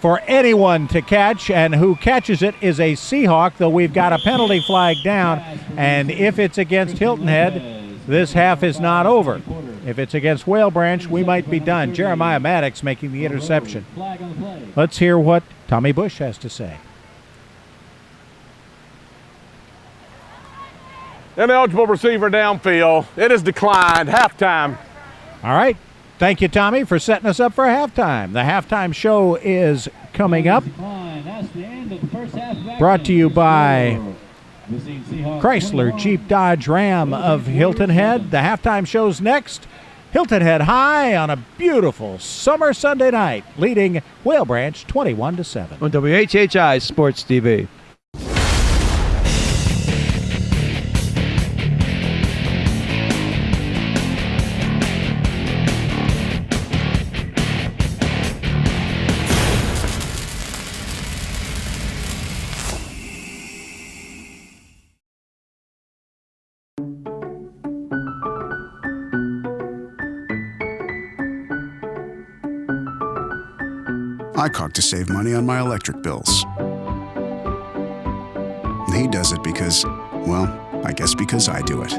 for anyone to catch, and who catches it is a Seahawk, though we've got a penalty flag down, and if it's against Hilton Head, this half is not over. If it's against Whale Branch, we might be done. Jeremiah Maddox making the interception. Let's hear what Tommy Bush has to say. Ineligible receiver downfield. It is declined. Halftime. All right. Thank you, Tommy, for setting us up for halftime. The halftime show is coming up. Brought to you by Chrysler Jeep Dodge Ram of Hilton Head. The halftime show's next. Hilton Head High on a beautiful summer Sunday night, leading Whale Branch 21-7. On WHHI Sports TV. I cook to save money on my electric bills. He does it because, well, I guess because I do it.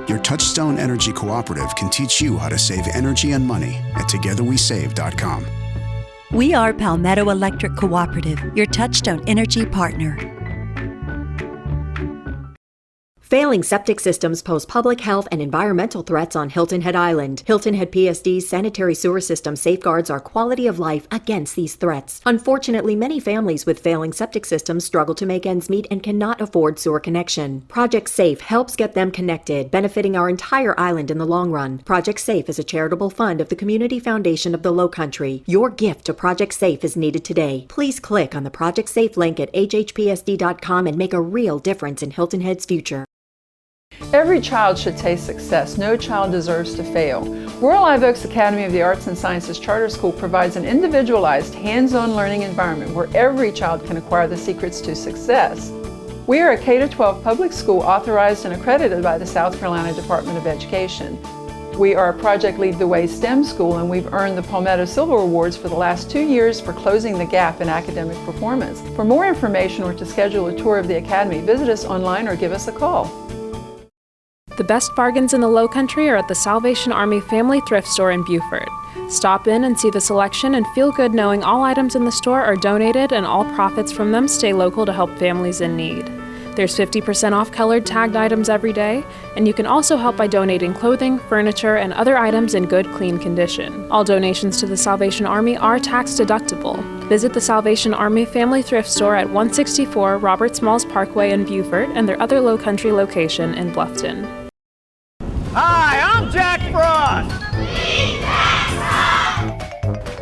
Your Touchstone Energy Cooperative can teach you how to save energy and money at togetherwesave.com. We are Palmetto Electric Cooperative, your Touchstone Energy partner. Failing septic systems pose public health and environmental threats on Hilton Head Island. Hilton Head PSD's sanitary sewer system safeguards our quality of life against these threats. Unfortunately, many families with failing septic systems struggle to make ends meet and cannot afford sewer connection. Project SAFE helps get them connected, benefiting our entire island in the long run. Project SAFE is a charitable fund of the Community Foundation of the Lowcountry. Your gift to Project SAFE is needed today. Please click on the Project SAFE link at hhpsd.com and make a real difference in Hilton Head's future. Every child should taste success. No child deserves to fail. Royal Live Oaks Academy of the Arts and Sciences Charter School provides an individualized, hands-on learning environment where every child can acquire the secrets to success. We are a K-12 public school authorized and accredited by the South Carolina Department of Education. We are a Project Lead the Way STEM school, and we've earned the Palmetto Silver Awards for the last 2 years for closing the gap in academic performance. For more information or to schedule a tour of the Academy, visit us online or give us a call. The best bargains in the Lowcountry are at the Salvation Army Family Thrift Store in Beaufort. Stop in and see the selection and feel good knowing all items in the store are donated and all profits from them stay local to help families in need. There's 50% off colored tagged items every day, and you can also help by donating clothing, furniture, and other items in good, clean condition. All donations to the Salvation Army are tax deductible. Visit the Salvation Army Family Thrift Store at 164 Robert Smalls Parkway in Beaufort and their other Lowcountry location in Bluffton. Hi, I'm Jack Frost.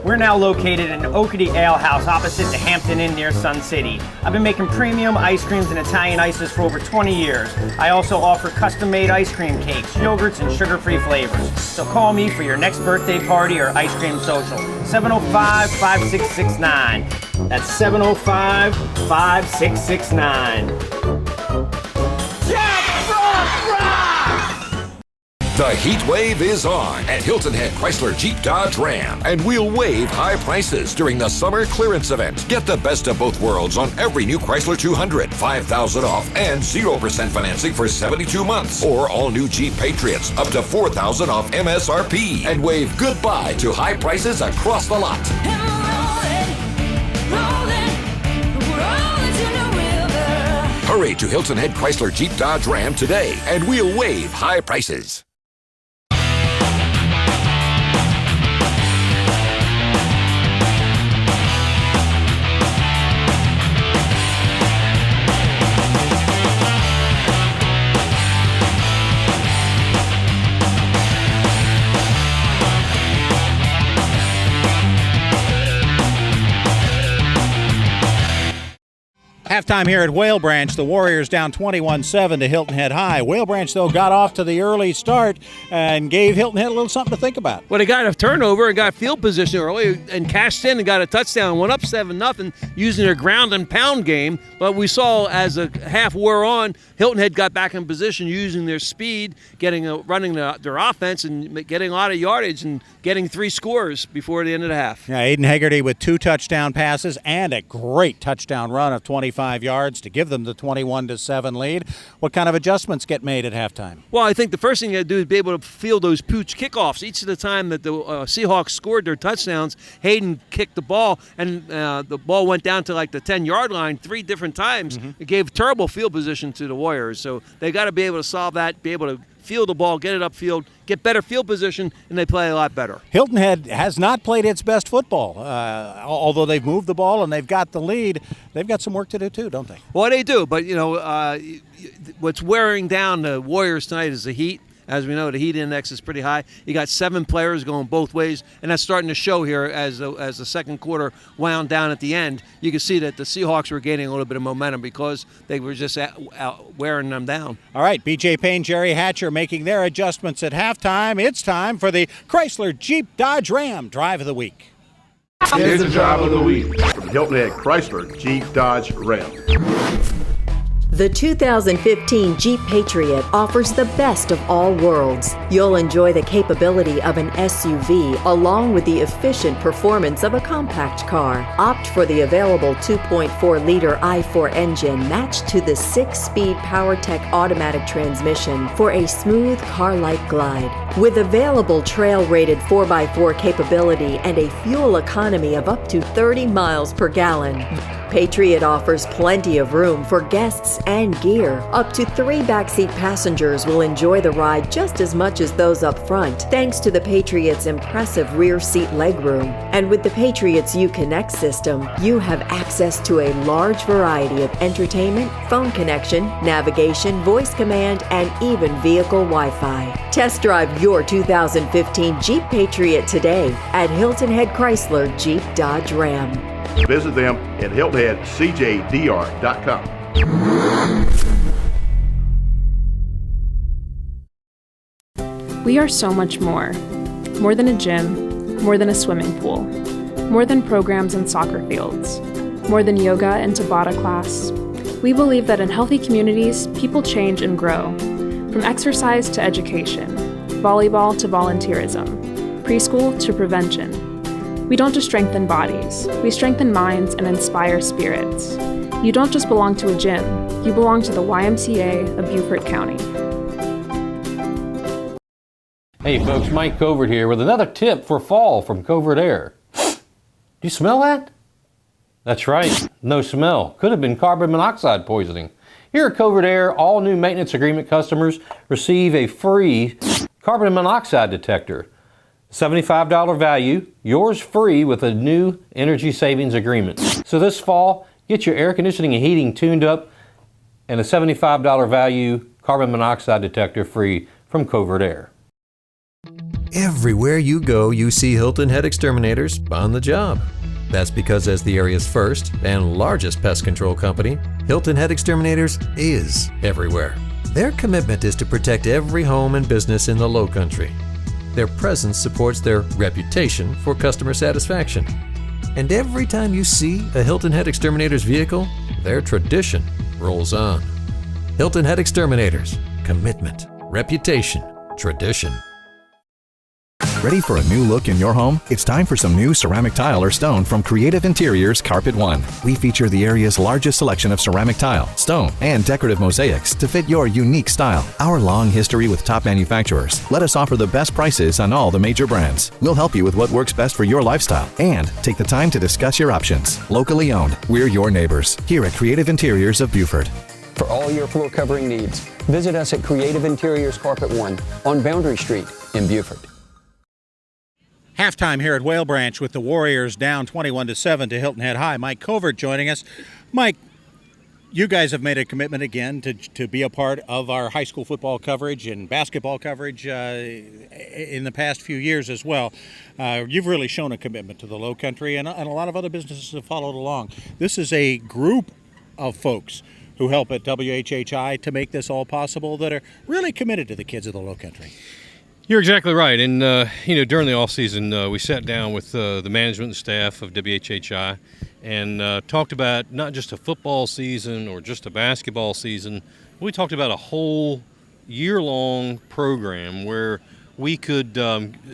We're now located in Oakady Ale House opposite the Hampton Inn near Sun City. I've been making premium ice creams and Italian ices for over 20 years. I also offer custom-made ice cream cakes, yogurts, and sugar-free flavors. So call me for your next birthday party or ice cream social. 705-5669. That's 705-5669. Jack Frost rocks! The heat wave is on at Hilton Head Chrysler Jeep Dodge Ram, and we'll waive high prices during the summer clearance event. Get the best of both worlds on every new Chrysler 200, $5,000 off, and 0% financing for 72 months. Or all new Jeep Patriots, up to $4,000 off MSRP, and wave goodbye to high prices across the lot. Hurry to Hilton Head Chrysler Jeep Dodge Ram today, and we'll waive high prices. Halftime here at Whale Branch. The Warriors down 21-7 to Hilton Head High. Whale Branch, though, got off to the early start and gave Hilton Head a little something to think about. Well, they got a turnover and got field position early and cashed in and got a touchdown. Went up 7-0 using their ground and pound game. But we saw as the half wore on, Hilton Head got back in position using their speed, running their offense and getting a lot of yardage and getting 3 scores before the end of the half. Yeah, Aiden Hegarty with 2 touchdown passes and a great touchdown run of 25 yards to give them the 21-7 lead. What kind of adjustments get made at halftime? Well, I think the first thing you got to do is be able to field those pooch kickoffs. Each of the time that the Seahawks scored their touchdowns, Hayden kicked the ball, and the ball went down to like the 10-yard line 3 different times. It gave terrible field position to the Warriors. So they got to be able to solve that, be able to field the ball, get it upfield, get better field position, and they play a lot better. Hilton Head has not played its best football. Although they've moved the ball and they've got the lead, they've got some work to do too, don't they? Well, they do, but, what's wearing down the Warriors tonight is the heat. As we know, the heat index is pretty high. You got 7 players going both ways, and that's starting to show here as the second quarter wound down at the end. You can see that the Seahawks were gaining a little bit of momentum because they were just out wearing them down. All right, B.J. Payne, Jerry Hatcher making their adjustments at halftime. It's time for the Chrysler Jeep Dodge Ram Drive of the Week. Here's the Drive of the Week from Hilton Head Chrysler Jeep Dodge Ram. The 2015 Jeep Patriot offers the best of all worlds. You'll enjoy the capability of an SUV along with the efficient performance of a compact car. Opt for the available 2.4-liter i4 engine matched to the 6-speed PowerTech automatic transmission for a smooth car-like glide. With available trail-rated 4x4 capability and a fuel economy of up to 30 miles per gallon, Patriot offers plenty of room for guests and gear. Up to 3 backseat passengers will enjoy the ride just as much as those up front, thanks to the Patriot's impressive rear seat legroom. And with the Patriot's Uconnect system, you have access to a large variety of entertainment, phone connection, navigation, voice command, and even vehicle Wi-Fi. Test drive your 2015 Jeep Patriot today at Hilton Head Chrysler Jeep Dodge Ram. Visit them at hiltonheadcjdr.com. We are so much more. More than a gym, more than a swimming pool, more than programs and soccer fields, more than yoga and Tabata class. We believe that in healthy communities, people change and grow. From exercise to education, volleyball to volunteerism, preschool to prevention. We don't just strengthen bodies, we strengthen minds and inspire spirits. You don't just belong to a gym, you belong to the YMCA of Beaufort County. Hey folks, Mike Covert here with another tip for fall from Covert Aire. Do you smell that? That's right, no smell. Could have been carbon monoxide poisoning. Here at Covert Aire, all new maintenance agreement customers receive a free carbon monoxide detector. $75 value, yours free with a new energy savings agreement. So this fall, get your air conditioning and heating tuned up and a $75 value carbon monoxide detector free from Covert Aire. Everywhere you go, you see Hilton Head Exterminators on the job. That's because as the area's first and largest pest control company, Hilton Head Exterminators is everywhere. Their commitment is to protect every home and business in the Lowcountry. Their presence supports their reputation for customer satisfaction. And every time you see a Hilton Head Exterminators vehicle, their tradition rolls on. Hilton Head Exterminators. Commitment, reputation, tradition. Ready for a new look in your home? It's time for some new ceramic tile or stone from Creative Interiors Carpet One. We feature the area's largest selection of ceramic tile, stone, and decorative mosaics to fit your unique style. Our long history with top manufacturers let us offer the best prices on all the major brands. We'll help you with what works best for your lifestyle and take the time to discuss your options. Locally owned, we're your neighbors here at Creative Interiors of Beaufort. For all your floor covering needs, visit us at Creative Interiors Carpet One on Boundary Street in Beaufort. Halftime here at Whale Branch with the Warriors down 21-7 to Hilton Head High. Mike Covert joining us. Mike, you guys have made a commitment again to be a part of our high school football coverage and basketball coverage in the past few years as well. You've really shown a commitment to the Lowcountry, and a lot of other businesses have followed along. This is a group of folks who help at WHHI to make this all possible that are really committed to the kids of the Lowcountry. You're exactly right. And, during the off season, we sat down with the management and staff of WHHI and talked about not just a football season or just a basketball season. We talked about a whole year-long program where we could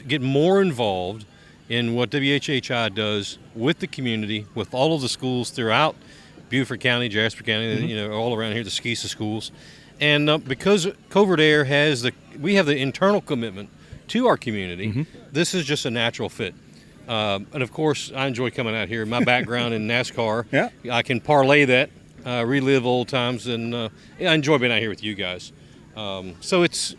get more involved in what WHHI does with the community, with all of the schools throughout Beaufort County, Jasper County, all around here, the SCISA schools. And because Covert Aire we have the internal commitment to our community, this is just a natural fit. And of course, I enjoy coming out here. My background in NASCAR, I can parlay that, relive old times, and I enjoy being out here with you guys. So it's,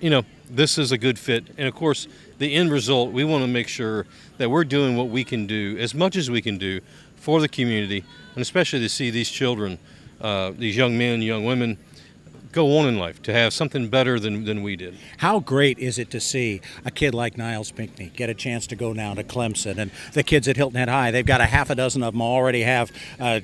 this is a good fit. And of course, the end result, we want to make sure that we're doing what we can do, as much as we can do, for the community, and especially to see these children, these young men, young women, go on in life, to have something better than we did. How great is it to see a kid like Niles Pinckney get a chance to go now to Clemson, and the kids at Hilton Head High, they've got a half a dozen of them already have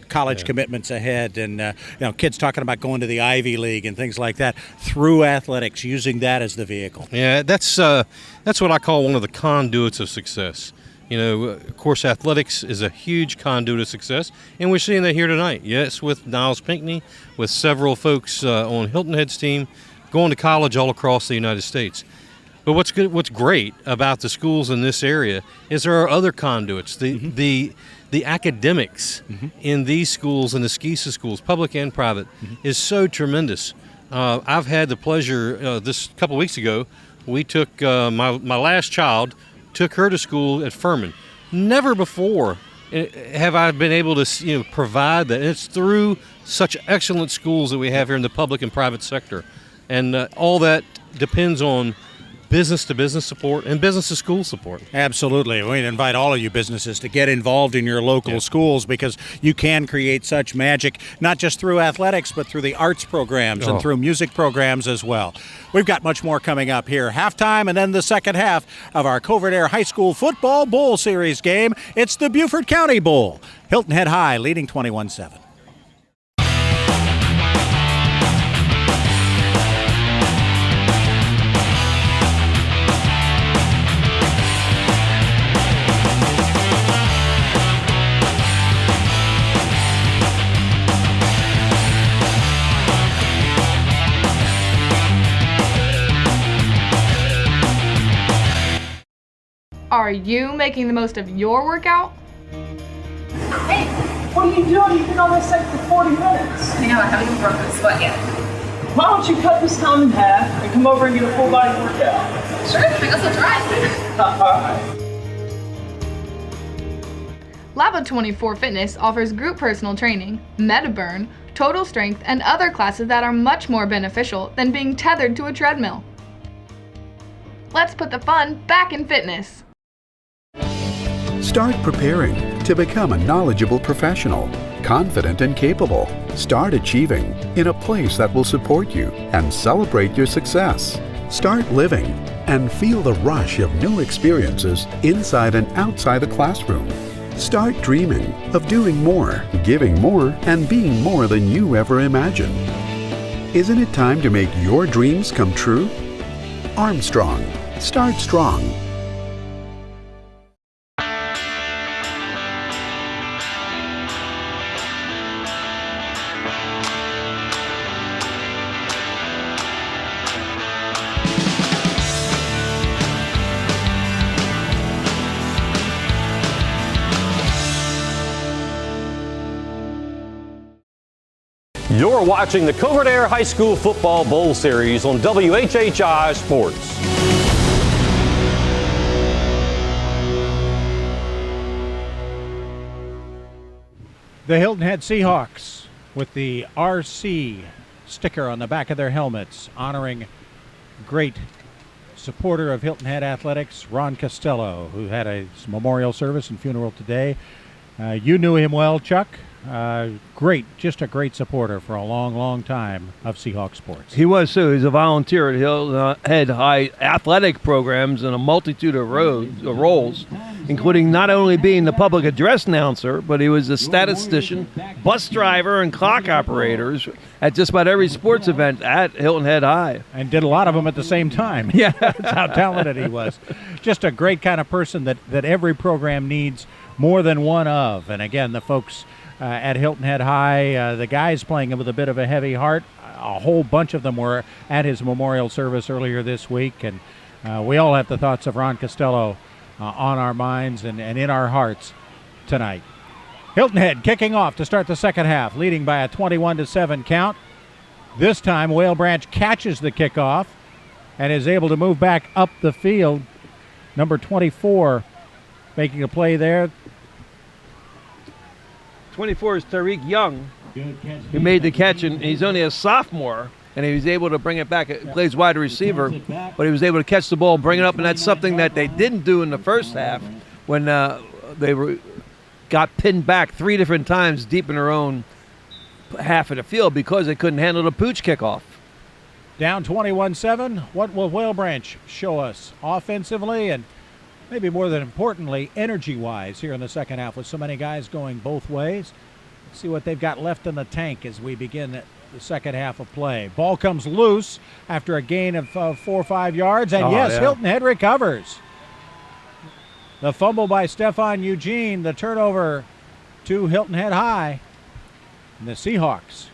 college commitments ahead, and kids talking about going to the Ivy League and things like that through athletics, using that as the vehicle. Yeah, that's what I call one of the conduits of success. Of course, athletics is a huge conduit of success, and we're seeing that here tonight. Yes, with Niles Pinckney, with several folks on Hilton Head's team going to college all across the United States. But what's great about the schools in this area is there are other conduits. The academics in these schools and the SCISA schools, public and private, is so tremendous. I've had the pleasure this couple weeks ago. We took my last child. Took her to school at Furman. Never before have I been able to provide that. And it's through such excellent schools that we have here in the public and private sector. And all that depends on business-to-business support and business-to-school support. Absolutely. We invite all of you businesses to get involved in your local schools, because you can create such magic, not just through athletics, but through the arts programs and through music programs as well. We've got much more coming up here. Halftime and then the second half of our Covert Aire High School Football Bowl Series game. It's the Beaufort County Bowl. Hilton Head High leading 21-7. Are you making the most of your workout? Hey, what are you doing? You've been on this site for 40 minutes. I know, I haven't even broken a sweat yet. Why don't you cut this time in half and come over and get a full body workout? Sure, I guess I'll try. Labo 24 Fitness offers group personal training, MetaBurn, total strength, and other classes that are much more beneficial than being tethered to a treadmill. Let's put the fun back in fitness. Start preparing to become a knowledgeable professional, confident and capable. Start achieving in a place that will support you and celebrate your success. Start living and feel the rush of new experiences inside and outside the classroom. Start dreaming of doing more, giving more, and being more than you ever imagined. Isn't it time to make your dreams come true? Armstrong. Start strong. You're watching the Covert Aire High School Football Bowl Series on WHHI Sports. The Hilton Head Seahawks with the RC sticker on the back of their helmets, honoring great supporter of Hilton Head Athletics, Ron Costello, who had a memorial service and funeral today. You knew him well, Chuck. Just a great supporter for a long, long time of Seahawks sports. He was too. He's a volunteer at Hilton Head High athletic programs in a multitude of roles, including not only being the public address announcer, but he was a statistician, bus driver, and clock operators at just about every sports event at Hilton Head High. And did a lot of them at the same time. Yeah. That's how talented he was. Just a great kind of person that every program needs more than one of. And again, the folks at Hilton Head High, the guys playing him with a bit of a heavy heart. A whole bunch of them were at his memorial service earlier this week, and we all have the thoughts of Ron Costello on our minds and in our hearts tonight. Hilton Head kicking off to start the second half, leading by a 21-7 count. This time, Whale Branch catches the kickoff and is able to move back up the field. Number 24 making a play there. 24 is Tariq Young, who made the catch, and he's only a sophomore, and he was able to bring it back. He plays wide receiver, but he was able to catch the ball, bring it up, and that's something that they didn't do in the first half when got pinned back 3 different times deep in their own half of the field because they couldn't handle the pooch kickoff. Down 21-7. What will Whale Branch show us offensively and maybe more than importantly, energy-wise here in the second half with so many guys going both ways? Let's see what they've got left in the tank as we begin the second half of play. Ball comes loose after a gain of 4 or 5 yards, and Hilton Head recovers. The fumble by Stefan Eugene, the turnover to Hilton Head High. And the Seahawks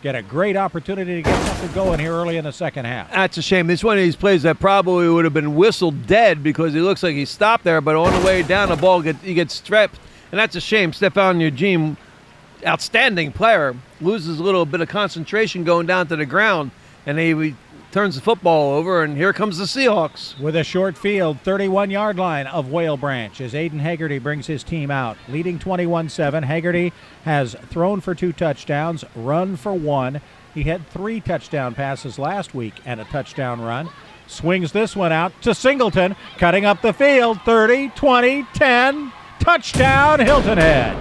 get a great opportunity to get something going here early in the second half. That's a shame. This is one of these plays that probably would have been whistled dead because he looks like he stopped there, but on the way down the ball, he gets stripped. And that's a shame. Stefan Eugene, outstanding player, loses a little bit of concentration going down to the ground, and he turns the football over, and here comes the Seahawks. With a short field, 31-yard line of Whale Branch as Aiden Haggerty brings his team out. Leading 21-7, Haggerty has thrown for 2 touchdowns, run for 1. He had 3 touchdown passes last week and a touchdown run. Swings this one out to Singleton, cutting up the field, 30, 20, 10, touchdown Hilton Head.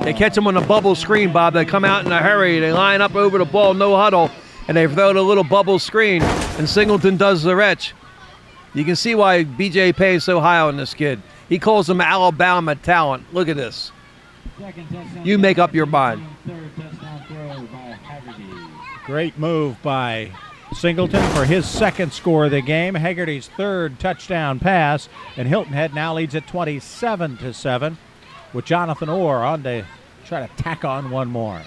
They catch him on the bubble screen, Bob. They come out in a hurry. They line up over the ball, no huddle. And they throw the little bubble screen, and Singleton does the retch. You can see why B.J. Payne is so high on this kid. He calls him Alabama talent. Look at this. You make up your mind. Great move by Singleton for his second score of the game. Haggerty's 3rd touchdown pass, and Hilton Head now leads at 27-7 with Jonathan Orr on to try to tack on one more.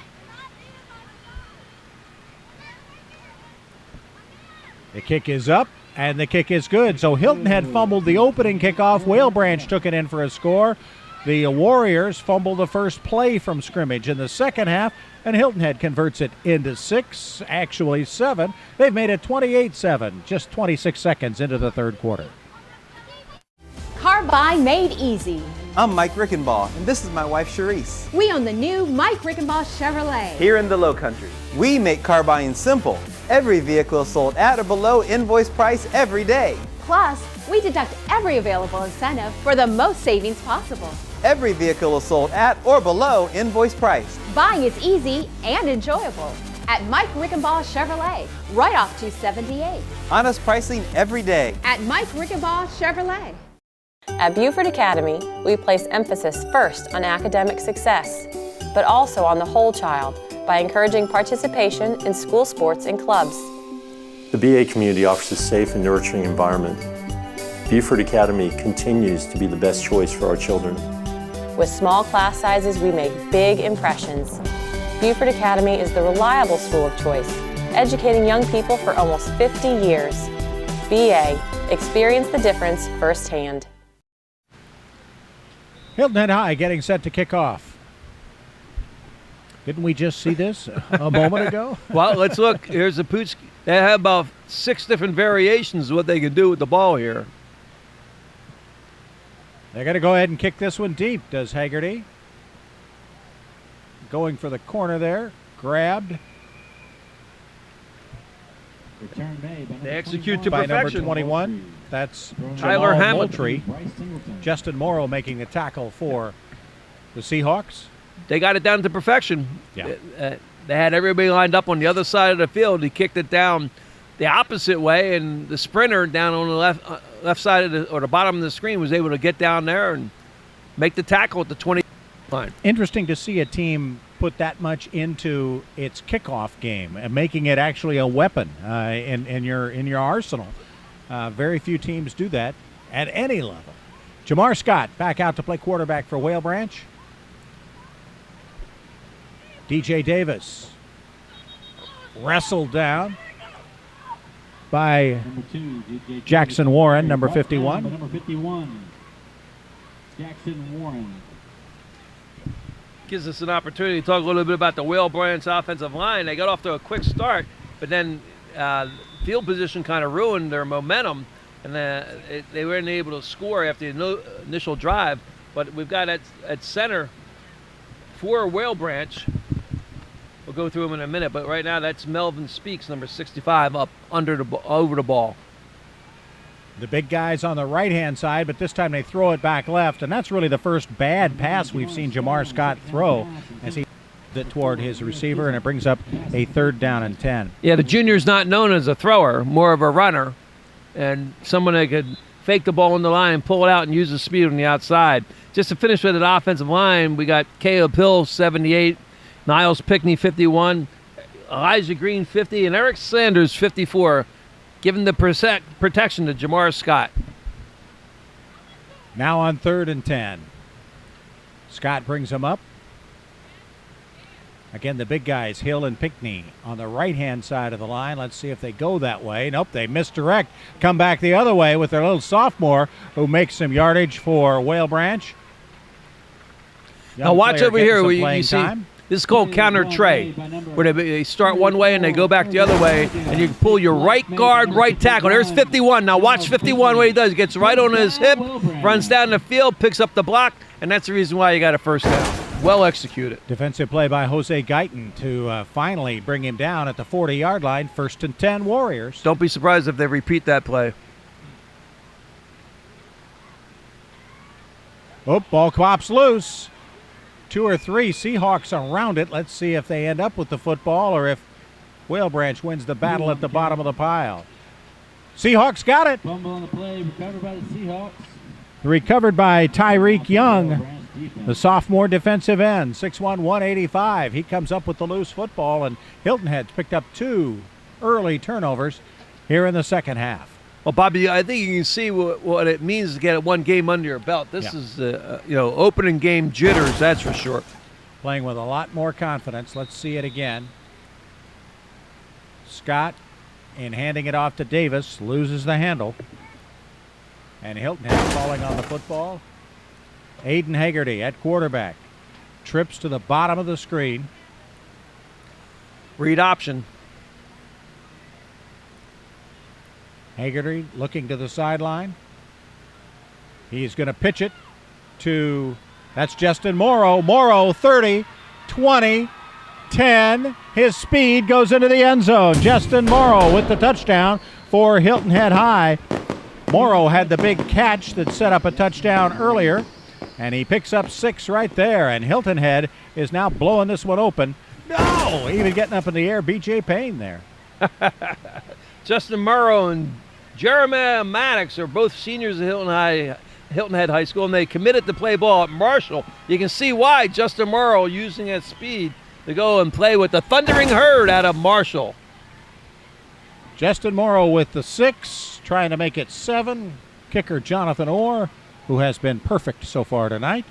The kick is up, and the kick is good. So Hilton Head fumbled the opening kickoff. Whale Branch took it in for a score. The Warriors fumble the first play from scrimmage in the second half, and Hilton Head converts it into 6, actually 7. They've made it 28-7, just 26 seconds into the third quarter. Car buy made easy. I'm Mike Rickenbaugh, and this is my wife, Charisse. We own the new Mike Rickenbaugh Chevrolet. Here in the Lowcountry, we make car buying simple. Every vehicle is sold at or below invoice price every day. Plus, We deduct every available incentive for the most savings possible. Every vehicle is sold at or below invoice price. Buying is easy and enjoyable at Mike Rickenbaugh Chevrolet, right off 278. Honest pricing every day. At Mike Rickenbaugh Chevrolet. At Beaufort Academy, we place emphasis first on academic success, but also on the whole child by encouraging participation in school sports and clubs. The BA community offers a safe and nurturing environment. Beaufort Academy continues to be the best choice for our children. With small class sizes, we make big impressions. Beaufort Academy is the reliable school of choice, educating young people for almost 50 years. BA, experience the difference firsthand. Hilton Head High getting set to kick off. Didn't we just see this a moment ago? Well, let's look. Here's the Pooch. They have about 6 different variations of what they can do with the ball here. They're going to go ahead and kick this one deep, does Hargray. Going for the corner there. Grabbed. They execute to by perfection. number 21. That's Tyler Hamilton. Justin Morrow making the tackle for the Seahawks. They got it down to perfection. Yeah. They had everybody lined up on the other side of the field. He kicked it down the opposite way, and the sprinter down on the left side of or the bottom of the screen was able to get down there and make the tackle at the 20 line. Interesting to see a team put that much into its kickoff game and making it actually a weapon in your arsenal. Very few teams do that at any level. Jamar Scott back out to play quarterback for Whale Branch. DJ Davis wrestled down by Jackson Warren, number 51. Number 51, Jackson Warren. Gives us an opportunity to talk a little bit about the Whale Branch offensive line. They got off to a quick start, but then field position kind of ruined their momentum, and they weren't able to score after the initial drive. But we've got at center for Whale Branch. We'll go through them in a minute, but right now that's Melvin Speaks, number 65, up over the ball. The big guys on the right-hand side, but this time they throw it back left, and that's really the first bad pass we've seen Jamar Scott throw as he it toward his receiver, and it brings up a 3rd down and 10. Yeah, the junior's not known as a thrower, more of a runner, and someone that could fake the ball in the line and pull it out and use the speed on the outside. Just to finish with the offensive line, we got Caleb Hill, 78, Niles Pickney, 51, Elijah Green, 50, and Eric Sanders, 54, giving the protection to Jamar Scott. Now on 3rd and 10. Scott brings him up. Again, the big guys, Hill and Pickney, on the right-hand side of the line. Let's see if they go that way. Nope, they misdirect. Come back the other way with their little sophomore who makes some yardage for Whale Branch. Now watch over here where you see time. This is called counter tray, where they start one way and they go back the other way, and you can pull your right guard, right tackle. There's 51. Now watch 51 what he does. He gets right on his hip, runs down the field, picks up the block, and that's the reason why you got a 1st down. Well executed. Defensive play by Jose Guyton to finally bring him down at the 40-yard line. 1st and 10 Warriors. Don't be surprised if they repeat that play. Oh, ball pops loose. 2 or 3 Seahawks around it. Let's see if they end up with the football or if Whale Branch wins the battle at the bottom of the pile. Seahawks got it. Fumble on the play, recovered by the Seahawks. Recovered by Tyreek Young, the sophomore defensive end, 6'1", 185. He comes up with the loose football, and Hilton Head's picked up 2 early turnovers here in the second half. Well, Bobby, I think you can see what it means to get 1 game under your belt. This is, opening game jitters, that's for sure. Playing with a lot more confidence. Let's see it again. Scott, in handing it off to Davis, loses the handle. And Hilton Head falling on the football. Aiden Hargray at quarterback. Trips to the bottom of the screen. Read option. Hargray looking to the sideline. He's going to pitch it to, that's Justin Morrow. Morrow, 30, 20, 10. His speed goes into the end zone. Justin Morrow with the touchdown for Hilton Head High. Morrow had the big catch that set up a touchdown earlier, and he picks up 6 right there, and Hilton Head is now blowing this one open. No, even getting up in the air, B.J. Payne there. Justin Morrow and Jeremiah Maddox are both seniors at Hilton Head High School, and they committed to play ball at Marshall. You can see why Justin Morrow using his speed to go and play with the Thundering Herd out of Marshall. Justin Morrow with the 6, trying to make it 7. Kicker Jonathan Orr, who has been perfect so far tonight.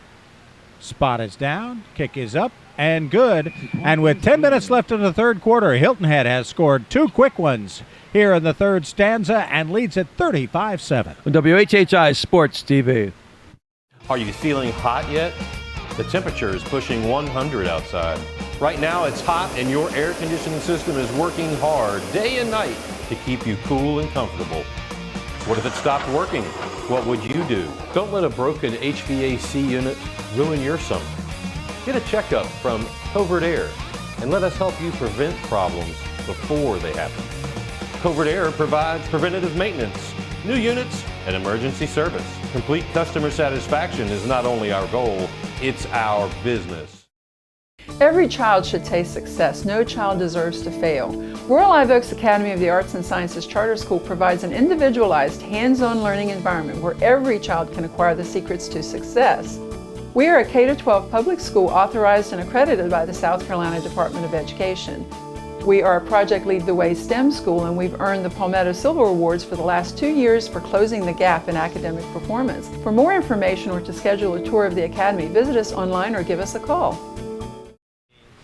Spot is down, kick is up, and good. And with 10 minutes left in the third quarter, Hilton Head has scored 2 quick ones here in the third stanza and leads at 35-7. On WHHI Sports TV. Are you feeling hot yet? The temperature is pushing 100 outside. Right now it's hot and your air conditioning system is working hard day and night to keep you cool and comfortable. What if it stopped working? What would you do? Don't let a broken HVAC unit ruin your summer. Get a checkup from Covert Aire and let us help you prevent problems before they happen. Covert Aire provides preventative maintenance, new units, and emergency service. Complete customer satisfaction is not only our goal, it's our business. Every child should taste success. No child deserves to fail. Royal Live Oaks Academy of the Arts and Sciences Charter School provides an individualized, hands-on learning environment where every child can acquire the secrets to success. We are a K-12 public school authorized and accredited by the South Carolina Department of Education. We are a Project Lead the Way STEM school, and we've earned the Palmetto Silver Awards for the last 2 years for closing the gap in academic performance. For more information or to schedule a tour of the Academy, visit us online or give us a call.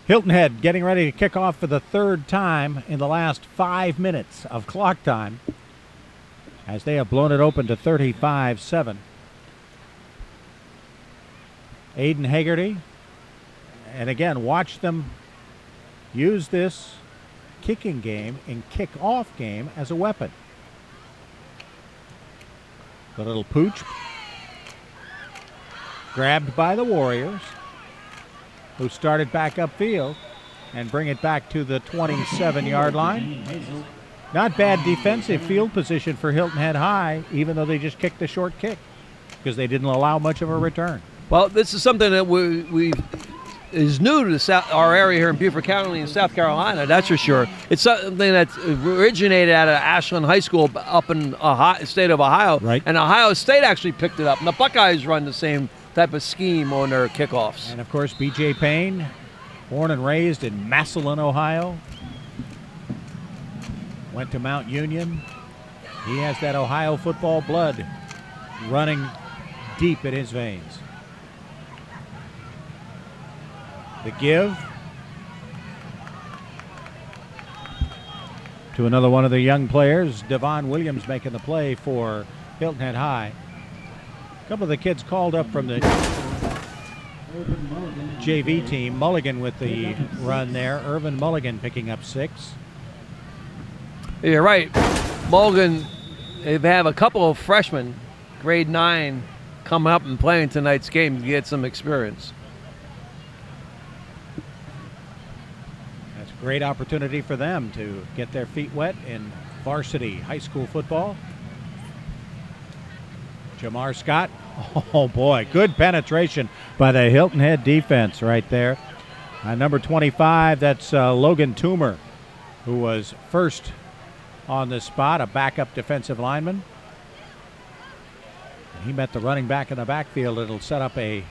Hilton Head getting ready to kick off for the 3rd time in the last 5 minutes of clock time, as they have blown it open to 35-7. Aiden Haggerty, and again, watch them use this kicking game and kick-off game as a weapon. The little pooch grabbed by the Warriors, who started back upfield and bring it back to the 27-yard line. Not bad defensive field position for Hilton Head High, even though they just kicked the short kick because they didn't allow much of a return. Well, this is something that we is new to our area here in Beaufort County in South Carolina, that's for sure. It's something that originated out of Ashland High School up in state of Ohio. Right. And Ohio State actually picked it up. And the Buckeyes run the same type of scheme on their kickoffs. And, of course, B.J. Payne, born and raised in Massillon, Ohio. Went to Mount Union. He has that Ohio football blood running deep in his veins. The give to another one of the young players, Devon Williams, making the play for Hilton Head High. A couple of the kids called up from the JV team. Mulligan with the run there. Irvin Mulligan picking up 6. You're right. Mulligan, they have a couple of freshmen, grade 9, come up and play in tonight's game to get some experience. That's a great opportunity for them to get their feet wet in varsity high school football. Jamar Scott, oh boy, good penetration by the Hilton Head defense right there. Number 25, that's Logan Toomer, who was first on the spot, a backup defensive lineman. He met the running back in the backfield. It'll set up a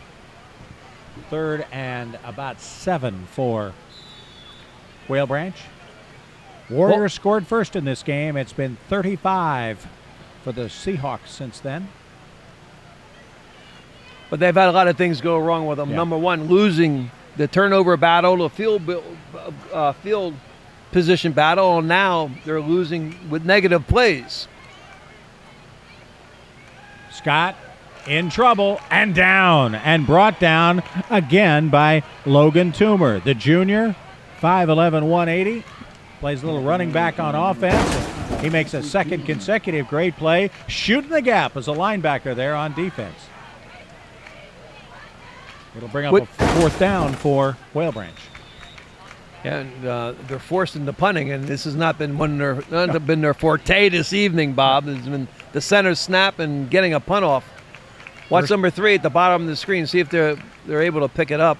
3rd and about 7 for Whale Branch. Warriors scored first in this game. It's been 35 for the Seahawks since then. But they've had a lot of things go wrong with them. Yeah. Number one, losing the turnover battle, the field position battle, and now they're losing with negative plays. Scott in trouble and down, and brought down again by Logan Toomer, the junior, 5'11", 180. Plays a little running back on offense. He makes a 2nd consecutive great play, shooting the gap as a linebacker there on defense. It'll bring up a 4th down for Whale Branch. Yeah, and they're forced into punting, and this has not been their forte this evening, Bob. It's been the center snap and getting a punt off. Watch number 3 at the bottom of the screen. See if they're able to pick it up.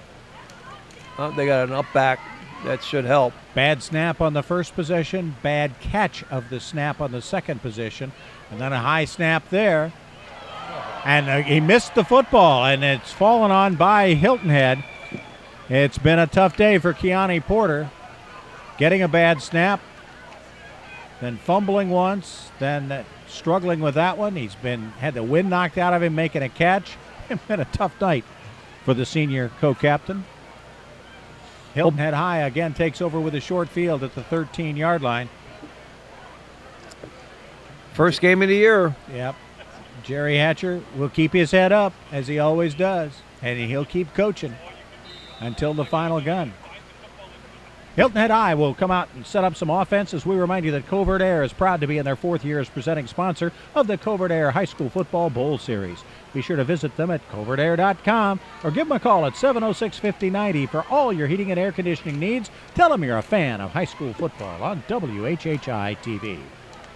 Oh, they got an up back. That should help. Bad snap on the first possession, bad catch of the snap on the second possession, and then a high snap there. And he missed the football, and it's fallen on by Hilton Head. It's been a tough day for Keani Porter. Getting a bad snap, then fumbling once, then struggling with that one. He's had the wind knocked out of him making a catch. It's been a tough night for the senior co-captain. Hilton Head High again takes over with a short field at the 13-yard line. First game of the year. Yep. Jerry Hatcher will keep his head up, as he always does, and he'll keep coaching until the final gun. Hilton Head High will come out and set up some offense as we remind you that Covert Aire is proud to be in their 4th year as presenting sponsor of the Covert Aire High School Football Bowl Series. Be sure to visit them at covertaire.com or give them a call at 706-5090 for all your heating and air conditioning needs. Tell them you're a fan of high school football on WHHI-TV.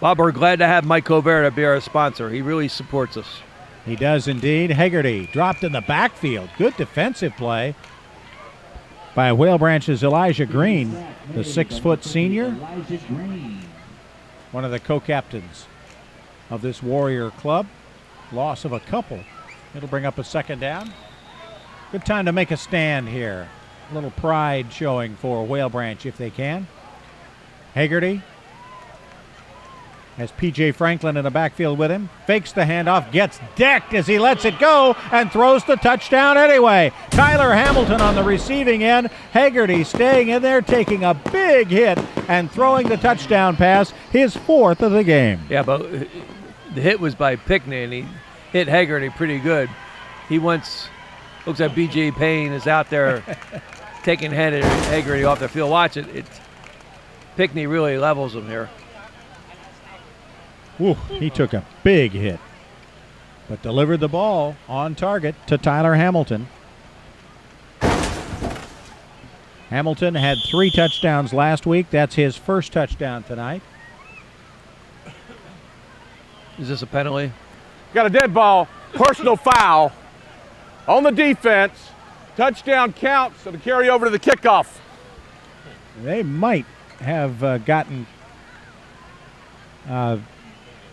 Bob, we're glad to have Mike Covert be our sponsor. He really supports us. He does indeed. Hegarty dropped in the backfield. Good defensive play by Whale Branch's Elijah Green, the 6-foot senior, one of the co-captains of this Warrior club. Loss of a couple. It'll bring up a second down. Good time to make a stand here. A little pride showing for Whale Branch if they can. Hegarty has P.J. Franklin in the backfield with him. Fakes the handoff, gets decked as he lets it go and throws the touchdown anyway. Tyler Hamilton on the receiving end. Hegarty staying in there, taking a big hit and throwing the touchdown pass, his 4th of the game. Yeah, but the hit was by Pickney, and he hit Hegarty pretty good. He looks like B.J. Payne is out there taking Hegarty off the field. Watch it. Pickney really levels him here. Ooh, he took a big hit, but delivered the ball on target to Tyler Hamilton. Hamilton had 3 touchdowns last week. That's his first touchdown tonight. Is this a penalty? Got a dead ball, personal foul on the defense. Touchdown counts, so to carry over to the kickoff. They might have gotten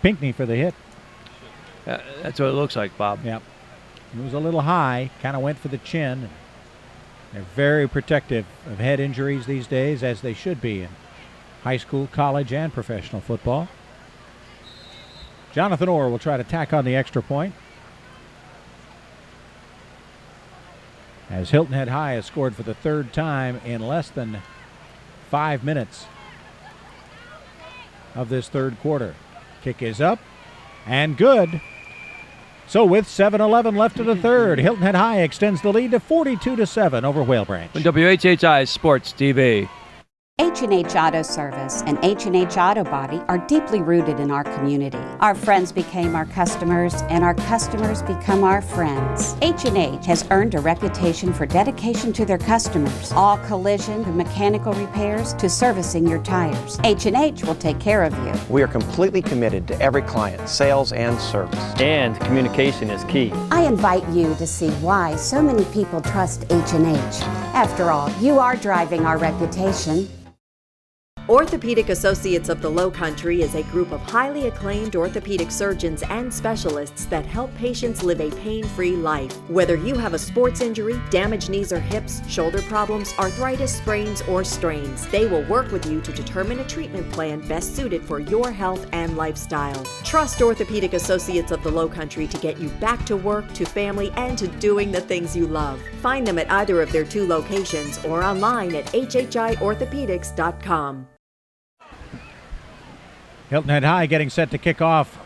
Pinkney for the hit. That's what it looks like, Bob. Yep. It was a little high, kind of went for the chin. They're very protective of head injuries these days, as they should be in high school, college, and professional football. Jonathan Orr will try to tack on the extra point, as Hilton Head High has scored for the 3rd time in less than 5 minutes of this 3rd quarter. Kick is up and good. So with 7:11 left in the 3rd, Hilton Head High extends the lead to 42-7 over Whale Branch. On WHHI Sports TV. H&H Auto Service and H&H Auto Body are deeply rooted in our community. Our friends became our customers, and our customers become our friends. H&H has earned a reputation for dedication to their customers. All collision and mechanical repairs to servicing your tires. H&H will take care of you. We are completely committed to every client, sales and service. And communication is key. I invite you to see why so many people trust H&H. After all, you are driving our reputation. Orthopedic Associates of the Lowcountry is a group of highly acclaimed orthopedic surgeons and specialists that help patients live a pain-free life. Whether you have a sports injury, damaged knees or hips, shoulder problems, arthritis, sprains, or strains, they will work with you to determine a treatment plan best suited for your health and lifestyle. Trust Orthopedic Associates of the Lowcountry to get you back to work, to family, and to doing the things you love. Find them at either of their 2 locations or online at HHIorthopedics.com. Hilton Head High getting set to kick off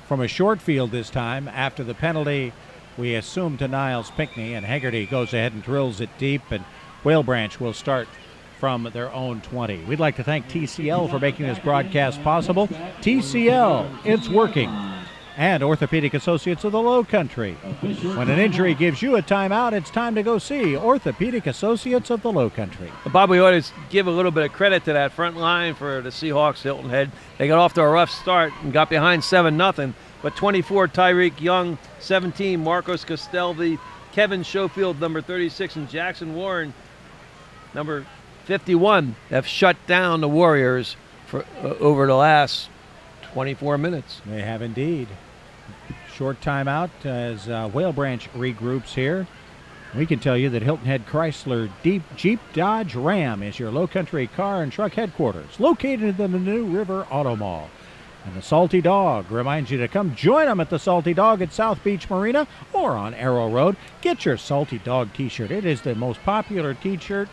from a short field this time after the penalty, we assume, to Niles Pinkney, and Hegarty goes ahead and drills it deep, and Whale Branch will start from their own 20. We'd like to thank TCL for making this broadcast possible. TCL, it's working. and Orthopedic Associates of the Lowcountry. When an injury gives you a timeout, it's time to go see Orthopedic Associates of the Lowcountry. Bob, we ought to give a little bit of credit to that front line for the Seahawks, Hilton Head. They got off to a rough start and got behind 7-0, but 24, Tyreek Young, 17, Marcos Castelvi, Kevin Schofield, number 36, and Jackson Warren, number 51, have shut down the Warriors for over the last 24 minutes. They have indeed. Short timeout as Whale Branch regroups here. We can tell you that Hilton Head Chrysler Jeep Dodge Ram is your Lowcountry car and truck headquarters, located in the New River Auto Mall. And the Salty Dog reminds you to come join them at the Salty Dog at South Beach Marina or on Aire Road. Get your Salty Dog t-shirt. It is the most popular t-shirt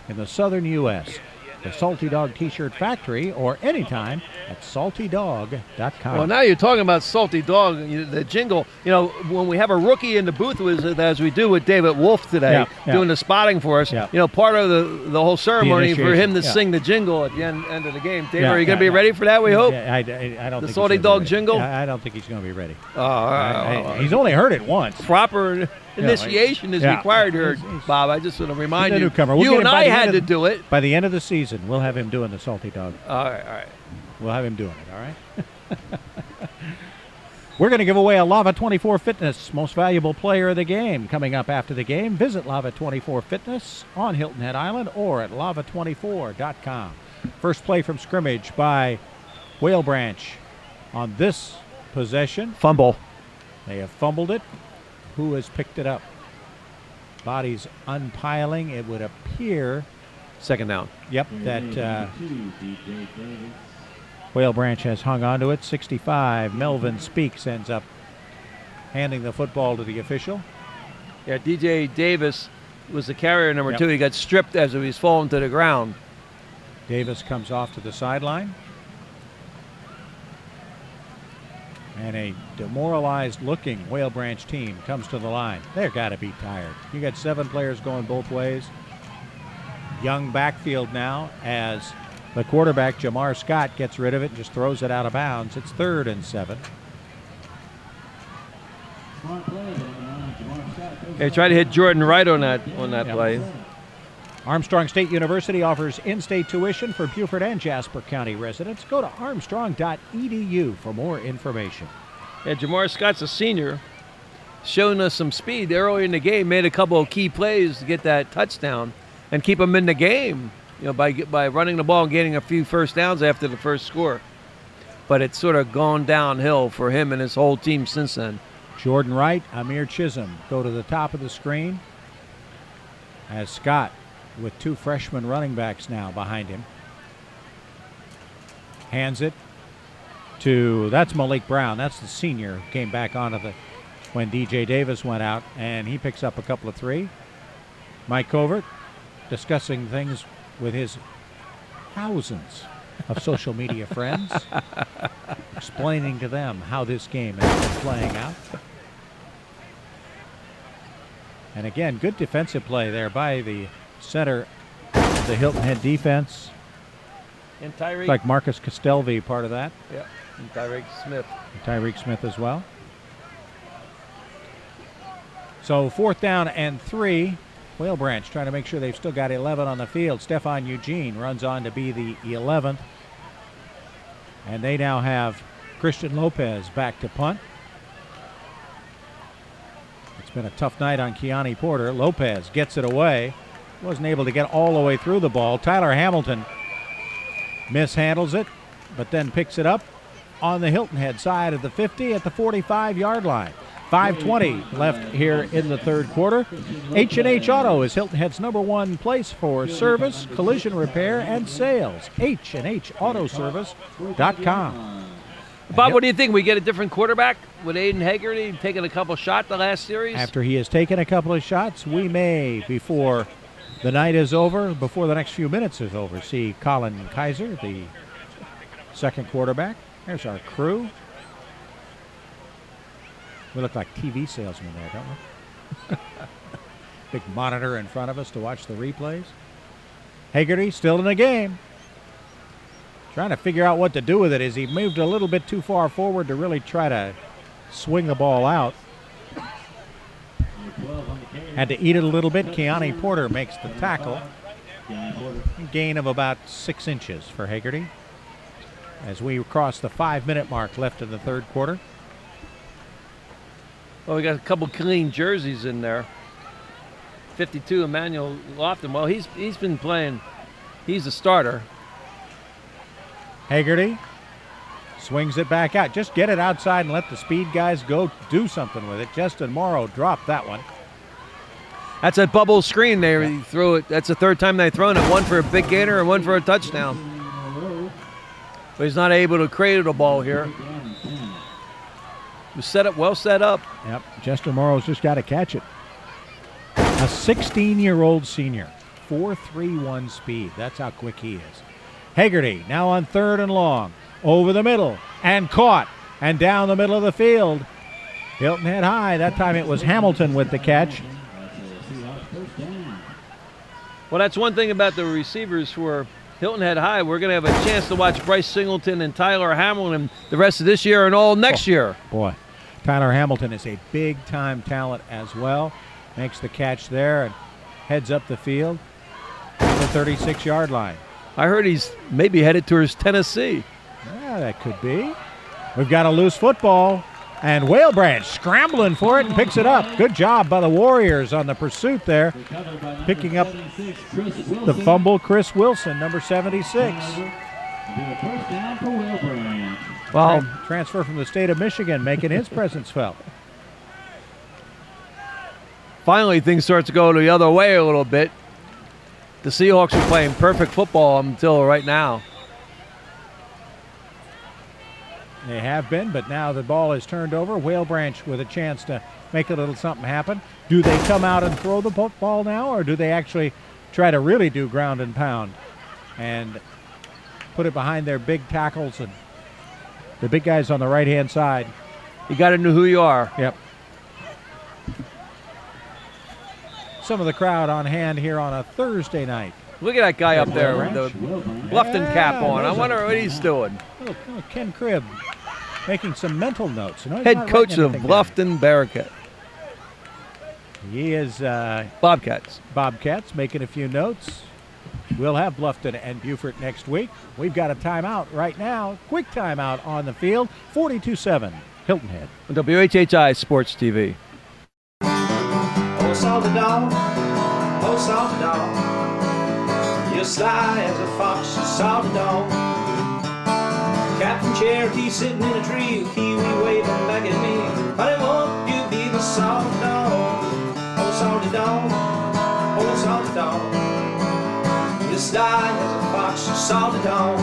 in the southern U.S. The Salty Dog T-shirt factory or anytime at saltydog.com. Well, now you're talking about Salty Dog, the jingle. You know, when we have a rookie in the booth, as we do with David Wolf today, doing the spotting for us, you know, part of the whole ceremony for him to sing the jingle at the end of the game. David, are you going to be ready for that, we hope? I don't think the Salty Dog jingle? I don't think he's going to be ready. He's only heard it once. Proper initiation is required here, Bob. I just want to remind you. Newcomer. You and I had to do it. By the end of the season, we'll have him doing the Salty Dog. All right. We'll have him doing it, all right? We're going to give away a Lava 24 Fitness Most Valuable Player of the Game coming up after the game. Visit Lava 24 Fitness on Hilton Head Island or at lava24.com. First play from scrimmage by Whale Branch on this possession. Fumble. They have fumbled it. Who has picked it up? Bodies unpiling. It would appear. Second down. Yep, that Whale Branch has hung on to it. 65, Melvin Speaks ends up handing the football to the official. Yeah, DJ Davis was the carrier number 2. He got stripped as he was falling to the ground. Davis comes off to the sideline. And a demoralized-looking Whale Branch team comes to the line. They've got to be tired. You got 7 players going both ways. Young backfield now as the quarterback, Jamar Scott, gets rid of it and just throws it out of bounds. It's 3rd and 7. They tried to hit Jordan Wright on that play. Armstrong State University offers in-state tuition for Beaufort and Jasper County residents. Go to armstrong.edu for more information. Yeah, Jamar Scott's a senior, showing us some speed early in the game, made a couple of key plays to get that touchdown and keep them in the game, you know, by running the ball and getting a few first downs after the first score. But it's sort of gone downhill for him and his whole team since then. Jordan Wright, Amir Chisholm go to the top of the screen as Scott with 2 freshman running backs now behind him. Hands it to, that's Malik Brown. That's the senior. Came back onto when DJ Davis went out, and he picks up a couple of 3. Mike Covert discussing things with his thousands of social media friends, explaining to them how this game has been playing out. And again, good defensive play there by the center of the Hilton Head defense. And Tyreek. Like Marcus Castelvi, part of that. Yeah, and Tyreek Smith. And Tyreek Smith as well. So 4th down and 3. Whale Branch trying to make sure they've still got 11 on the field. Stefan Eugene runs on to be the 11th. And they now have Christian Lopez back to punt. It's been a tough night on Keani Porter. Lopez gets it away. Wasn't able to get all the way through the ball. Tyler Hamilton mishandles it, but then picks it up on the Hilton Head side of the 50 at the 45-yard line. 5:20 left here in the 3rd quarter. H&H Auto is Hilton Head's #1 place for service, collision repair, and sales. HNHautoservice.com. Bob, what do you think? We get a different quarterback with Aiden Hagerty taking a couple shots the last series? After he has taken a couple of shots, we may, before the night is over, before the next few minutes is over, see Colin Kaiser, the 2nd quarterback. There's our crew. We look like TV salesmen there, don't we? Big monitor in front of us to watch the replays. Hagerty still in the game. Trying to figure out what to do with it. Is he moved a little bit too far forward to really try to swing the ball out. Had to eat it a little bit. Keani Porter makes the tackle. Gain of about 6 inches for Hagerty as we cross the 5-minute mark left in the third quarter. Well, we got a couple clean jerseys in there. 52, Emmanuel Lofton. Well, he's been playing. He's a starter. Hagerty swings it back out. Just get it outside and let the speed guys go do something with it. Justin Morrow dropped that one. That's a bubble screen there. He threw it. That's the third time they've thrown it. One for a big gainer and one for a touchdown. But he's not able to cradle the ball here. It was set up, well set up. Yep, Justin Morrow's just got to catch it. A 16-year-old senior, 4.31 speed. That's how quick he is. Hagerty now on 3rd and long. Over the middle and caught and down the middle of the field. Hilton Head High. That time it was Hamilton with the catch. Well, that's one thing about the receivers for Hilton Head High. We're going to have a chance to watch Bryce Singleton and Tyler Hamilton the rest of this year and all next year. Boy, Tyler Hamilton is a big-time talent as well. Makes the catch there and heads up the field to the 36-yard line. I heard he's maybe headed towards Tennessee. Yeah, that could be. We've got a loose football, and Whale Branch scrambling for it and picks it up. Good job by the Warriors on the pursuit there, picking up the fumble. Chris Wilson, number 76. Well, transfer from the state of Michigan, making his presence felt. Finally, things start to go the other way a little bit. The Seahawks are playing perfect football until right now. They have been, but now the ball is turned over. Whale Branch with a chance to make a little something happen. Do they come out and throw the football now, or do they actually try to really do ground and pound and put it behind their big tackles and the big guys on the right-hand side? You got to know who you are. Yep. Some of the crowd on hand here on a Thursday night. Look at that guy up there with the Bluffton cap on. I wonder what he's doing. Oh, Ken Cribb making some mental notes. Head coach of Bluffton Bearcat. He is Bobcats. Bobcats making a few notes. We'll have Bluffton and Beaufort next week. We've got a timeout right now. Quick timeout on the field. 42-7, Hilton Head. WHHI Sports TV. Oh, salty dog. Oh, salty dog. You're sly as a fox, you salty dog. Captain Cherokee sitting in a tree, Kiwi waving back at me. Honey, won't you be the salty dog? Oh, salty dog. Oh, salty dog. You're sly as a fox, you salty dog.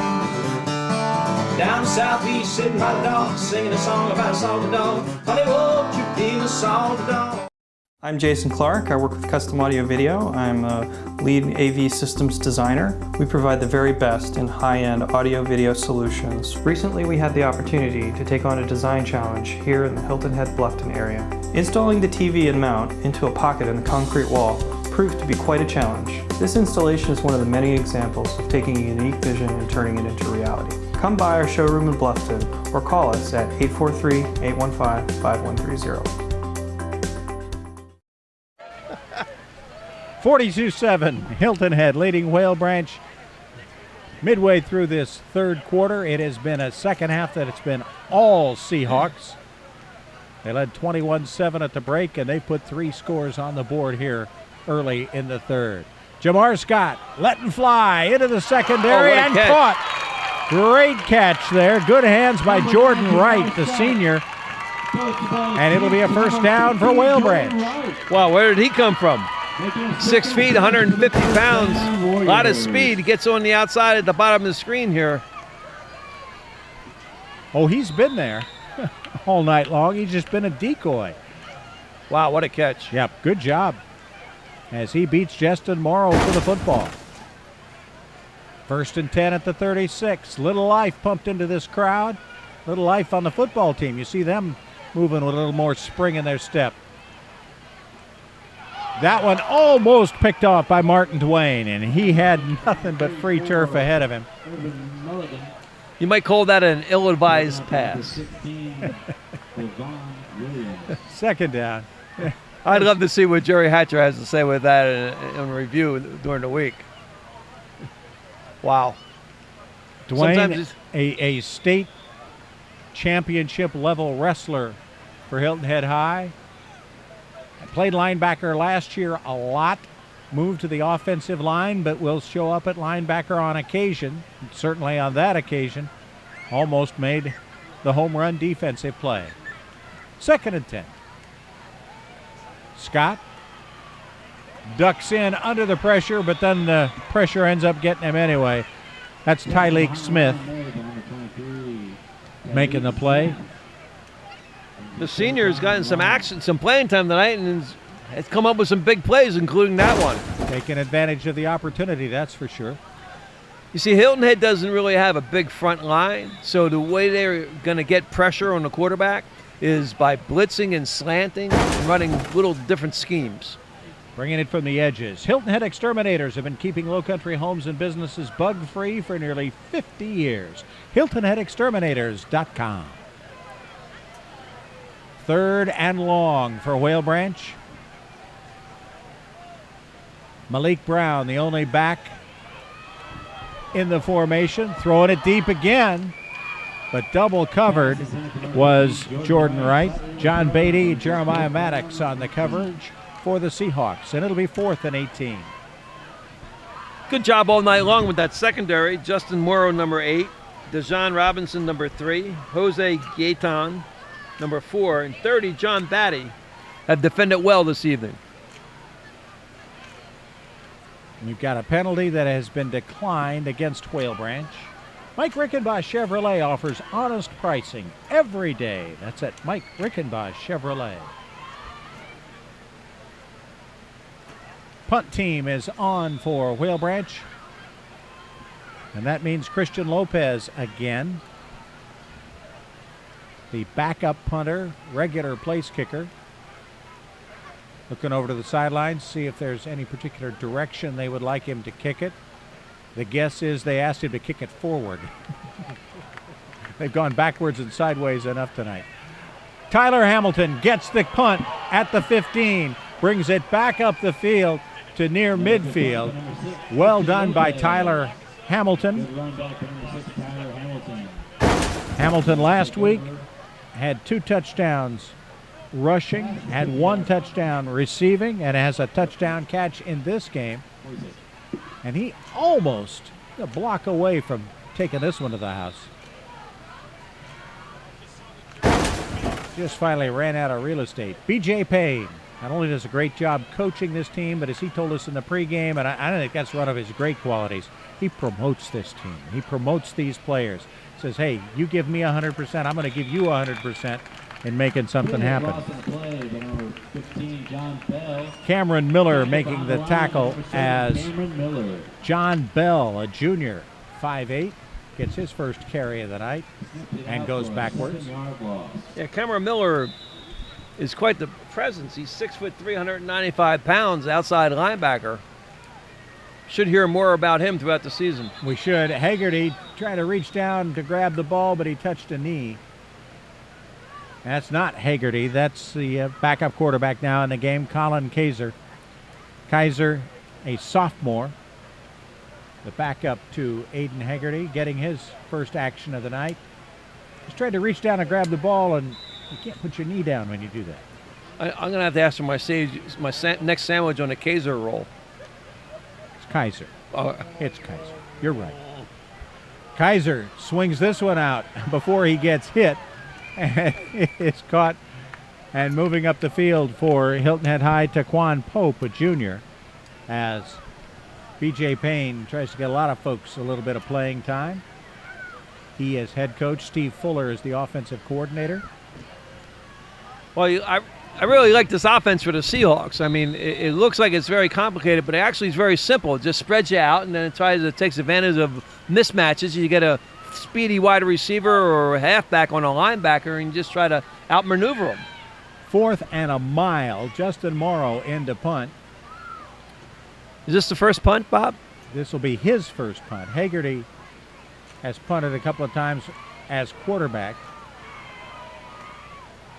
Down southeast, sitting by the dog, singing a song about a salty dog. Honey, won't you be the salty dog? I'm Jason Clark. I work with Custom Audio Video. I'm a lead AV systems designer. We provide the very best in high-end audio video solutions. Recently, we had the opportunity to take on a design challenge here in the Hilton Head Bluffton area. Installing the TV and mount into a pocket in the concrete wall proved to be quite a challenge. This installation is one of the many examples of taking a unique vision and turning it into reality. Come by our showroom in Bluffton or call us at 843-815-5130. 42-7, Hilton Head leading Whale Branch. Midway through this third quarter, it has been a second half that it's been all Seahawks. They led 21-7 at the break, and they put 3 scores on the board here early in the third. Jamar Scott letting fly into the secondary and caught. Great catch there. Good hands by Jordan Wright, the senior. And it'll be a first down for Whale Branch. Wow, where did he come from? 6 feet, 150 pounds, a lot of speed. He gets on the outside at the bottom of the screen here. Oh, he's been there all night long. He's just been a decoy. Wow, what a catch. Yep, good job as he beats Justin Morrow for the football. 1st and 10 at the 36. Little life pumped into this crowd. Little life on the football team. You see them moving with a little more spring in their step. That one almost picked off by Martin Dwayne, and he had nothing but free turf ahead of him. You might call that an ill-advised pass. Second down. I'd love to see what Jerry Hatcher has to say with that in review during the week. Wow. Dwayne, a state championship level wrestler for Hilton Head High. Played linebacker last year a lot. Moved to the offensive line, but will show up at linebacker on occasion. Certainly on that occasion, almost made the home run defensive play. 2nd and 10. Scott ducks in under the pressure, but then the pressure ends up getting him anyway. That's Tyleek Smith making the play. The senior's gotten some action, some playing time tonight, and has come up with some big plays, including that one. Taking advantage of the opportunity, that's for sure. You see, Hilton Head doesn't really have a big front line, so the way they're going to get pressure on the quarterback is by blitzing and slanting and running little different schemes. Bringing it from the edges. Hilton Head Exterminators have been keeping Lowcountry homes and businesses bug-free for nearly 50 years. HiltonHeadExterminators.com. 3rd and long for Whale Branch. Malik Brown, the only back in the formation, throwing it deep again, but double covered was Jordan Wright. John Beatty, Jeremiah Maddox on the coverage for the Seahawks, and it'll be 4th and 18. Good job all night long with that secondary. Justin Morrow, number 8. Dejon Robinson, number 3. Jose Gaetan, number 4. And 30, John Batty, have defended well this evening. We've got a penalty that has been declined against Whale Branch. Mike Rickenbosch Chevrolet offers honest pricing every day. That's at Mike Rickenbosch Chevrolet. Punt team is on for Whale Branch. And that means Christian Lopez again. The backup punter, regular place kicker. Looking over to the sidelines, see if there's any particular direction they would like him to kick it. The guess is they asked him to kick it forward. They've gone backwards and sideways enough tonight. Tyler Hamilton gets the punt at the 15, brings it back up the field to near midfield. Well done by Tyler Hamilton. Hamilton last week had 2 touchdowns rushing, had 1 touchdown receiving, and has a touchdown catch in this game. And he almost a block away from taking this one to the house. Just finally ran out of real estate. B.J. Payne not only does a great job coaching this team, but as he told us in the pregame, and I think that's one of his great qualities, he promotes this team. He promotes these players. Says, hey, you give me 100%, I'm going to give you 100% in making something happen. Cameron Miller making the tackle as John Bell, a junior, 5'8", gets his first carry of the night and goes backwards. Yeah, Cameron Miller is quite the presence. He's 6'3", 395 pounds, outside linebacker. Should hear more about him throughout the season. We should. Haggerty tried to reach down to grab the ball, but he touched a knee. That's not Haggerty. That's the backup quarterback now in the game, Colin Kaiser. Kaiser, a sophomore, the backup to Aiden Haggerty, getting his first action of the night. Just tried to reach down and grab the ball, and you can't put your knee down when you do that. I'm going to have to ask for my next sandwich on a Kaiser roll. It's Kaiser. It's Kaiser. You're right. Kaiser swings this one out before he gets hit. And it's caught and moving up the field for Hilton Head High, Taquan Pope, a junior, as B.J. Payne tries to get a lot of folks a little bit of playing time. He is head coach. Steve Fuller is the offensive coordinator. Well, I really like this offense for the Seahawks. I mean, it looks like it's very complicated, but it actually is very simple. It just spreads you out, and then it takes advantage of mismatches. You get a speedy wide receiver or a halfback on a linebacker and just try to outmaneuver them. 4th and a mile. Justin Morrow in to punt. Is this the first punt, Bob? This will be his first punt. Haggerty has punted a couple of times as quarterback.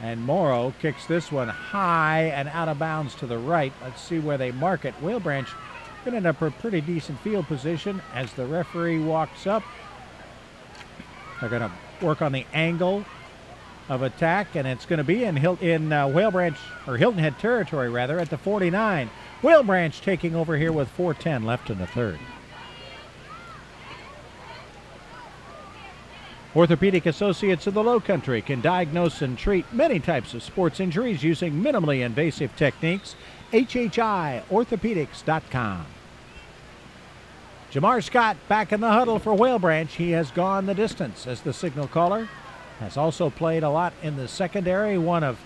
And Morrow kicks this one high and out of bounds to the right. Let's see where they mark it. Whale Branch going to end up a pretty decent field position as the referee walks up. They're going to work on the angle of attack, and it's going to be in Whale Branch, or Hilton Head territory rather, at the 49. Whale Branch taking over here with 4:10 left in the third. Orthopedic Associates of the Lowcountry can diagnose and treat many types of sports injuries using minimally invasive techniques. WHHIorthopedics.com. Jamar Scott back in the huddle for Whale Branch. He has gone the distance as the signal caller. Has also played a lot in the secondary, one of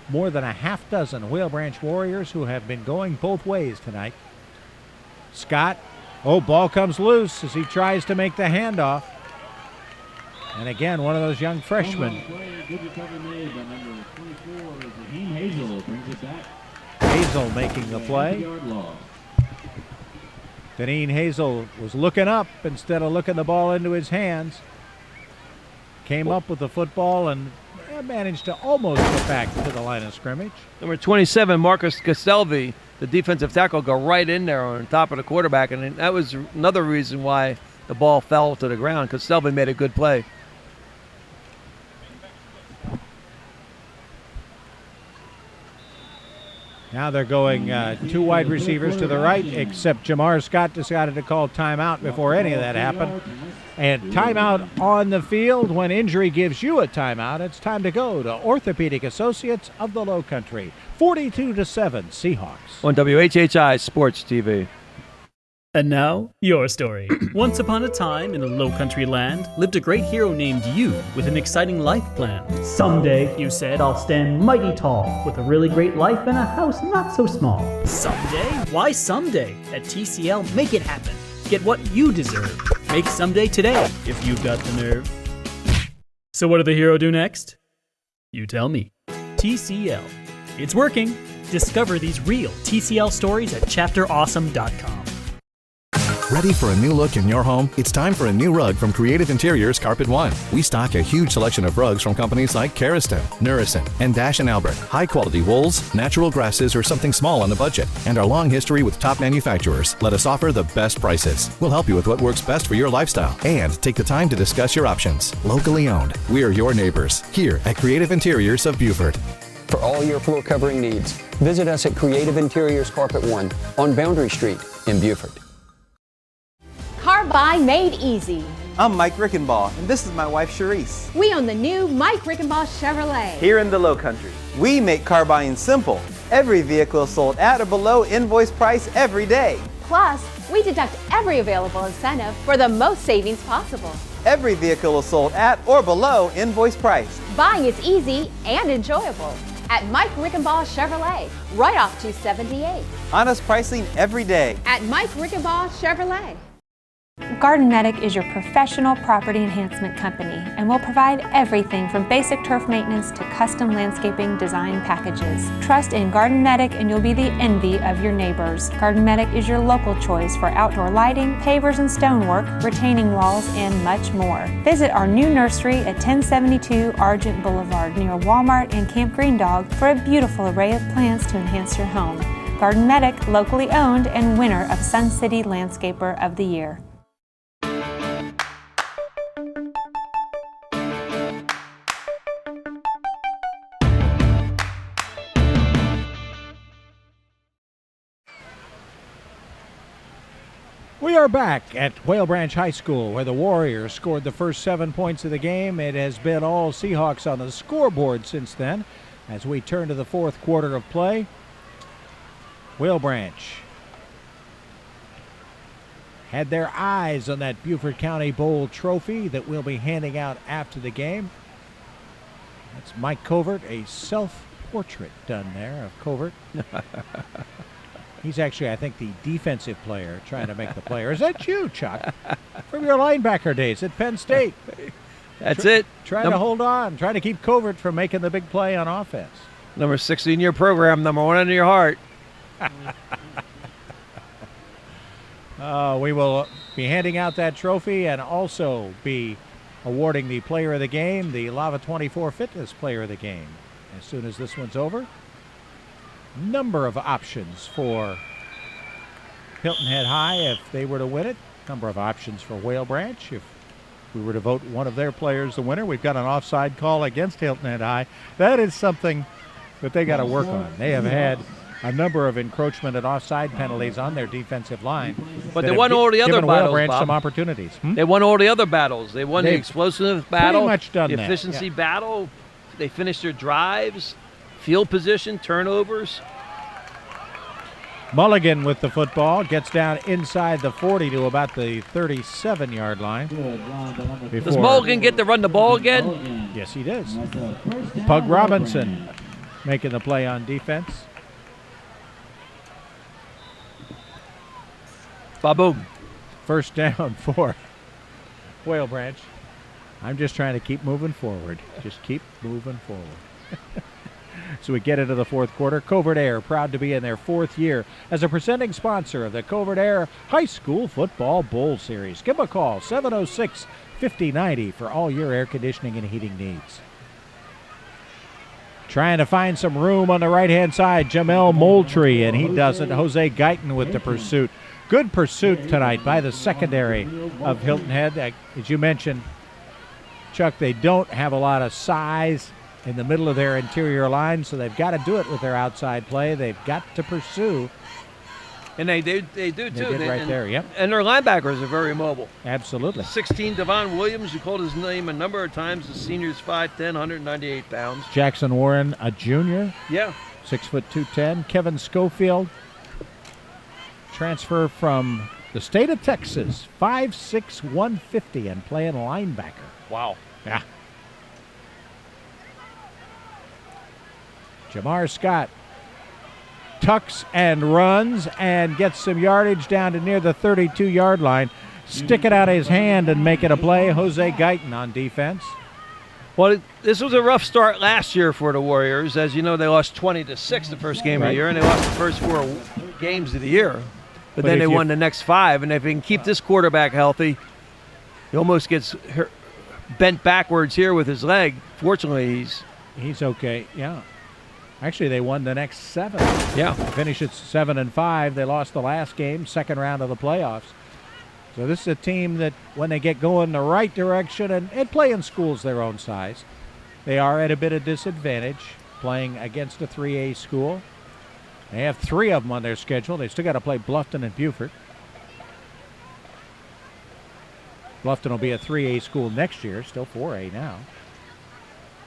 more than a half dozen Whale Branch Warriors who have been going both ways tonight. Scott, ball comes loose as he tries to make the handoff. And again, one of those young freshmen. Hazel making the play. Deneen Hazel was looking up instead of looking the ball into his hands. Came up with the football and managed to almost get back to the line of scrimmage. Number 27, Marcus Castelvi, the defensive tackle, go right in there on top of the quarterback. And that was another reason why the ball fell to the ground. Castelvi made a good play. Now they're going two wide receivers to the right, except Jamar Scott decided to call timeout before any of that happened. And timeout on the field. When injury gives you a timeout, it's time to go to Orthopedic Associates of the Lowcountry. 42-7 Seahawks. On WHHI Sports TV. And now, your story. Once upon a time, in a low-country land, lived a great hero named you with an exciting life plan. Someday, you said, I'll stand mighty tall with a really great life and a house not so small. Someday? Why someday? At TCL, make it happen. Get what you deserve. Make someday today, if you've got the nerve. So what did the hero do next? You tell me. TCL. It's working. Discover these real TCL stories at chapterawesome.com. Ready for a new look in your home? It's time for a new rug from Creative Interiors Carpet One. We stock a huge selection of rugs from companies like Karaston, Nurison, and Dash & Albert. High-quality wools, natural grasses, or something small on the budget. And our long history with top manufacturers let us offer the best prices. We'll help you with what works best for your lifestyle and take the time to discuss your options. Locally owned, we're your neighbors here at Creative Interiors of Beaufort. For all your floor covering needs, visit us at Creative Interiors Carpet One on Boundary Street in Beaufort. Car buy made easy. I'm Mike Rickenbaugh, and this is my wife, Charisse. We own the new Mike Rickenbaugh Chevrolet. Here in the Lowcountry, we make car buying simple. Every vehicle is sold at or below invoice price every day. Plus, we deduct every available incentive for the most savings possible. Every vehicle is sold at or below invoice price. Buying is easy and enjoyable at Mike Rickenbaugh Chevrolet, right off 278. Honest pricing every day at Mike Rickenbaugh Chevrolet. Garden Medic is your professional property enhancement company and will provide everything from basic turf maintenance to custom landscaping design packages. Trust in Garden Medic and you'll be the envy of your neighbors. Garden Medic is your local choice for outdoor lighting, pavers and stonework, retaining walls, and much more. Visit our new nursery at 1072 Argent Boulevard near Walmart and Camp Green Dog for a beautiful array of plants to enhance your home. Garden Medic, locally owned and winner of Sun City Landscaper of the Year. We are back at Whale Branch High School where the Warriors scored the first 7 points of the game. It has been all Seahawks on the scoreboard since then. As we turn to the fourth quarter of play, Whale Branch had their eyes on that Beaufort County Bowl trophy that we'll be handing out after the game. That's Mike Covert, a self-portrait done there of Covert. He's actually, I think, the defensive player trying to make the player. Is that you, Chuck? From your linebacker days at Penn State. That's it. Trying to hold on. Trying to keep Covert from making the big play on offense. Number 60 in your program, number 1 in your heart. We will be handing out that trophy and also be awarding the player of the game, the Lava 24 Fitness player of the game. as soon as this one's over. Number of options for Hilton Head High if they were to win it. Number of options for Whale Branch if we were to vote one of their players the winner. We've got an offside call against Hilton Head High. That is something that they got to work on. They have had a number of encroachment and offside penalties on their defensive line. But they won all the other battles, Branch Bob. some opportunities. They won all the other battles. They won the explosive battle, pretty much done the that, efficiency battle. They finished their drives, field position, turnovers. Mulligan with the football gets down inside the 40 to about the 37-yard line. Does Mulligan get to run the ball again? Yes, he does. Pug Robinson making the play on defense. Ba-boom. First down for Whale Branch. I'm just trying to keep moving forward. Just keep moving forward. So we get into the fourth quarter. Covert Aire proud to be in their fourth year as a presenting sponsor of the Covert Aire High School Football Bowl Series. Give them a call, 706-5090 for all your air conditioning and heating needs. Trying to find some room on the right-hand side, Jamel Moultrie, and he doesn't. Jose Guyton with the pursuit. Good pursuit tonight by the secondary of Hilton Head. As you mentioned, Chuck, they don't have a lot of size in the middle of their interior line, so they've got to do it with their outside play. They've got to pursue. And they do, too. They did right there, yep. And their linebackers are very mobile. Absolutely. 16, Devon Williams, you called his name a number of times. The senior's 5'10", 198 pounds. Jackson Warren, a junior. Yeah. 6'2", 210. Kevin Schofield, transfer from the state of Texas, 5'6", 150, and playing linebacker. Wow. Yeah. Jamar Scott tucks and runs and gets some yardage down to near the 32-yard line. Stick it out of his hand and make it a play. Jose Guyton on defense. Well, this was a rough start last year for the Warriors. As you know, they lost 20-6 the first game of the year, and they lost the first 4 games of the year. But then they won the next 5, and if they can keep this quarterback healthy, he almost gets bent backwards here with his leg. Fortunately, he's okay, yeah. Actually, they won the next 7. Yeah. Finished at 7-5. They lost the last game, second round of the playoffs. So this is a team that when they get going the right direction and playing schools their own size, they are at a bit of disadvantage playing against a 3A school. They have 3 of them on their schedule. They still got to play Bluffton and Beaufort. Bluffton will be a 3A school next year, still 4A now.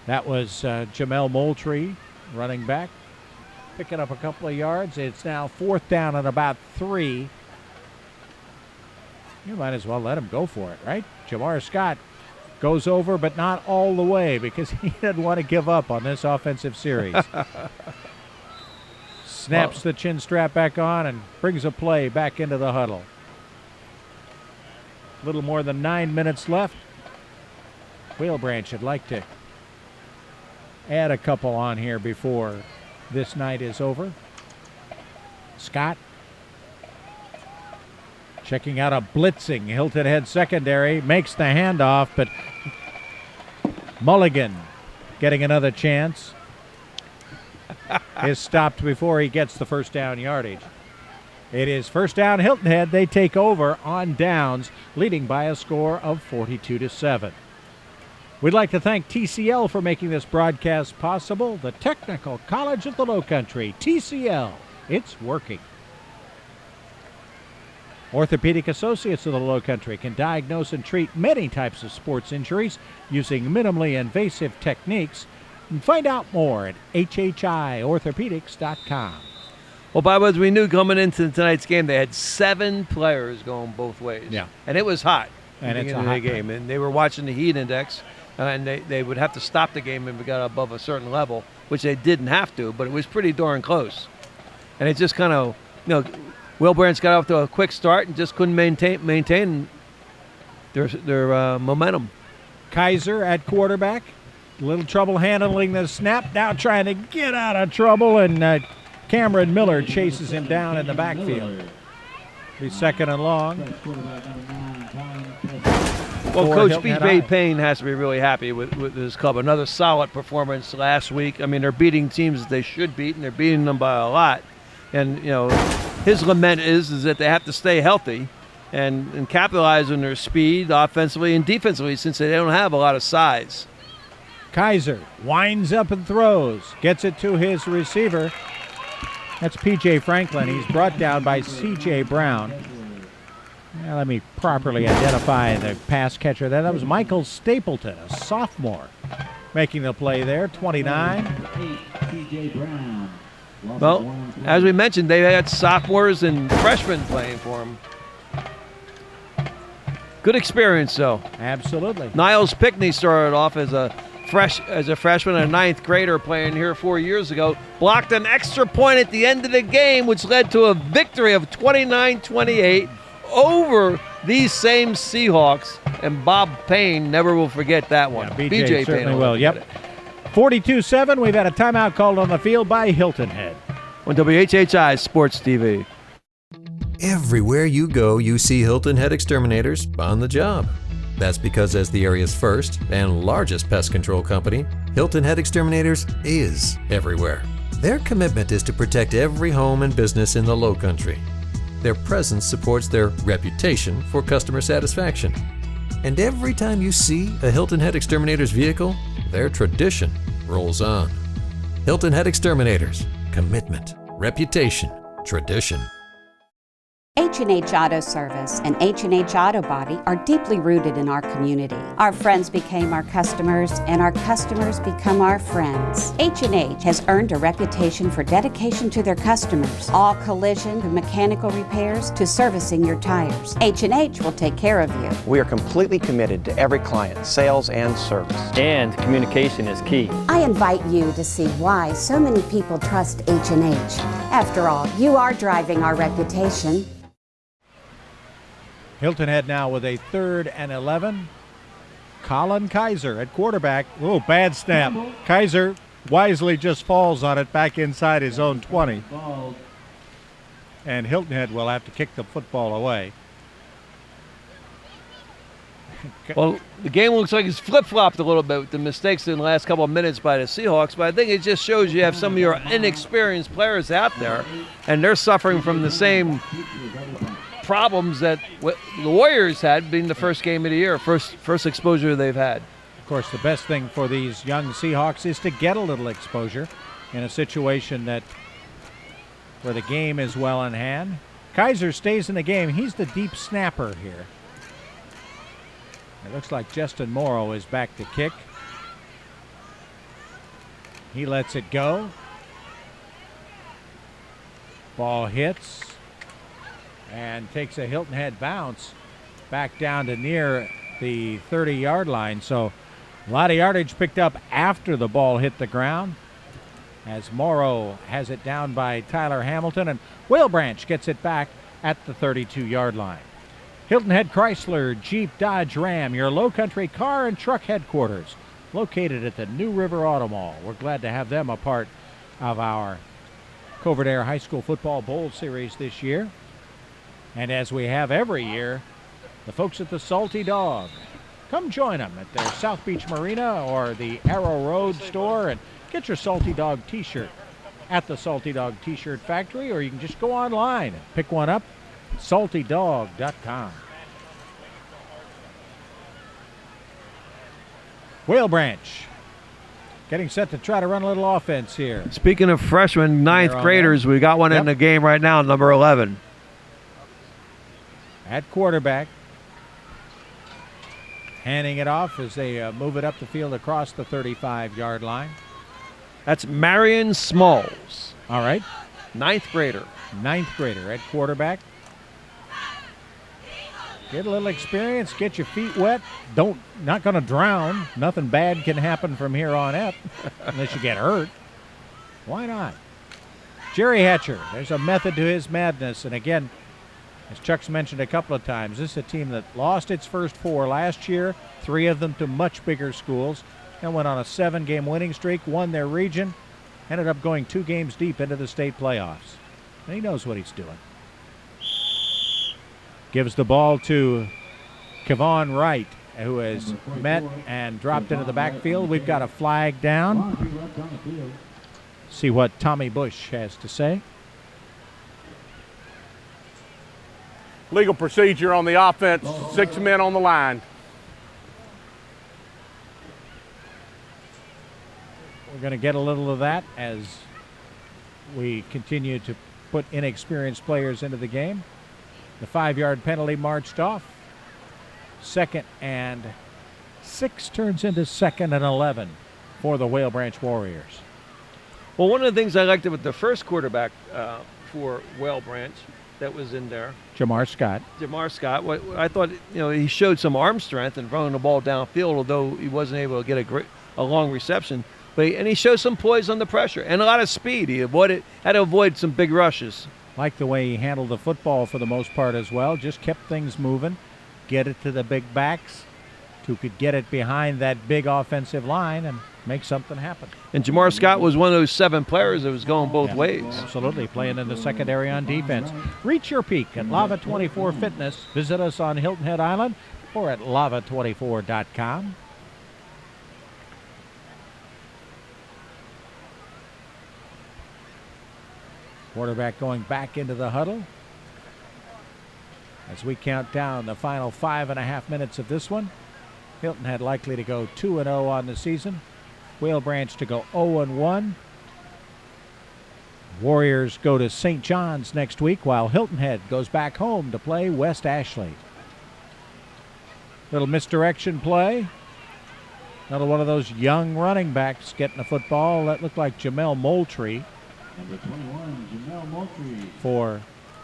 That was Jamel Moultrie, running back, picking up a couple of yards. It's now 4th down and about 3. You might as well let him go for it, right? Jamar Scott goes over, but not all the way because he doesn't want to give up on this offensive series. Snaps the chin strap back on and brings a play back into the huddle. A little more than 9 minutes left. Whale Branch would like to add a couple on here before this night is over. Scott checking out a blitzing Hilton Head secondary, makes the handoff, but Mulligan getting another chance is stopped before he gets the first down yardage. It is first down Hilton Head. They take over on downs, leading by a score of 42-7. We'd like to thank TCL for making this broadcast possible. The Technical College of the Lowcountry, TCL, it's working. Orthopedic Associates of the Lowcountry can diagnose and treat many types of sports injuries using minimally invasive techniques. And find out more at WHHIorthopedics.com. Well, Bob, as we knew coming into tonight's game, they had 7 players going both ways. Yeah. And it was hot. And it's a the hot game. And they were watching the heat index, and they would have to stop the game if it got above a certain level, which they didn't have to, but it was pretty darn close. And it just kind of, Whale Branch got off to a quick start and just couldn't maintain their momentum. Kaiser at quarterback. A little trouble handling the snap. Now trying to get out of trouble, and Cameron Miller chases him down in the backfield. Be second and long. Well, Coach Hilton Head B.J. High. Payne has to be really happy with his club. Another solid performance last week. I mean, they're beating teams that they should beat, and they're beating them by a lot. And, you know, his lament is that they have to stay healthy and capitalize on their speed offensively and defensively since they don't have a lot of size. Kaiser winds up and throws, gets it to his receiver. That's P.J. Franklin. He's brought down by C.J. Brown. Now let me properly identify the pass catcher there. That was Michael Stapleton, a sophomore, making the play there, 29. P.J. Brown. Well, as we mentioned, they had sophomores and freshmen playing for them. Good experience, though. Absolutely. Niles Pickney started off as a freshman and a ninth grader playing here 4 years ago. Blocked an extra point at the end of the game, which led to a victory of 29-28 over these same Seahawks. And Bob Payne never will forget that one. Yeah, BJ certainly Payne will. Yep. 42-7. We've had a timeout called on the field by Hilton Head. On WHHI Sports TV. Everywhere you go, you see Hilton Head Exterminators on the job. That's because as the area's first and largest pest control company, Hilton Head Exterminators is everywhere. Their commitment is to protect every home and business in the Lowcountry. Their presence supports their reputation for customer satisfaction. And every time you see a Hilton Head Exterminators vehicle, their tradition rolls on. Hilton Head Exterminators. Commitment, reputation, tradition. H&H Auto Service and H&H Auto Body are deeply rooted in our community. Our friends became our customers, and our customers become our friends. H&H has earned a reputation for dedication to their customers. All collision and mechanical repairs to servicing your tires. H&H will take care of you. We are completely committed to every client, sales and service. And communication is key. I invite you to see why so many people trust H&H. After all, you are driving our reputation. Hilton Head now with a 3rd and 11. Colin Kaiser at quarterback. Oh, bad snap. Kaiser wisely just falls on it back inside his own 20. And Hilton Head will have to kick the football away. Well, the game looks like it's flip-flopped a little bit with the mistakes in the last couple of minutes by the Seahawks, but I think it just shows you have some of your inexperienced players out there, and they're suffering from the same problems that the Warriors had, being the first game of the year, first exposure they've had. Of course, the best thing for these young Seahawks is to get a little exposure in a situation where the game is well in hand. Kaiser stays in the game. He's the deep snapper here. It looks like Justin Morrow is back to kick. He lets it go. Ball hits and takes a Hilton Head bounce back down to near the 30-yard line. So a lot of yardage picked up after the ball hit the ground, as Morrow has it down by Tyler Hamilton, and Whalebranch gets it back at the 32-yard line. Hilton Head Chrysler Jeep Dodge Ram, your Lowcountry car and truck headquarters, located at the New River Auto Mall. We're glad to have them a part of our Covert Aire High School Football Bowl Series this year. And as we have every year, the folks at the Salty Dog. Come join them at their South Beach Marina or the Arrow Road store and get your Salty Dog t-shirt at the Salty Dog T-shirt factory, or you can just go online and pick one up at saltydog.com. Whalebranch getting set to try to run a little offense here. Speaking of freshmen, ninth graders, we got one in the game right now, number 11. At quarterback, handing it off as they move it up the field across the 35-yard line. That's Marion Smalls. All right. Ninth grader. Ninth grader at quarterback. Get a little experience, get your feet wet. Not going to drown. Nothing bad can happen from here on out unless you get hurt. Why not? Jerry Hatcher, there's a method to his madness. And again, as Chuck's mentioned a couple of times, this is a team that lost its first 4 last year, 3 of them to much bigger schools, and went on a 7-game winning streak, won their region, ended up going 2 games deep into the state playoffs. And he knows what he's doing. Gives the ball to Kevon Wright who has met and dropped into the backfield. We've got a flag down. See what Tommy Bush has to say. Legal procedure on the offense, 6 men on the line. We're going to get a little of that as we continue to put inexperienced players into the game. The 5-yard penalty marched off. 2nd and 6 turns into 2nd and 11 for the Whale Branch Warriors. Well, one of the things I liked about the first quarterback for Whale Branch that was in there, Jamar Scott. What I thought, he showed some arm strength and running the ball downfield, although he wasn't able to get a long reception. And he showed some poise under pressure and a lot of speed. He had to avoid some big rushes. Like the way he handled the football for the most part as well. Just kept things moving, get it to the big backs who could get it behind that big offensive line and make something happen. And Jamar Scott was one of those 7 players that was going both ways. Absolutely, playing in the secondary on defense. Reach your peak at Lava 24 Fitness. Visit us on Hilton Head Island or at lava24.com. Quarterback going back into the huddle as we count down the final 5.5 minutes of this one. Hilton Head likely to go 2-0 on the season. Whale Branch to go 0-1. Warriors go to St. John's next week, while Hilton Head goes back home to play West Ashley. Little misdirection play. Another one of those young running backs getting the football. That looked like Jamel Moultrie. Number 21, Jamel Moultrie. For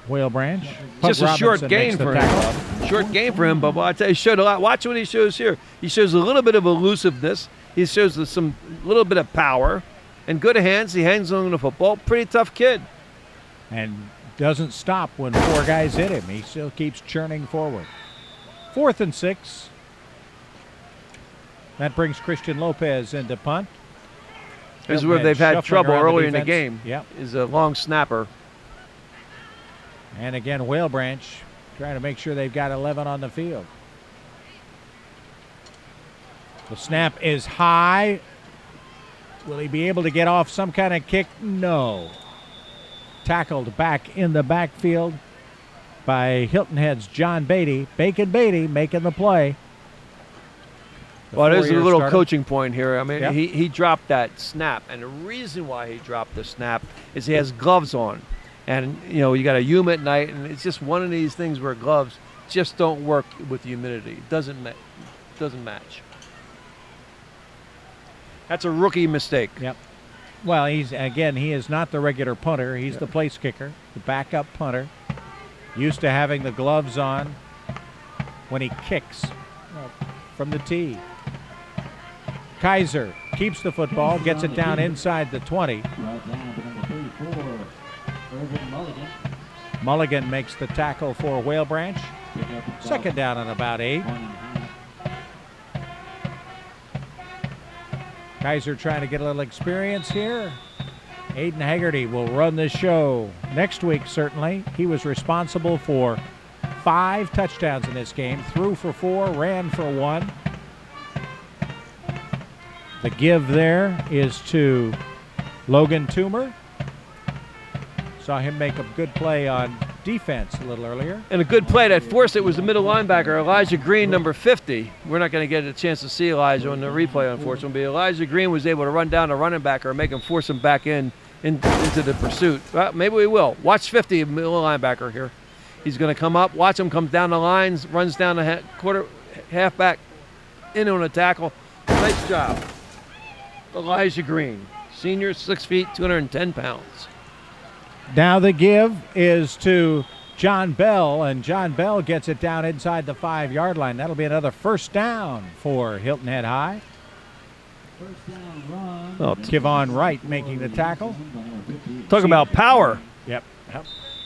Whale Branch. Just a short gain for him. Short gain for him, but I tell you, he showed a lot. Watch what he shows here. He shows a little bit of elusiveness. He shows some little bit of power and good hands. He hangs on the football. Pretty tough kid. And doesn't stop when 4 guys hit him. He still keeps churning forward. 4th and 6. That brings Christian Lopez into punt. This is where they've had trouble early in the game. Yep. Is a long snapper. And again, Whale Branch trying to make sure they've got 11 on the field. The snap is high. Will he be able to get off some kind of kick? No. Tackled back in the backfield by Hilton Head's John Beatty. Bacon Beatty making the play. Well, there's a little coaching point here. I mean, Yep. he dropped that snap, and the reason why he dropped the snap is he has gloves on. And, you got a humid night, and it's just one of these things where gloves just don't work with humidity. It doesn't match. That's a rookie mistake. Yep. Well, he is not the regular punter. He's the place kicker, the backup punter. Used to having the gloves on when he kicks from the tee. Kaiser keeps the football, gets it down inside the 20. Mulligan makes the tackle for Whale Branch. 2nd down and about 8. Kaiser trying to get a little experience here. Aiden Haggerty will run the show next week, certainly. He was responsible for 5 touchdowns in this game. Threw for 4, ran for 1. The give there is to Logan Toomer. Saw him make a good play on defense a little earlier. And a good play that forced it was the middle linebacker, Elijah Green, number 50. We're not going to get a chance to see Elijah on the replay, unfortunately. But Elijah Green was able to run down the running back or make him force him back into the pursuit. Well, maybe we will. Watch 50, middle linebacker here. He's going to come up. Watch him come down the lines, runs down the halfback in on a tackle. Nice job. Elijah Green, senior, 6 feet, 210 pounds. Now the give is to John Bell, and John Bell gets it down inside the 5-yard line. That'll be another 1st down for Hilton Head High. Kevon Wright making the tackle. Talk about power. Yep.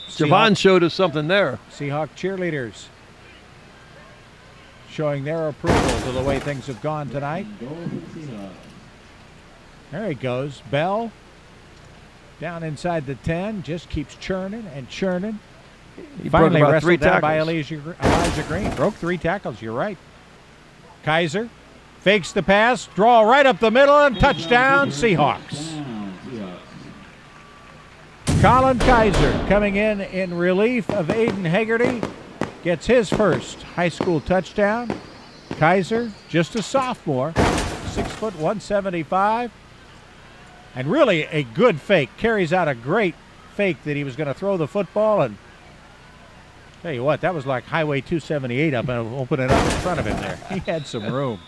Javon showed us something there. Seahawk cheerleaders showing their approval to the way things have gone tonight. There he goes. Bell down inside the 10, just keeps churning and churning. He finally broke about wrestled 3 down tackles. by Elijah Green. Broke 3 tackles, you're right. Kaiser fakes the pass, draw right up the middle, and touchdown, Seahawks. Colin Kaiser coming in relief of Aiden Haggerty gets his first high school touchdown. Kaiser, just a sophomore, 6 foot 175, and really a good fake. Carries out a great fake that he was going to throw the football, and tell you what, that was like Highway 278 up and open it up in front of him there. He had some room.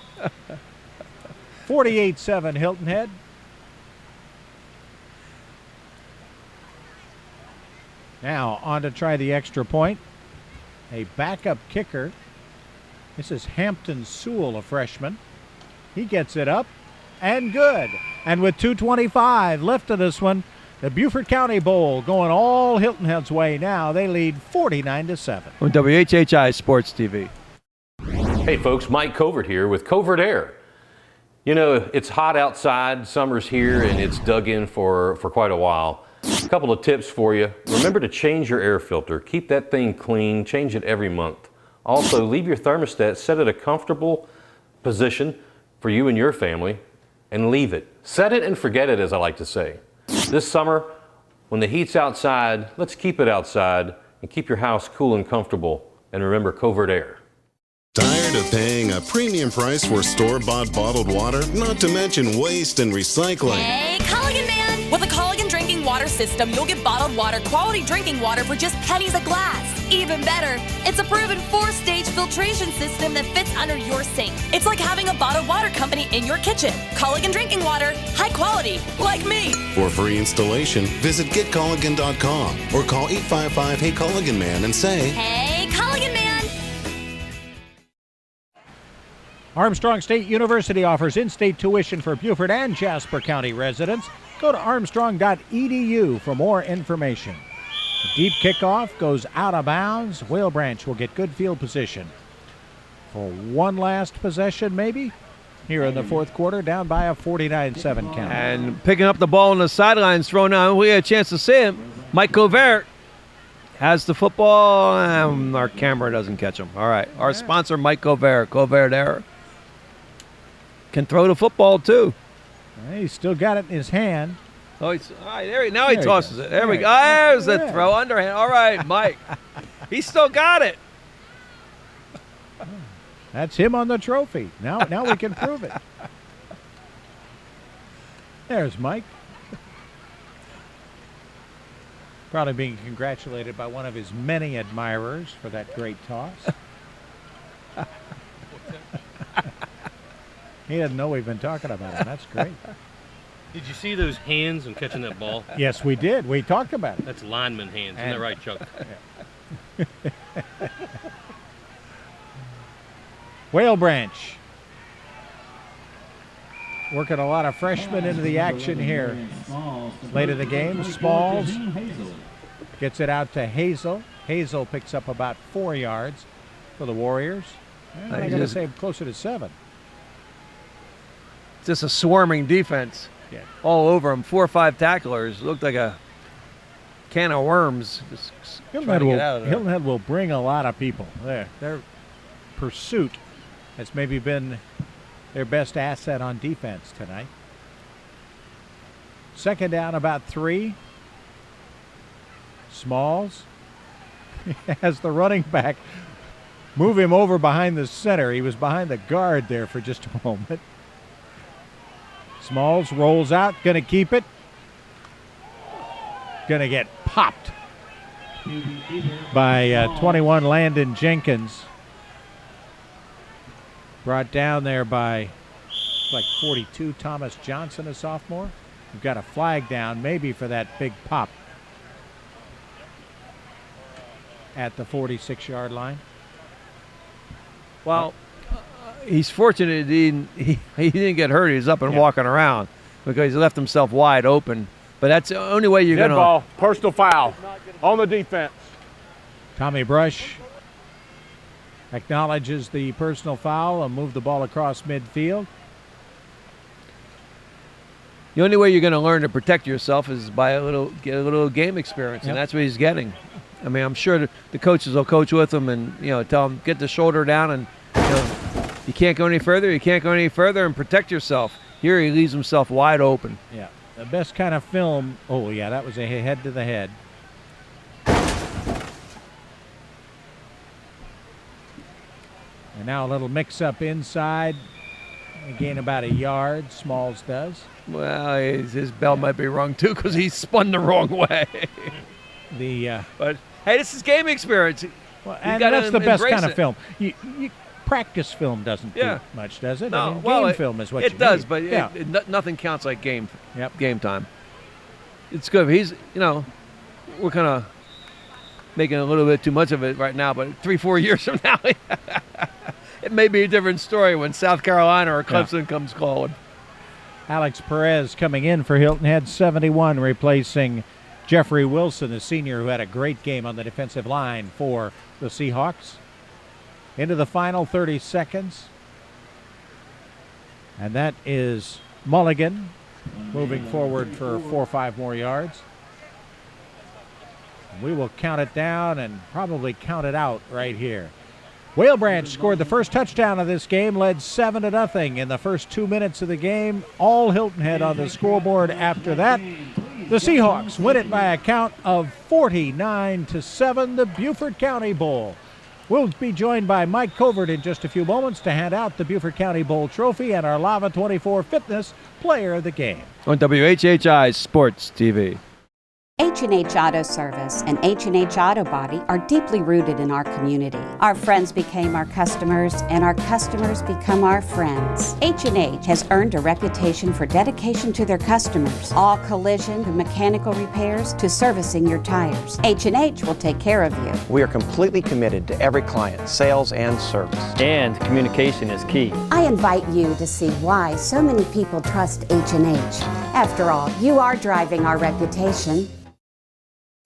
48-7 Hilton Head. Now on to try the extra point. A backup kicker. This is Hampton Sewell, a freshman. He gets it up and good. And with 2:25 left of this one, the Beaufort County Bowl going all Hilton Head's way now. They lead 49-7. On WHHI Sports TV. Hey folks, Mike Covert here with Covert Aire. You know, it's hot outside, summer's here, and it's dug in for quite a while. A couple of tips for you. Remember to change your air filter. Keep that thing clean. Change it every month. Also, leave your thermostat set at a comfortable position for you and your family, and leave it. Set it and forget it, as I like to say. This summer, when the heat's outside, let's keep it outside and keep your house cool and comfortable. And remember, Covert Aire. Tired of paying a premium price for store-bought bottled water, not to mention waste and recycling? Hey, Culligan man! With a Culligan drinking water system, you'll get bottled water, quality drinking water for just pennies a glass. Even better, it's a proven 4-stage filtration system that fits under your sink. It's like having a bottled water company in your kitchen. Culligan drinking water, high quality, like me. For free installation, visit getculligan.com or call 855-HEY-CULLIGAN-MAN and say, Hey, Culligan man! Armstrong State University offers in-state tuition for Beaufort and Jasper County residents. Go to armstrong.edu for more information. The deep kickoff goes out of bounds. Whale Branch will get good field position for one last possession, maybe, here in the fourth quarter, down by a 49-7 count. And picking up the ball on the sidelines, throwing out. We had a chance to see him. Mike Covert has the football. Our camera doesn't catch him. All right. Our sponsor, Mike Covert. Covert Aire can throw the football, too. He's still got it in his hand. Oh, he's, all right, now he tosses it. There we go. There's the throw, underhand. All right, Mike. He still got it. That's him on the trophy. Now we can prove it. There's Mike. Probably being congratulated by one of his many admirers for that great toss. He doesn't know we've been talking about him. That's great. Did you see those hands in catching that ball? Yes, we did. We talked about it. That's lineman hands. Isn't that right, Chuck? Yeah. Whale Branch working a lot of freshmen into the action here. Late in the game, Smalls gets it out to Hazel. Hazel picks up about 4 yards for the Warriors. And I got to say closer to 7. Just a swarming defense. Yeah. All over him. 4 or 5 tacklers. Looked like a can of worms. Just Hilton Head will bring a lot of people there. Their pursuit has maybe been their best asset on defense tonight. Second down, about 3. Smalls has the running back move him over behind the center. He was behind the guard there for just a moment. Smalls rolls out, going to keep it. Going to get popped by 21 Landon Jenkins. Brought down there by like 42 Thomas Johnson, a sophomore. We've got a flag down maybe for that big pop at the 46-yard line. Well, he's fortunate he didn't get hurt. He's up and walking around because he left himself wide open. But that's the only way you're going to. Dead ball, personal foul on the defense. Tommy Brush acknowledges the personal foul and move the ball across midfield. The only way you're going to learn to protect yourself is by get a little game experience, and that's what he's getting. I mean, I'm sure the coaches will coach with him and tell him get the shoulder down, and You can't go any further. You can't go any further and protect yourself. Here he leaves himself wide open. Yeah, the best kind of film. Oh, yeah, that was a head to the head. And now a little mix-up inside. They gain about a yard, Smalls does. Well, his bell might be wrong, too, because he spun the wrong way. But, hey, this is game experience. Well, and that's the best kind of film. Practice film doesn't do much, does it? No, I mean, game film is what you need. It does, but yeah. Nothing counts like game time. It's good. We're kind of making a little bit too much of it right now, but 3-4 years from now, it may be a different story when South Carolina or Clemson comes calling. Alex Perez coming in for Hilton Head, 71, replacing Jeffrey Wilson, the senior who had a great game on the defensive line for the Seahawks. Into the final 30 seconds. And that is Mulligan moving forward for 4 or 5 more yards. We will count it down and probably count it out right here. Whale Branch scored the first touchdown of this game, led 7-0 in the first 2 minutes of the game. All Hilton Head on the scoreboard after that. The Seahawks win it by a count of 49-7, the Beaufort County Bowl. We'll be joined by Mike Covert in just a few moments to hand out the Beaufort County Bowl trophy and our Lava 24 Fitness Player of the Game. On WHHI Sports TV. H&H Auto Service and H&H Auto Body are deeply rooted in our community. Our friends became our customers, and our customers become our friends. H&H has earned a reputation for dedication to their customers. All collision and mechanical repairs to servicing your tires. H&H will take care of you. We are completely committed to every client, sales and service. And communication is key. I invite you to see why so many people trust H&H. After all, you are driving our reputation.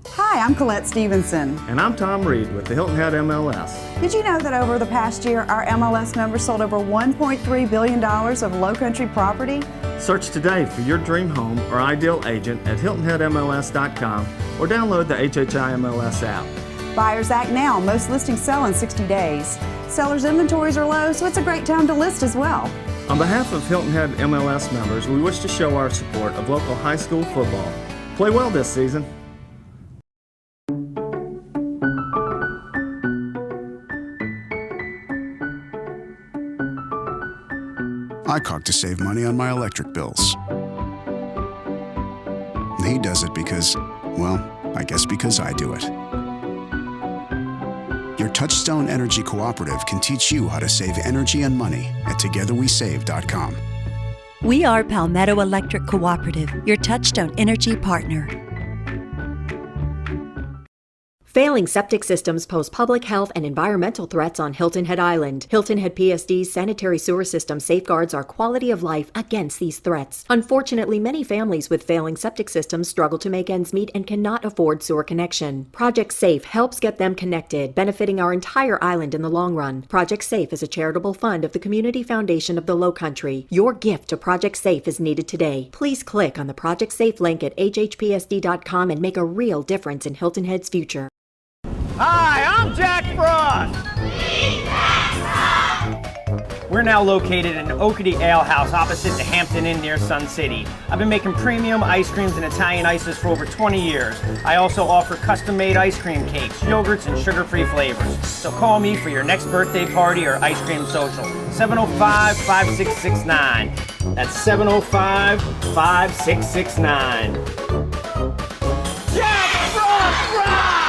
Hi, I'm Colette Stevenson. And I'm Tom Reed with the Hilton Head MLS. Did you know that over the past year, our MLS members sold over $1.3 billion of Lowcountry property? Search today for your dream home or ideal agent at HiltonHeadMLS.com or download the HHI MLS app. Buyers act now. Most listings sell in 60 days. Sellers' inventories are low, so it's a great time to list as well. On behalf of Hilton Head MLS members, we wish to show our support of local high school football. Play well this season. I caulk to save money on my electric bills. He does it because, well, I guess because I do it. Your Touchstone Energy Cooperative can teach you how to save energy and money at togetherwesave.com. We are Palmetto Electric Cooperative, your Touchstone Energy partner. Failing septic systems pose public health and environmental threats on Hilton Head Island. Hilton Head PSD's sanitary sewer system safeguards our quality of life against these threats. Unfortunately, many families with failing septic systems struggle to make ends meet and cannot afford sewer connection. Project SAFE helps get them connected, benefiting our entire island in the long run. Project SAFE is a charitable fund of the Community Foundation of the Lowcountry. Your gift to Project SAFE is needed today. Please click on the Project SAFE link at hhpsd.com and make a real difference in Hilton Head's future. Hi, I'm Jack Frost. We're now located in Oakady Ale House opposite the Hampton Inn near Sun City. I've been making premium ice creams and Italian ices for over 20 years. I also offer custom-made ice cream cakes, yogurts, and sugar-free flavors. So call me for your next birthday party or ice cream social. 705-5669. That's 705-5669. Jack Frost rocks!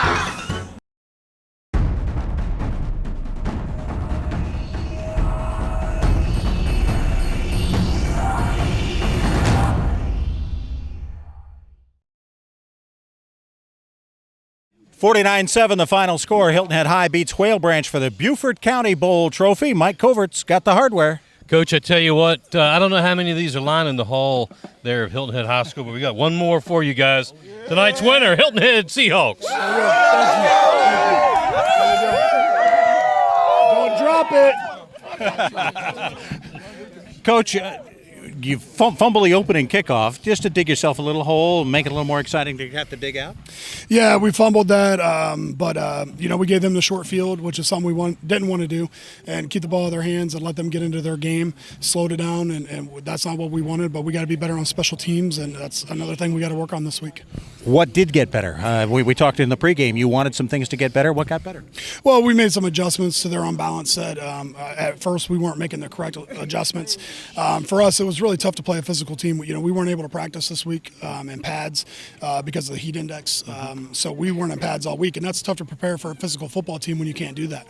49-7 the final score. Hilton Head High beats Whale Branch for the Beaufort County Bowl trophy. Mike Covert's got the hardware. Coach, I tell you what, I don't know how many of these are lining the hall there of Hilton Head High School, but we got one more for you guys. Tonight's winner, Hilton Head Seahawks. Don't drop it. Coach, you fumble the opening kickoff just to dig yourself a little hole, make it a little more exciting to have to dig out? Yeah, we fumbled that, but we gave them the short field, which is something we didn't want to do, and keep the ball in their hands and let them get into their game, slowed it down, and that's not what we wanted, but we got to be better on special teams, and that's another thing we got to work on this week. What did get better? We talked in the pregame. You wanted some things to get better. What got better? Well, we made some adjustments to their unbalanced set. At first, we weren't making the correct adjustments. For us, it was really tough to play a physical team. We weren't able to practice this week in pads because of the heat index. So we weren't in pads all week, and that's tough to prepare for a physical football team when you can't do that.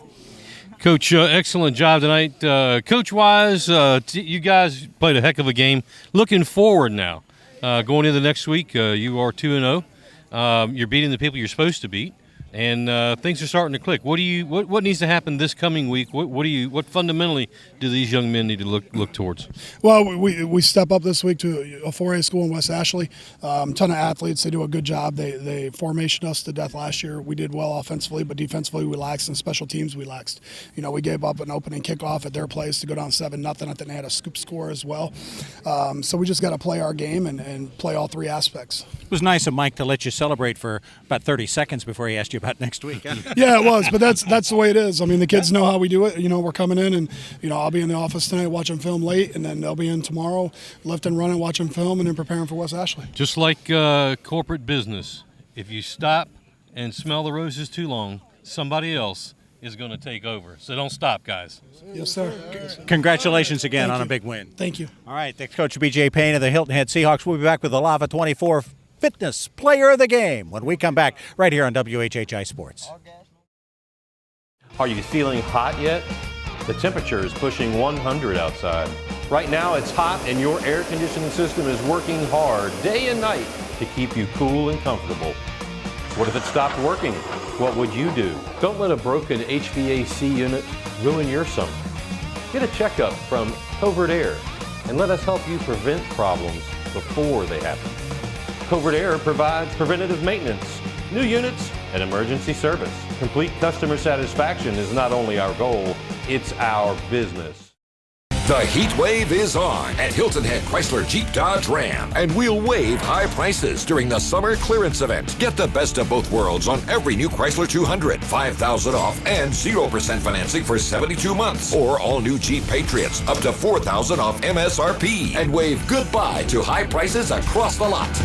Coach, excellent job tonight. Coach-wise, you guys played a heck of a game. Looking forward now, going into next week, you are 2-0. You're beating the people you're supposed to beat, and things are starting to click. What needs to happen this coming week? What fundamentally do these young men need to look towards? Well, we step up this week to a 4A school in West Ashley. Ton of athletes. They do a good job. They formation us to death last year. We did well offensively, but defensively we laxed, and special teams we laxed. We gave up an opening kickoff at their place to go down 7-0. I think they had a scoop score as well. So we just got to play our game and play all three aspects. It was nice of Mike to let you celebrate for about 30 seconds before he asked you about next week. Yeah, it was, but that's the way it is. I mean, the kids know how we do it. We're coming in, and I'll be in the office tonight watching film late, and then they'll be in tomorrow lifting, running, watching film, and then preparing for West Ashley. Just like corporate business, if you stop and smell the roses too long, somebody else is going to take over. So don't stop, guys. Yes, sir. Congratulations again on a big win. Thank you. All right, thanks Coach B.J. Payne of the Hilton Head Seahawks. We'll be back with the Lava 24 Fitness Player of the Game when we come back right here on WHHI Sports. Are you feeling hot yet? The temperature is pushing 100 outside. Right now it's hot and your air conditioning system is working hard day and night to keep you cool and comfortable. What if it stopped working? What would you do? Don't let a broken HVAC unit ruin your summer. Get a checkup from Covert Aire and let us help you prevent problems before they happen. Covert Aire provides preventative maintenance, new units, and emergency service. Complete customer satisfaction is not only our goal, it's our business. The heat wave is on at Hilton Head Chrysler Jeep Dodge Ram, and we'll waive high prices during the summer clearance event. Get the best of both worlds on every new Chrysler 200, $5,000 off, and 0% financing for 72 months. Or all new Jeep Patriots, up to $4,000 off MSRP, and wave goodbye to high prices across the lot.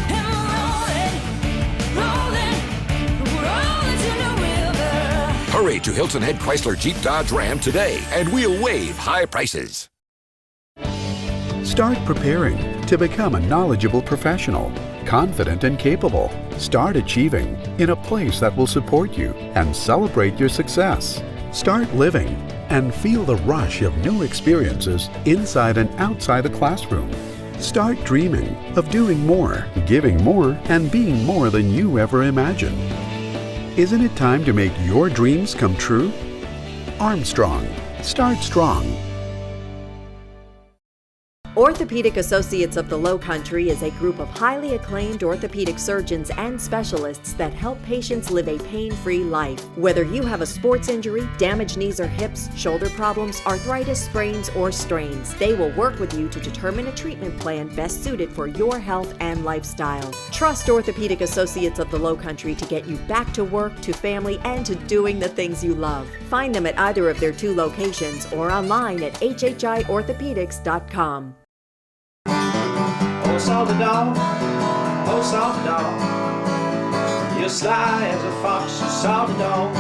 Hurry to Hilton Head Chrysler Jeep Dodge Ram today, and we'll waive high prices. Start preparing to become a knowledgeable professional, confident and capable. Start achieving in a place that will support you and celebrate your success. Start living and feel the rush of new experiences inside and outside the classroom. Start dreaming of doing more, giving more, and being more than you ever imagined. Isn't it time to make your dreams come true? Armstrong. Start strong. Orthopedic Associates of the Lowcountry is a group of highly acclaimed orthopedic surgeons and specialists that help patients live a pain-free life. Whether you have a sports injury, damaged knees or hips, shoulder problems, arthritis, sprains, or strains, they will work with you to determine a treatment plan best suited for your health and lifestyle. Trust Orthopedic Associates of the Lowcountry to get you back to work, to family, and to doing the things you love. Find them at either of their 2 locations or online at HHIorthopedics.com. Oh, salty dog, oh, salty dog, you're sly as a fox, you salty dog.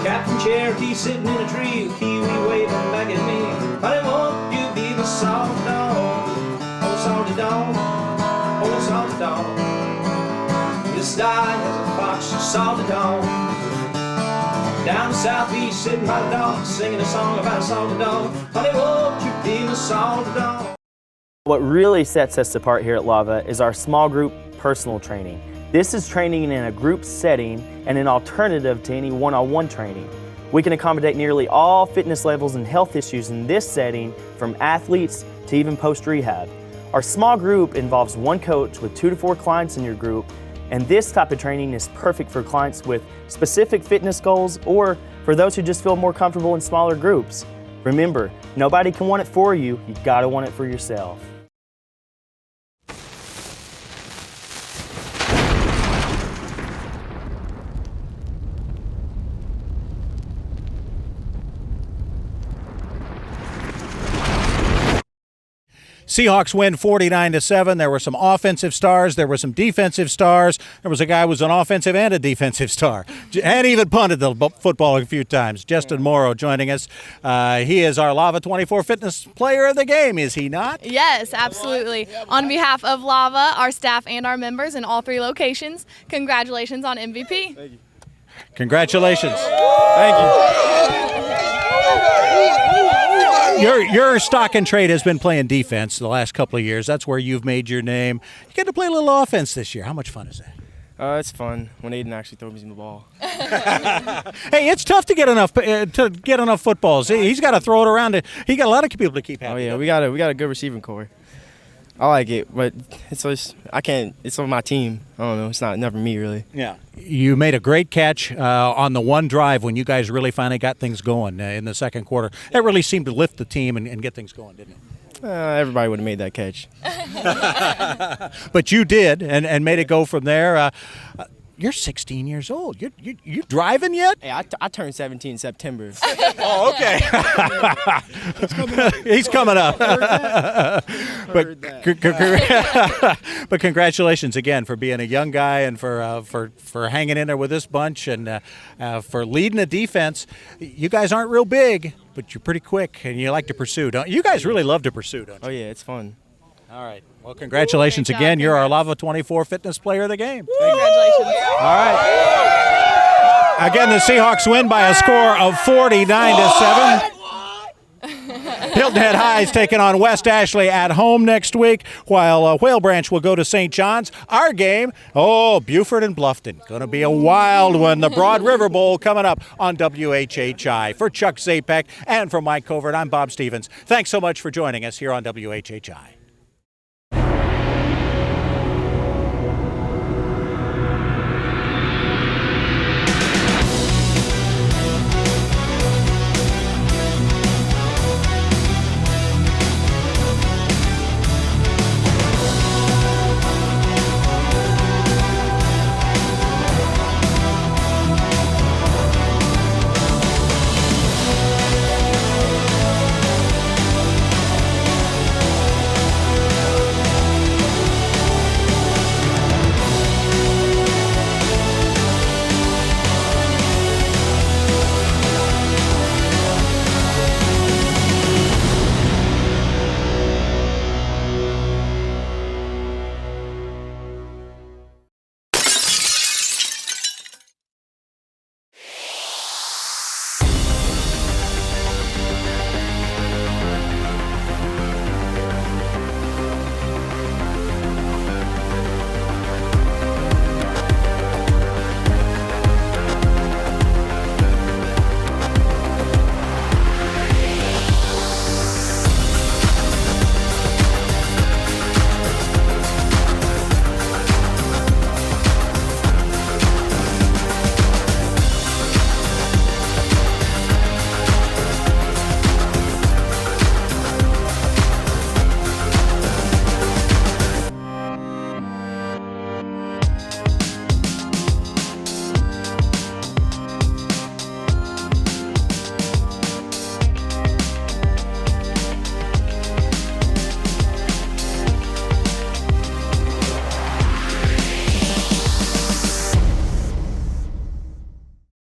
Captain Cherokee sitting in a tree, kiwi waving back at me. Honey, won't you be the salty dog? Oh, salty dog, oh, salty dog, you're sly as a fox, you salty dog. Down the southeast, sitting by the dog, singing a song about a salty dog. Honey, won't you be the salty dog? What really sets us apart here at Lava is our small group personal training. This is training in a group setting and an alternative to any one-on-one training. We can accommodate nearly all fitness levels and health issues in this setting, from athletes to even post-rehab. Our small group involves one coach with 2 to 4 clients in your group, and this type of training is perfect for clients with specific fitness goals or for those who just feel more comfortable in smaller groups. Remember, nobody can want it for you. You gotta want it for yourself. Seahawks win 49-7. There were some offensive stars. There were some defensive stars. There was a guy who was an offensive and a defensive star, and even punted the football a few times. Justin Morrow joining us. He is our Lava 24 Fitness Player of the Game, is he not? Yes, absolutely. On behalf of Lava, our staff, and our members in all 3 locations, congratulations on MVP. Thank you. Congratulations. Thank you. Your stock and trade has been playing defense the last couple of years. That's where you've made your name. You get to play a little offense this year. How much fun is that? It's fun when Aiden actually throws me the ball. Hey, it's tough to get enough footballs. He's got to throw it around. He got a lot of people to keep happy. Oh yeah, we got a good receiving core. I like it, but it's on my team. I don't know. It's never me really. Yeah. You made a great catch on the one drive when you guys really finally got things going in the second quarter. That really seemed to lift the team and get things going, didn't it? Everybody would have made that catch. But you did, and made it go from there. You're 16 years old. You driving yet? Hey, I turned 17 in September. Oh, okay. He's coming up. But congratulations again for being a young guy and for hanging in there with this bunch and for leading the defense. You guys aren't real big, but you're pretty quick and you like to pursue, don't you? You guys really love to pursue, don't you? Oh yeah, it's fun. All right. Well, congratulations again. You're our Lava 24 Fitness Player of the Game. Congratulations. All right. Again, the Seahawks win by a score of 49-7. Hilton Head High is taking on West Ashley at home next week, while Whale Branch will go to St. John's. Our game, Beaufort and Bluffton. Going to be a wild one. The Broad River Bowl coming up on WHHI. For Chuck Zapek and for Mike Covert, I'm Bob Stevens. Thanks so much for joining us here on WHHI.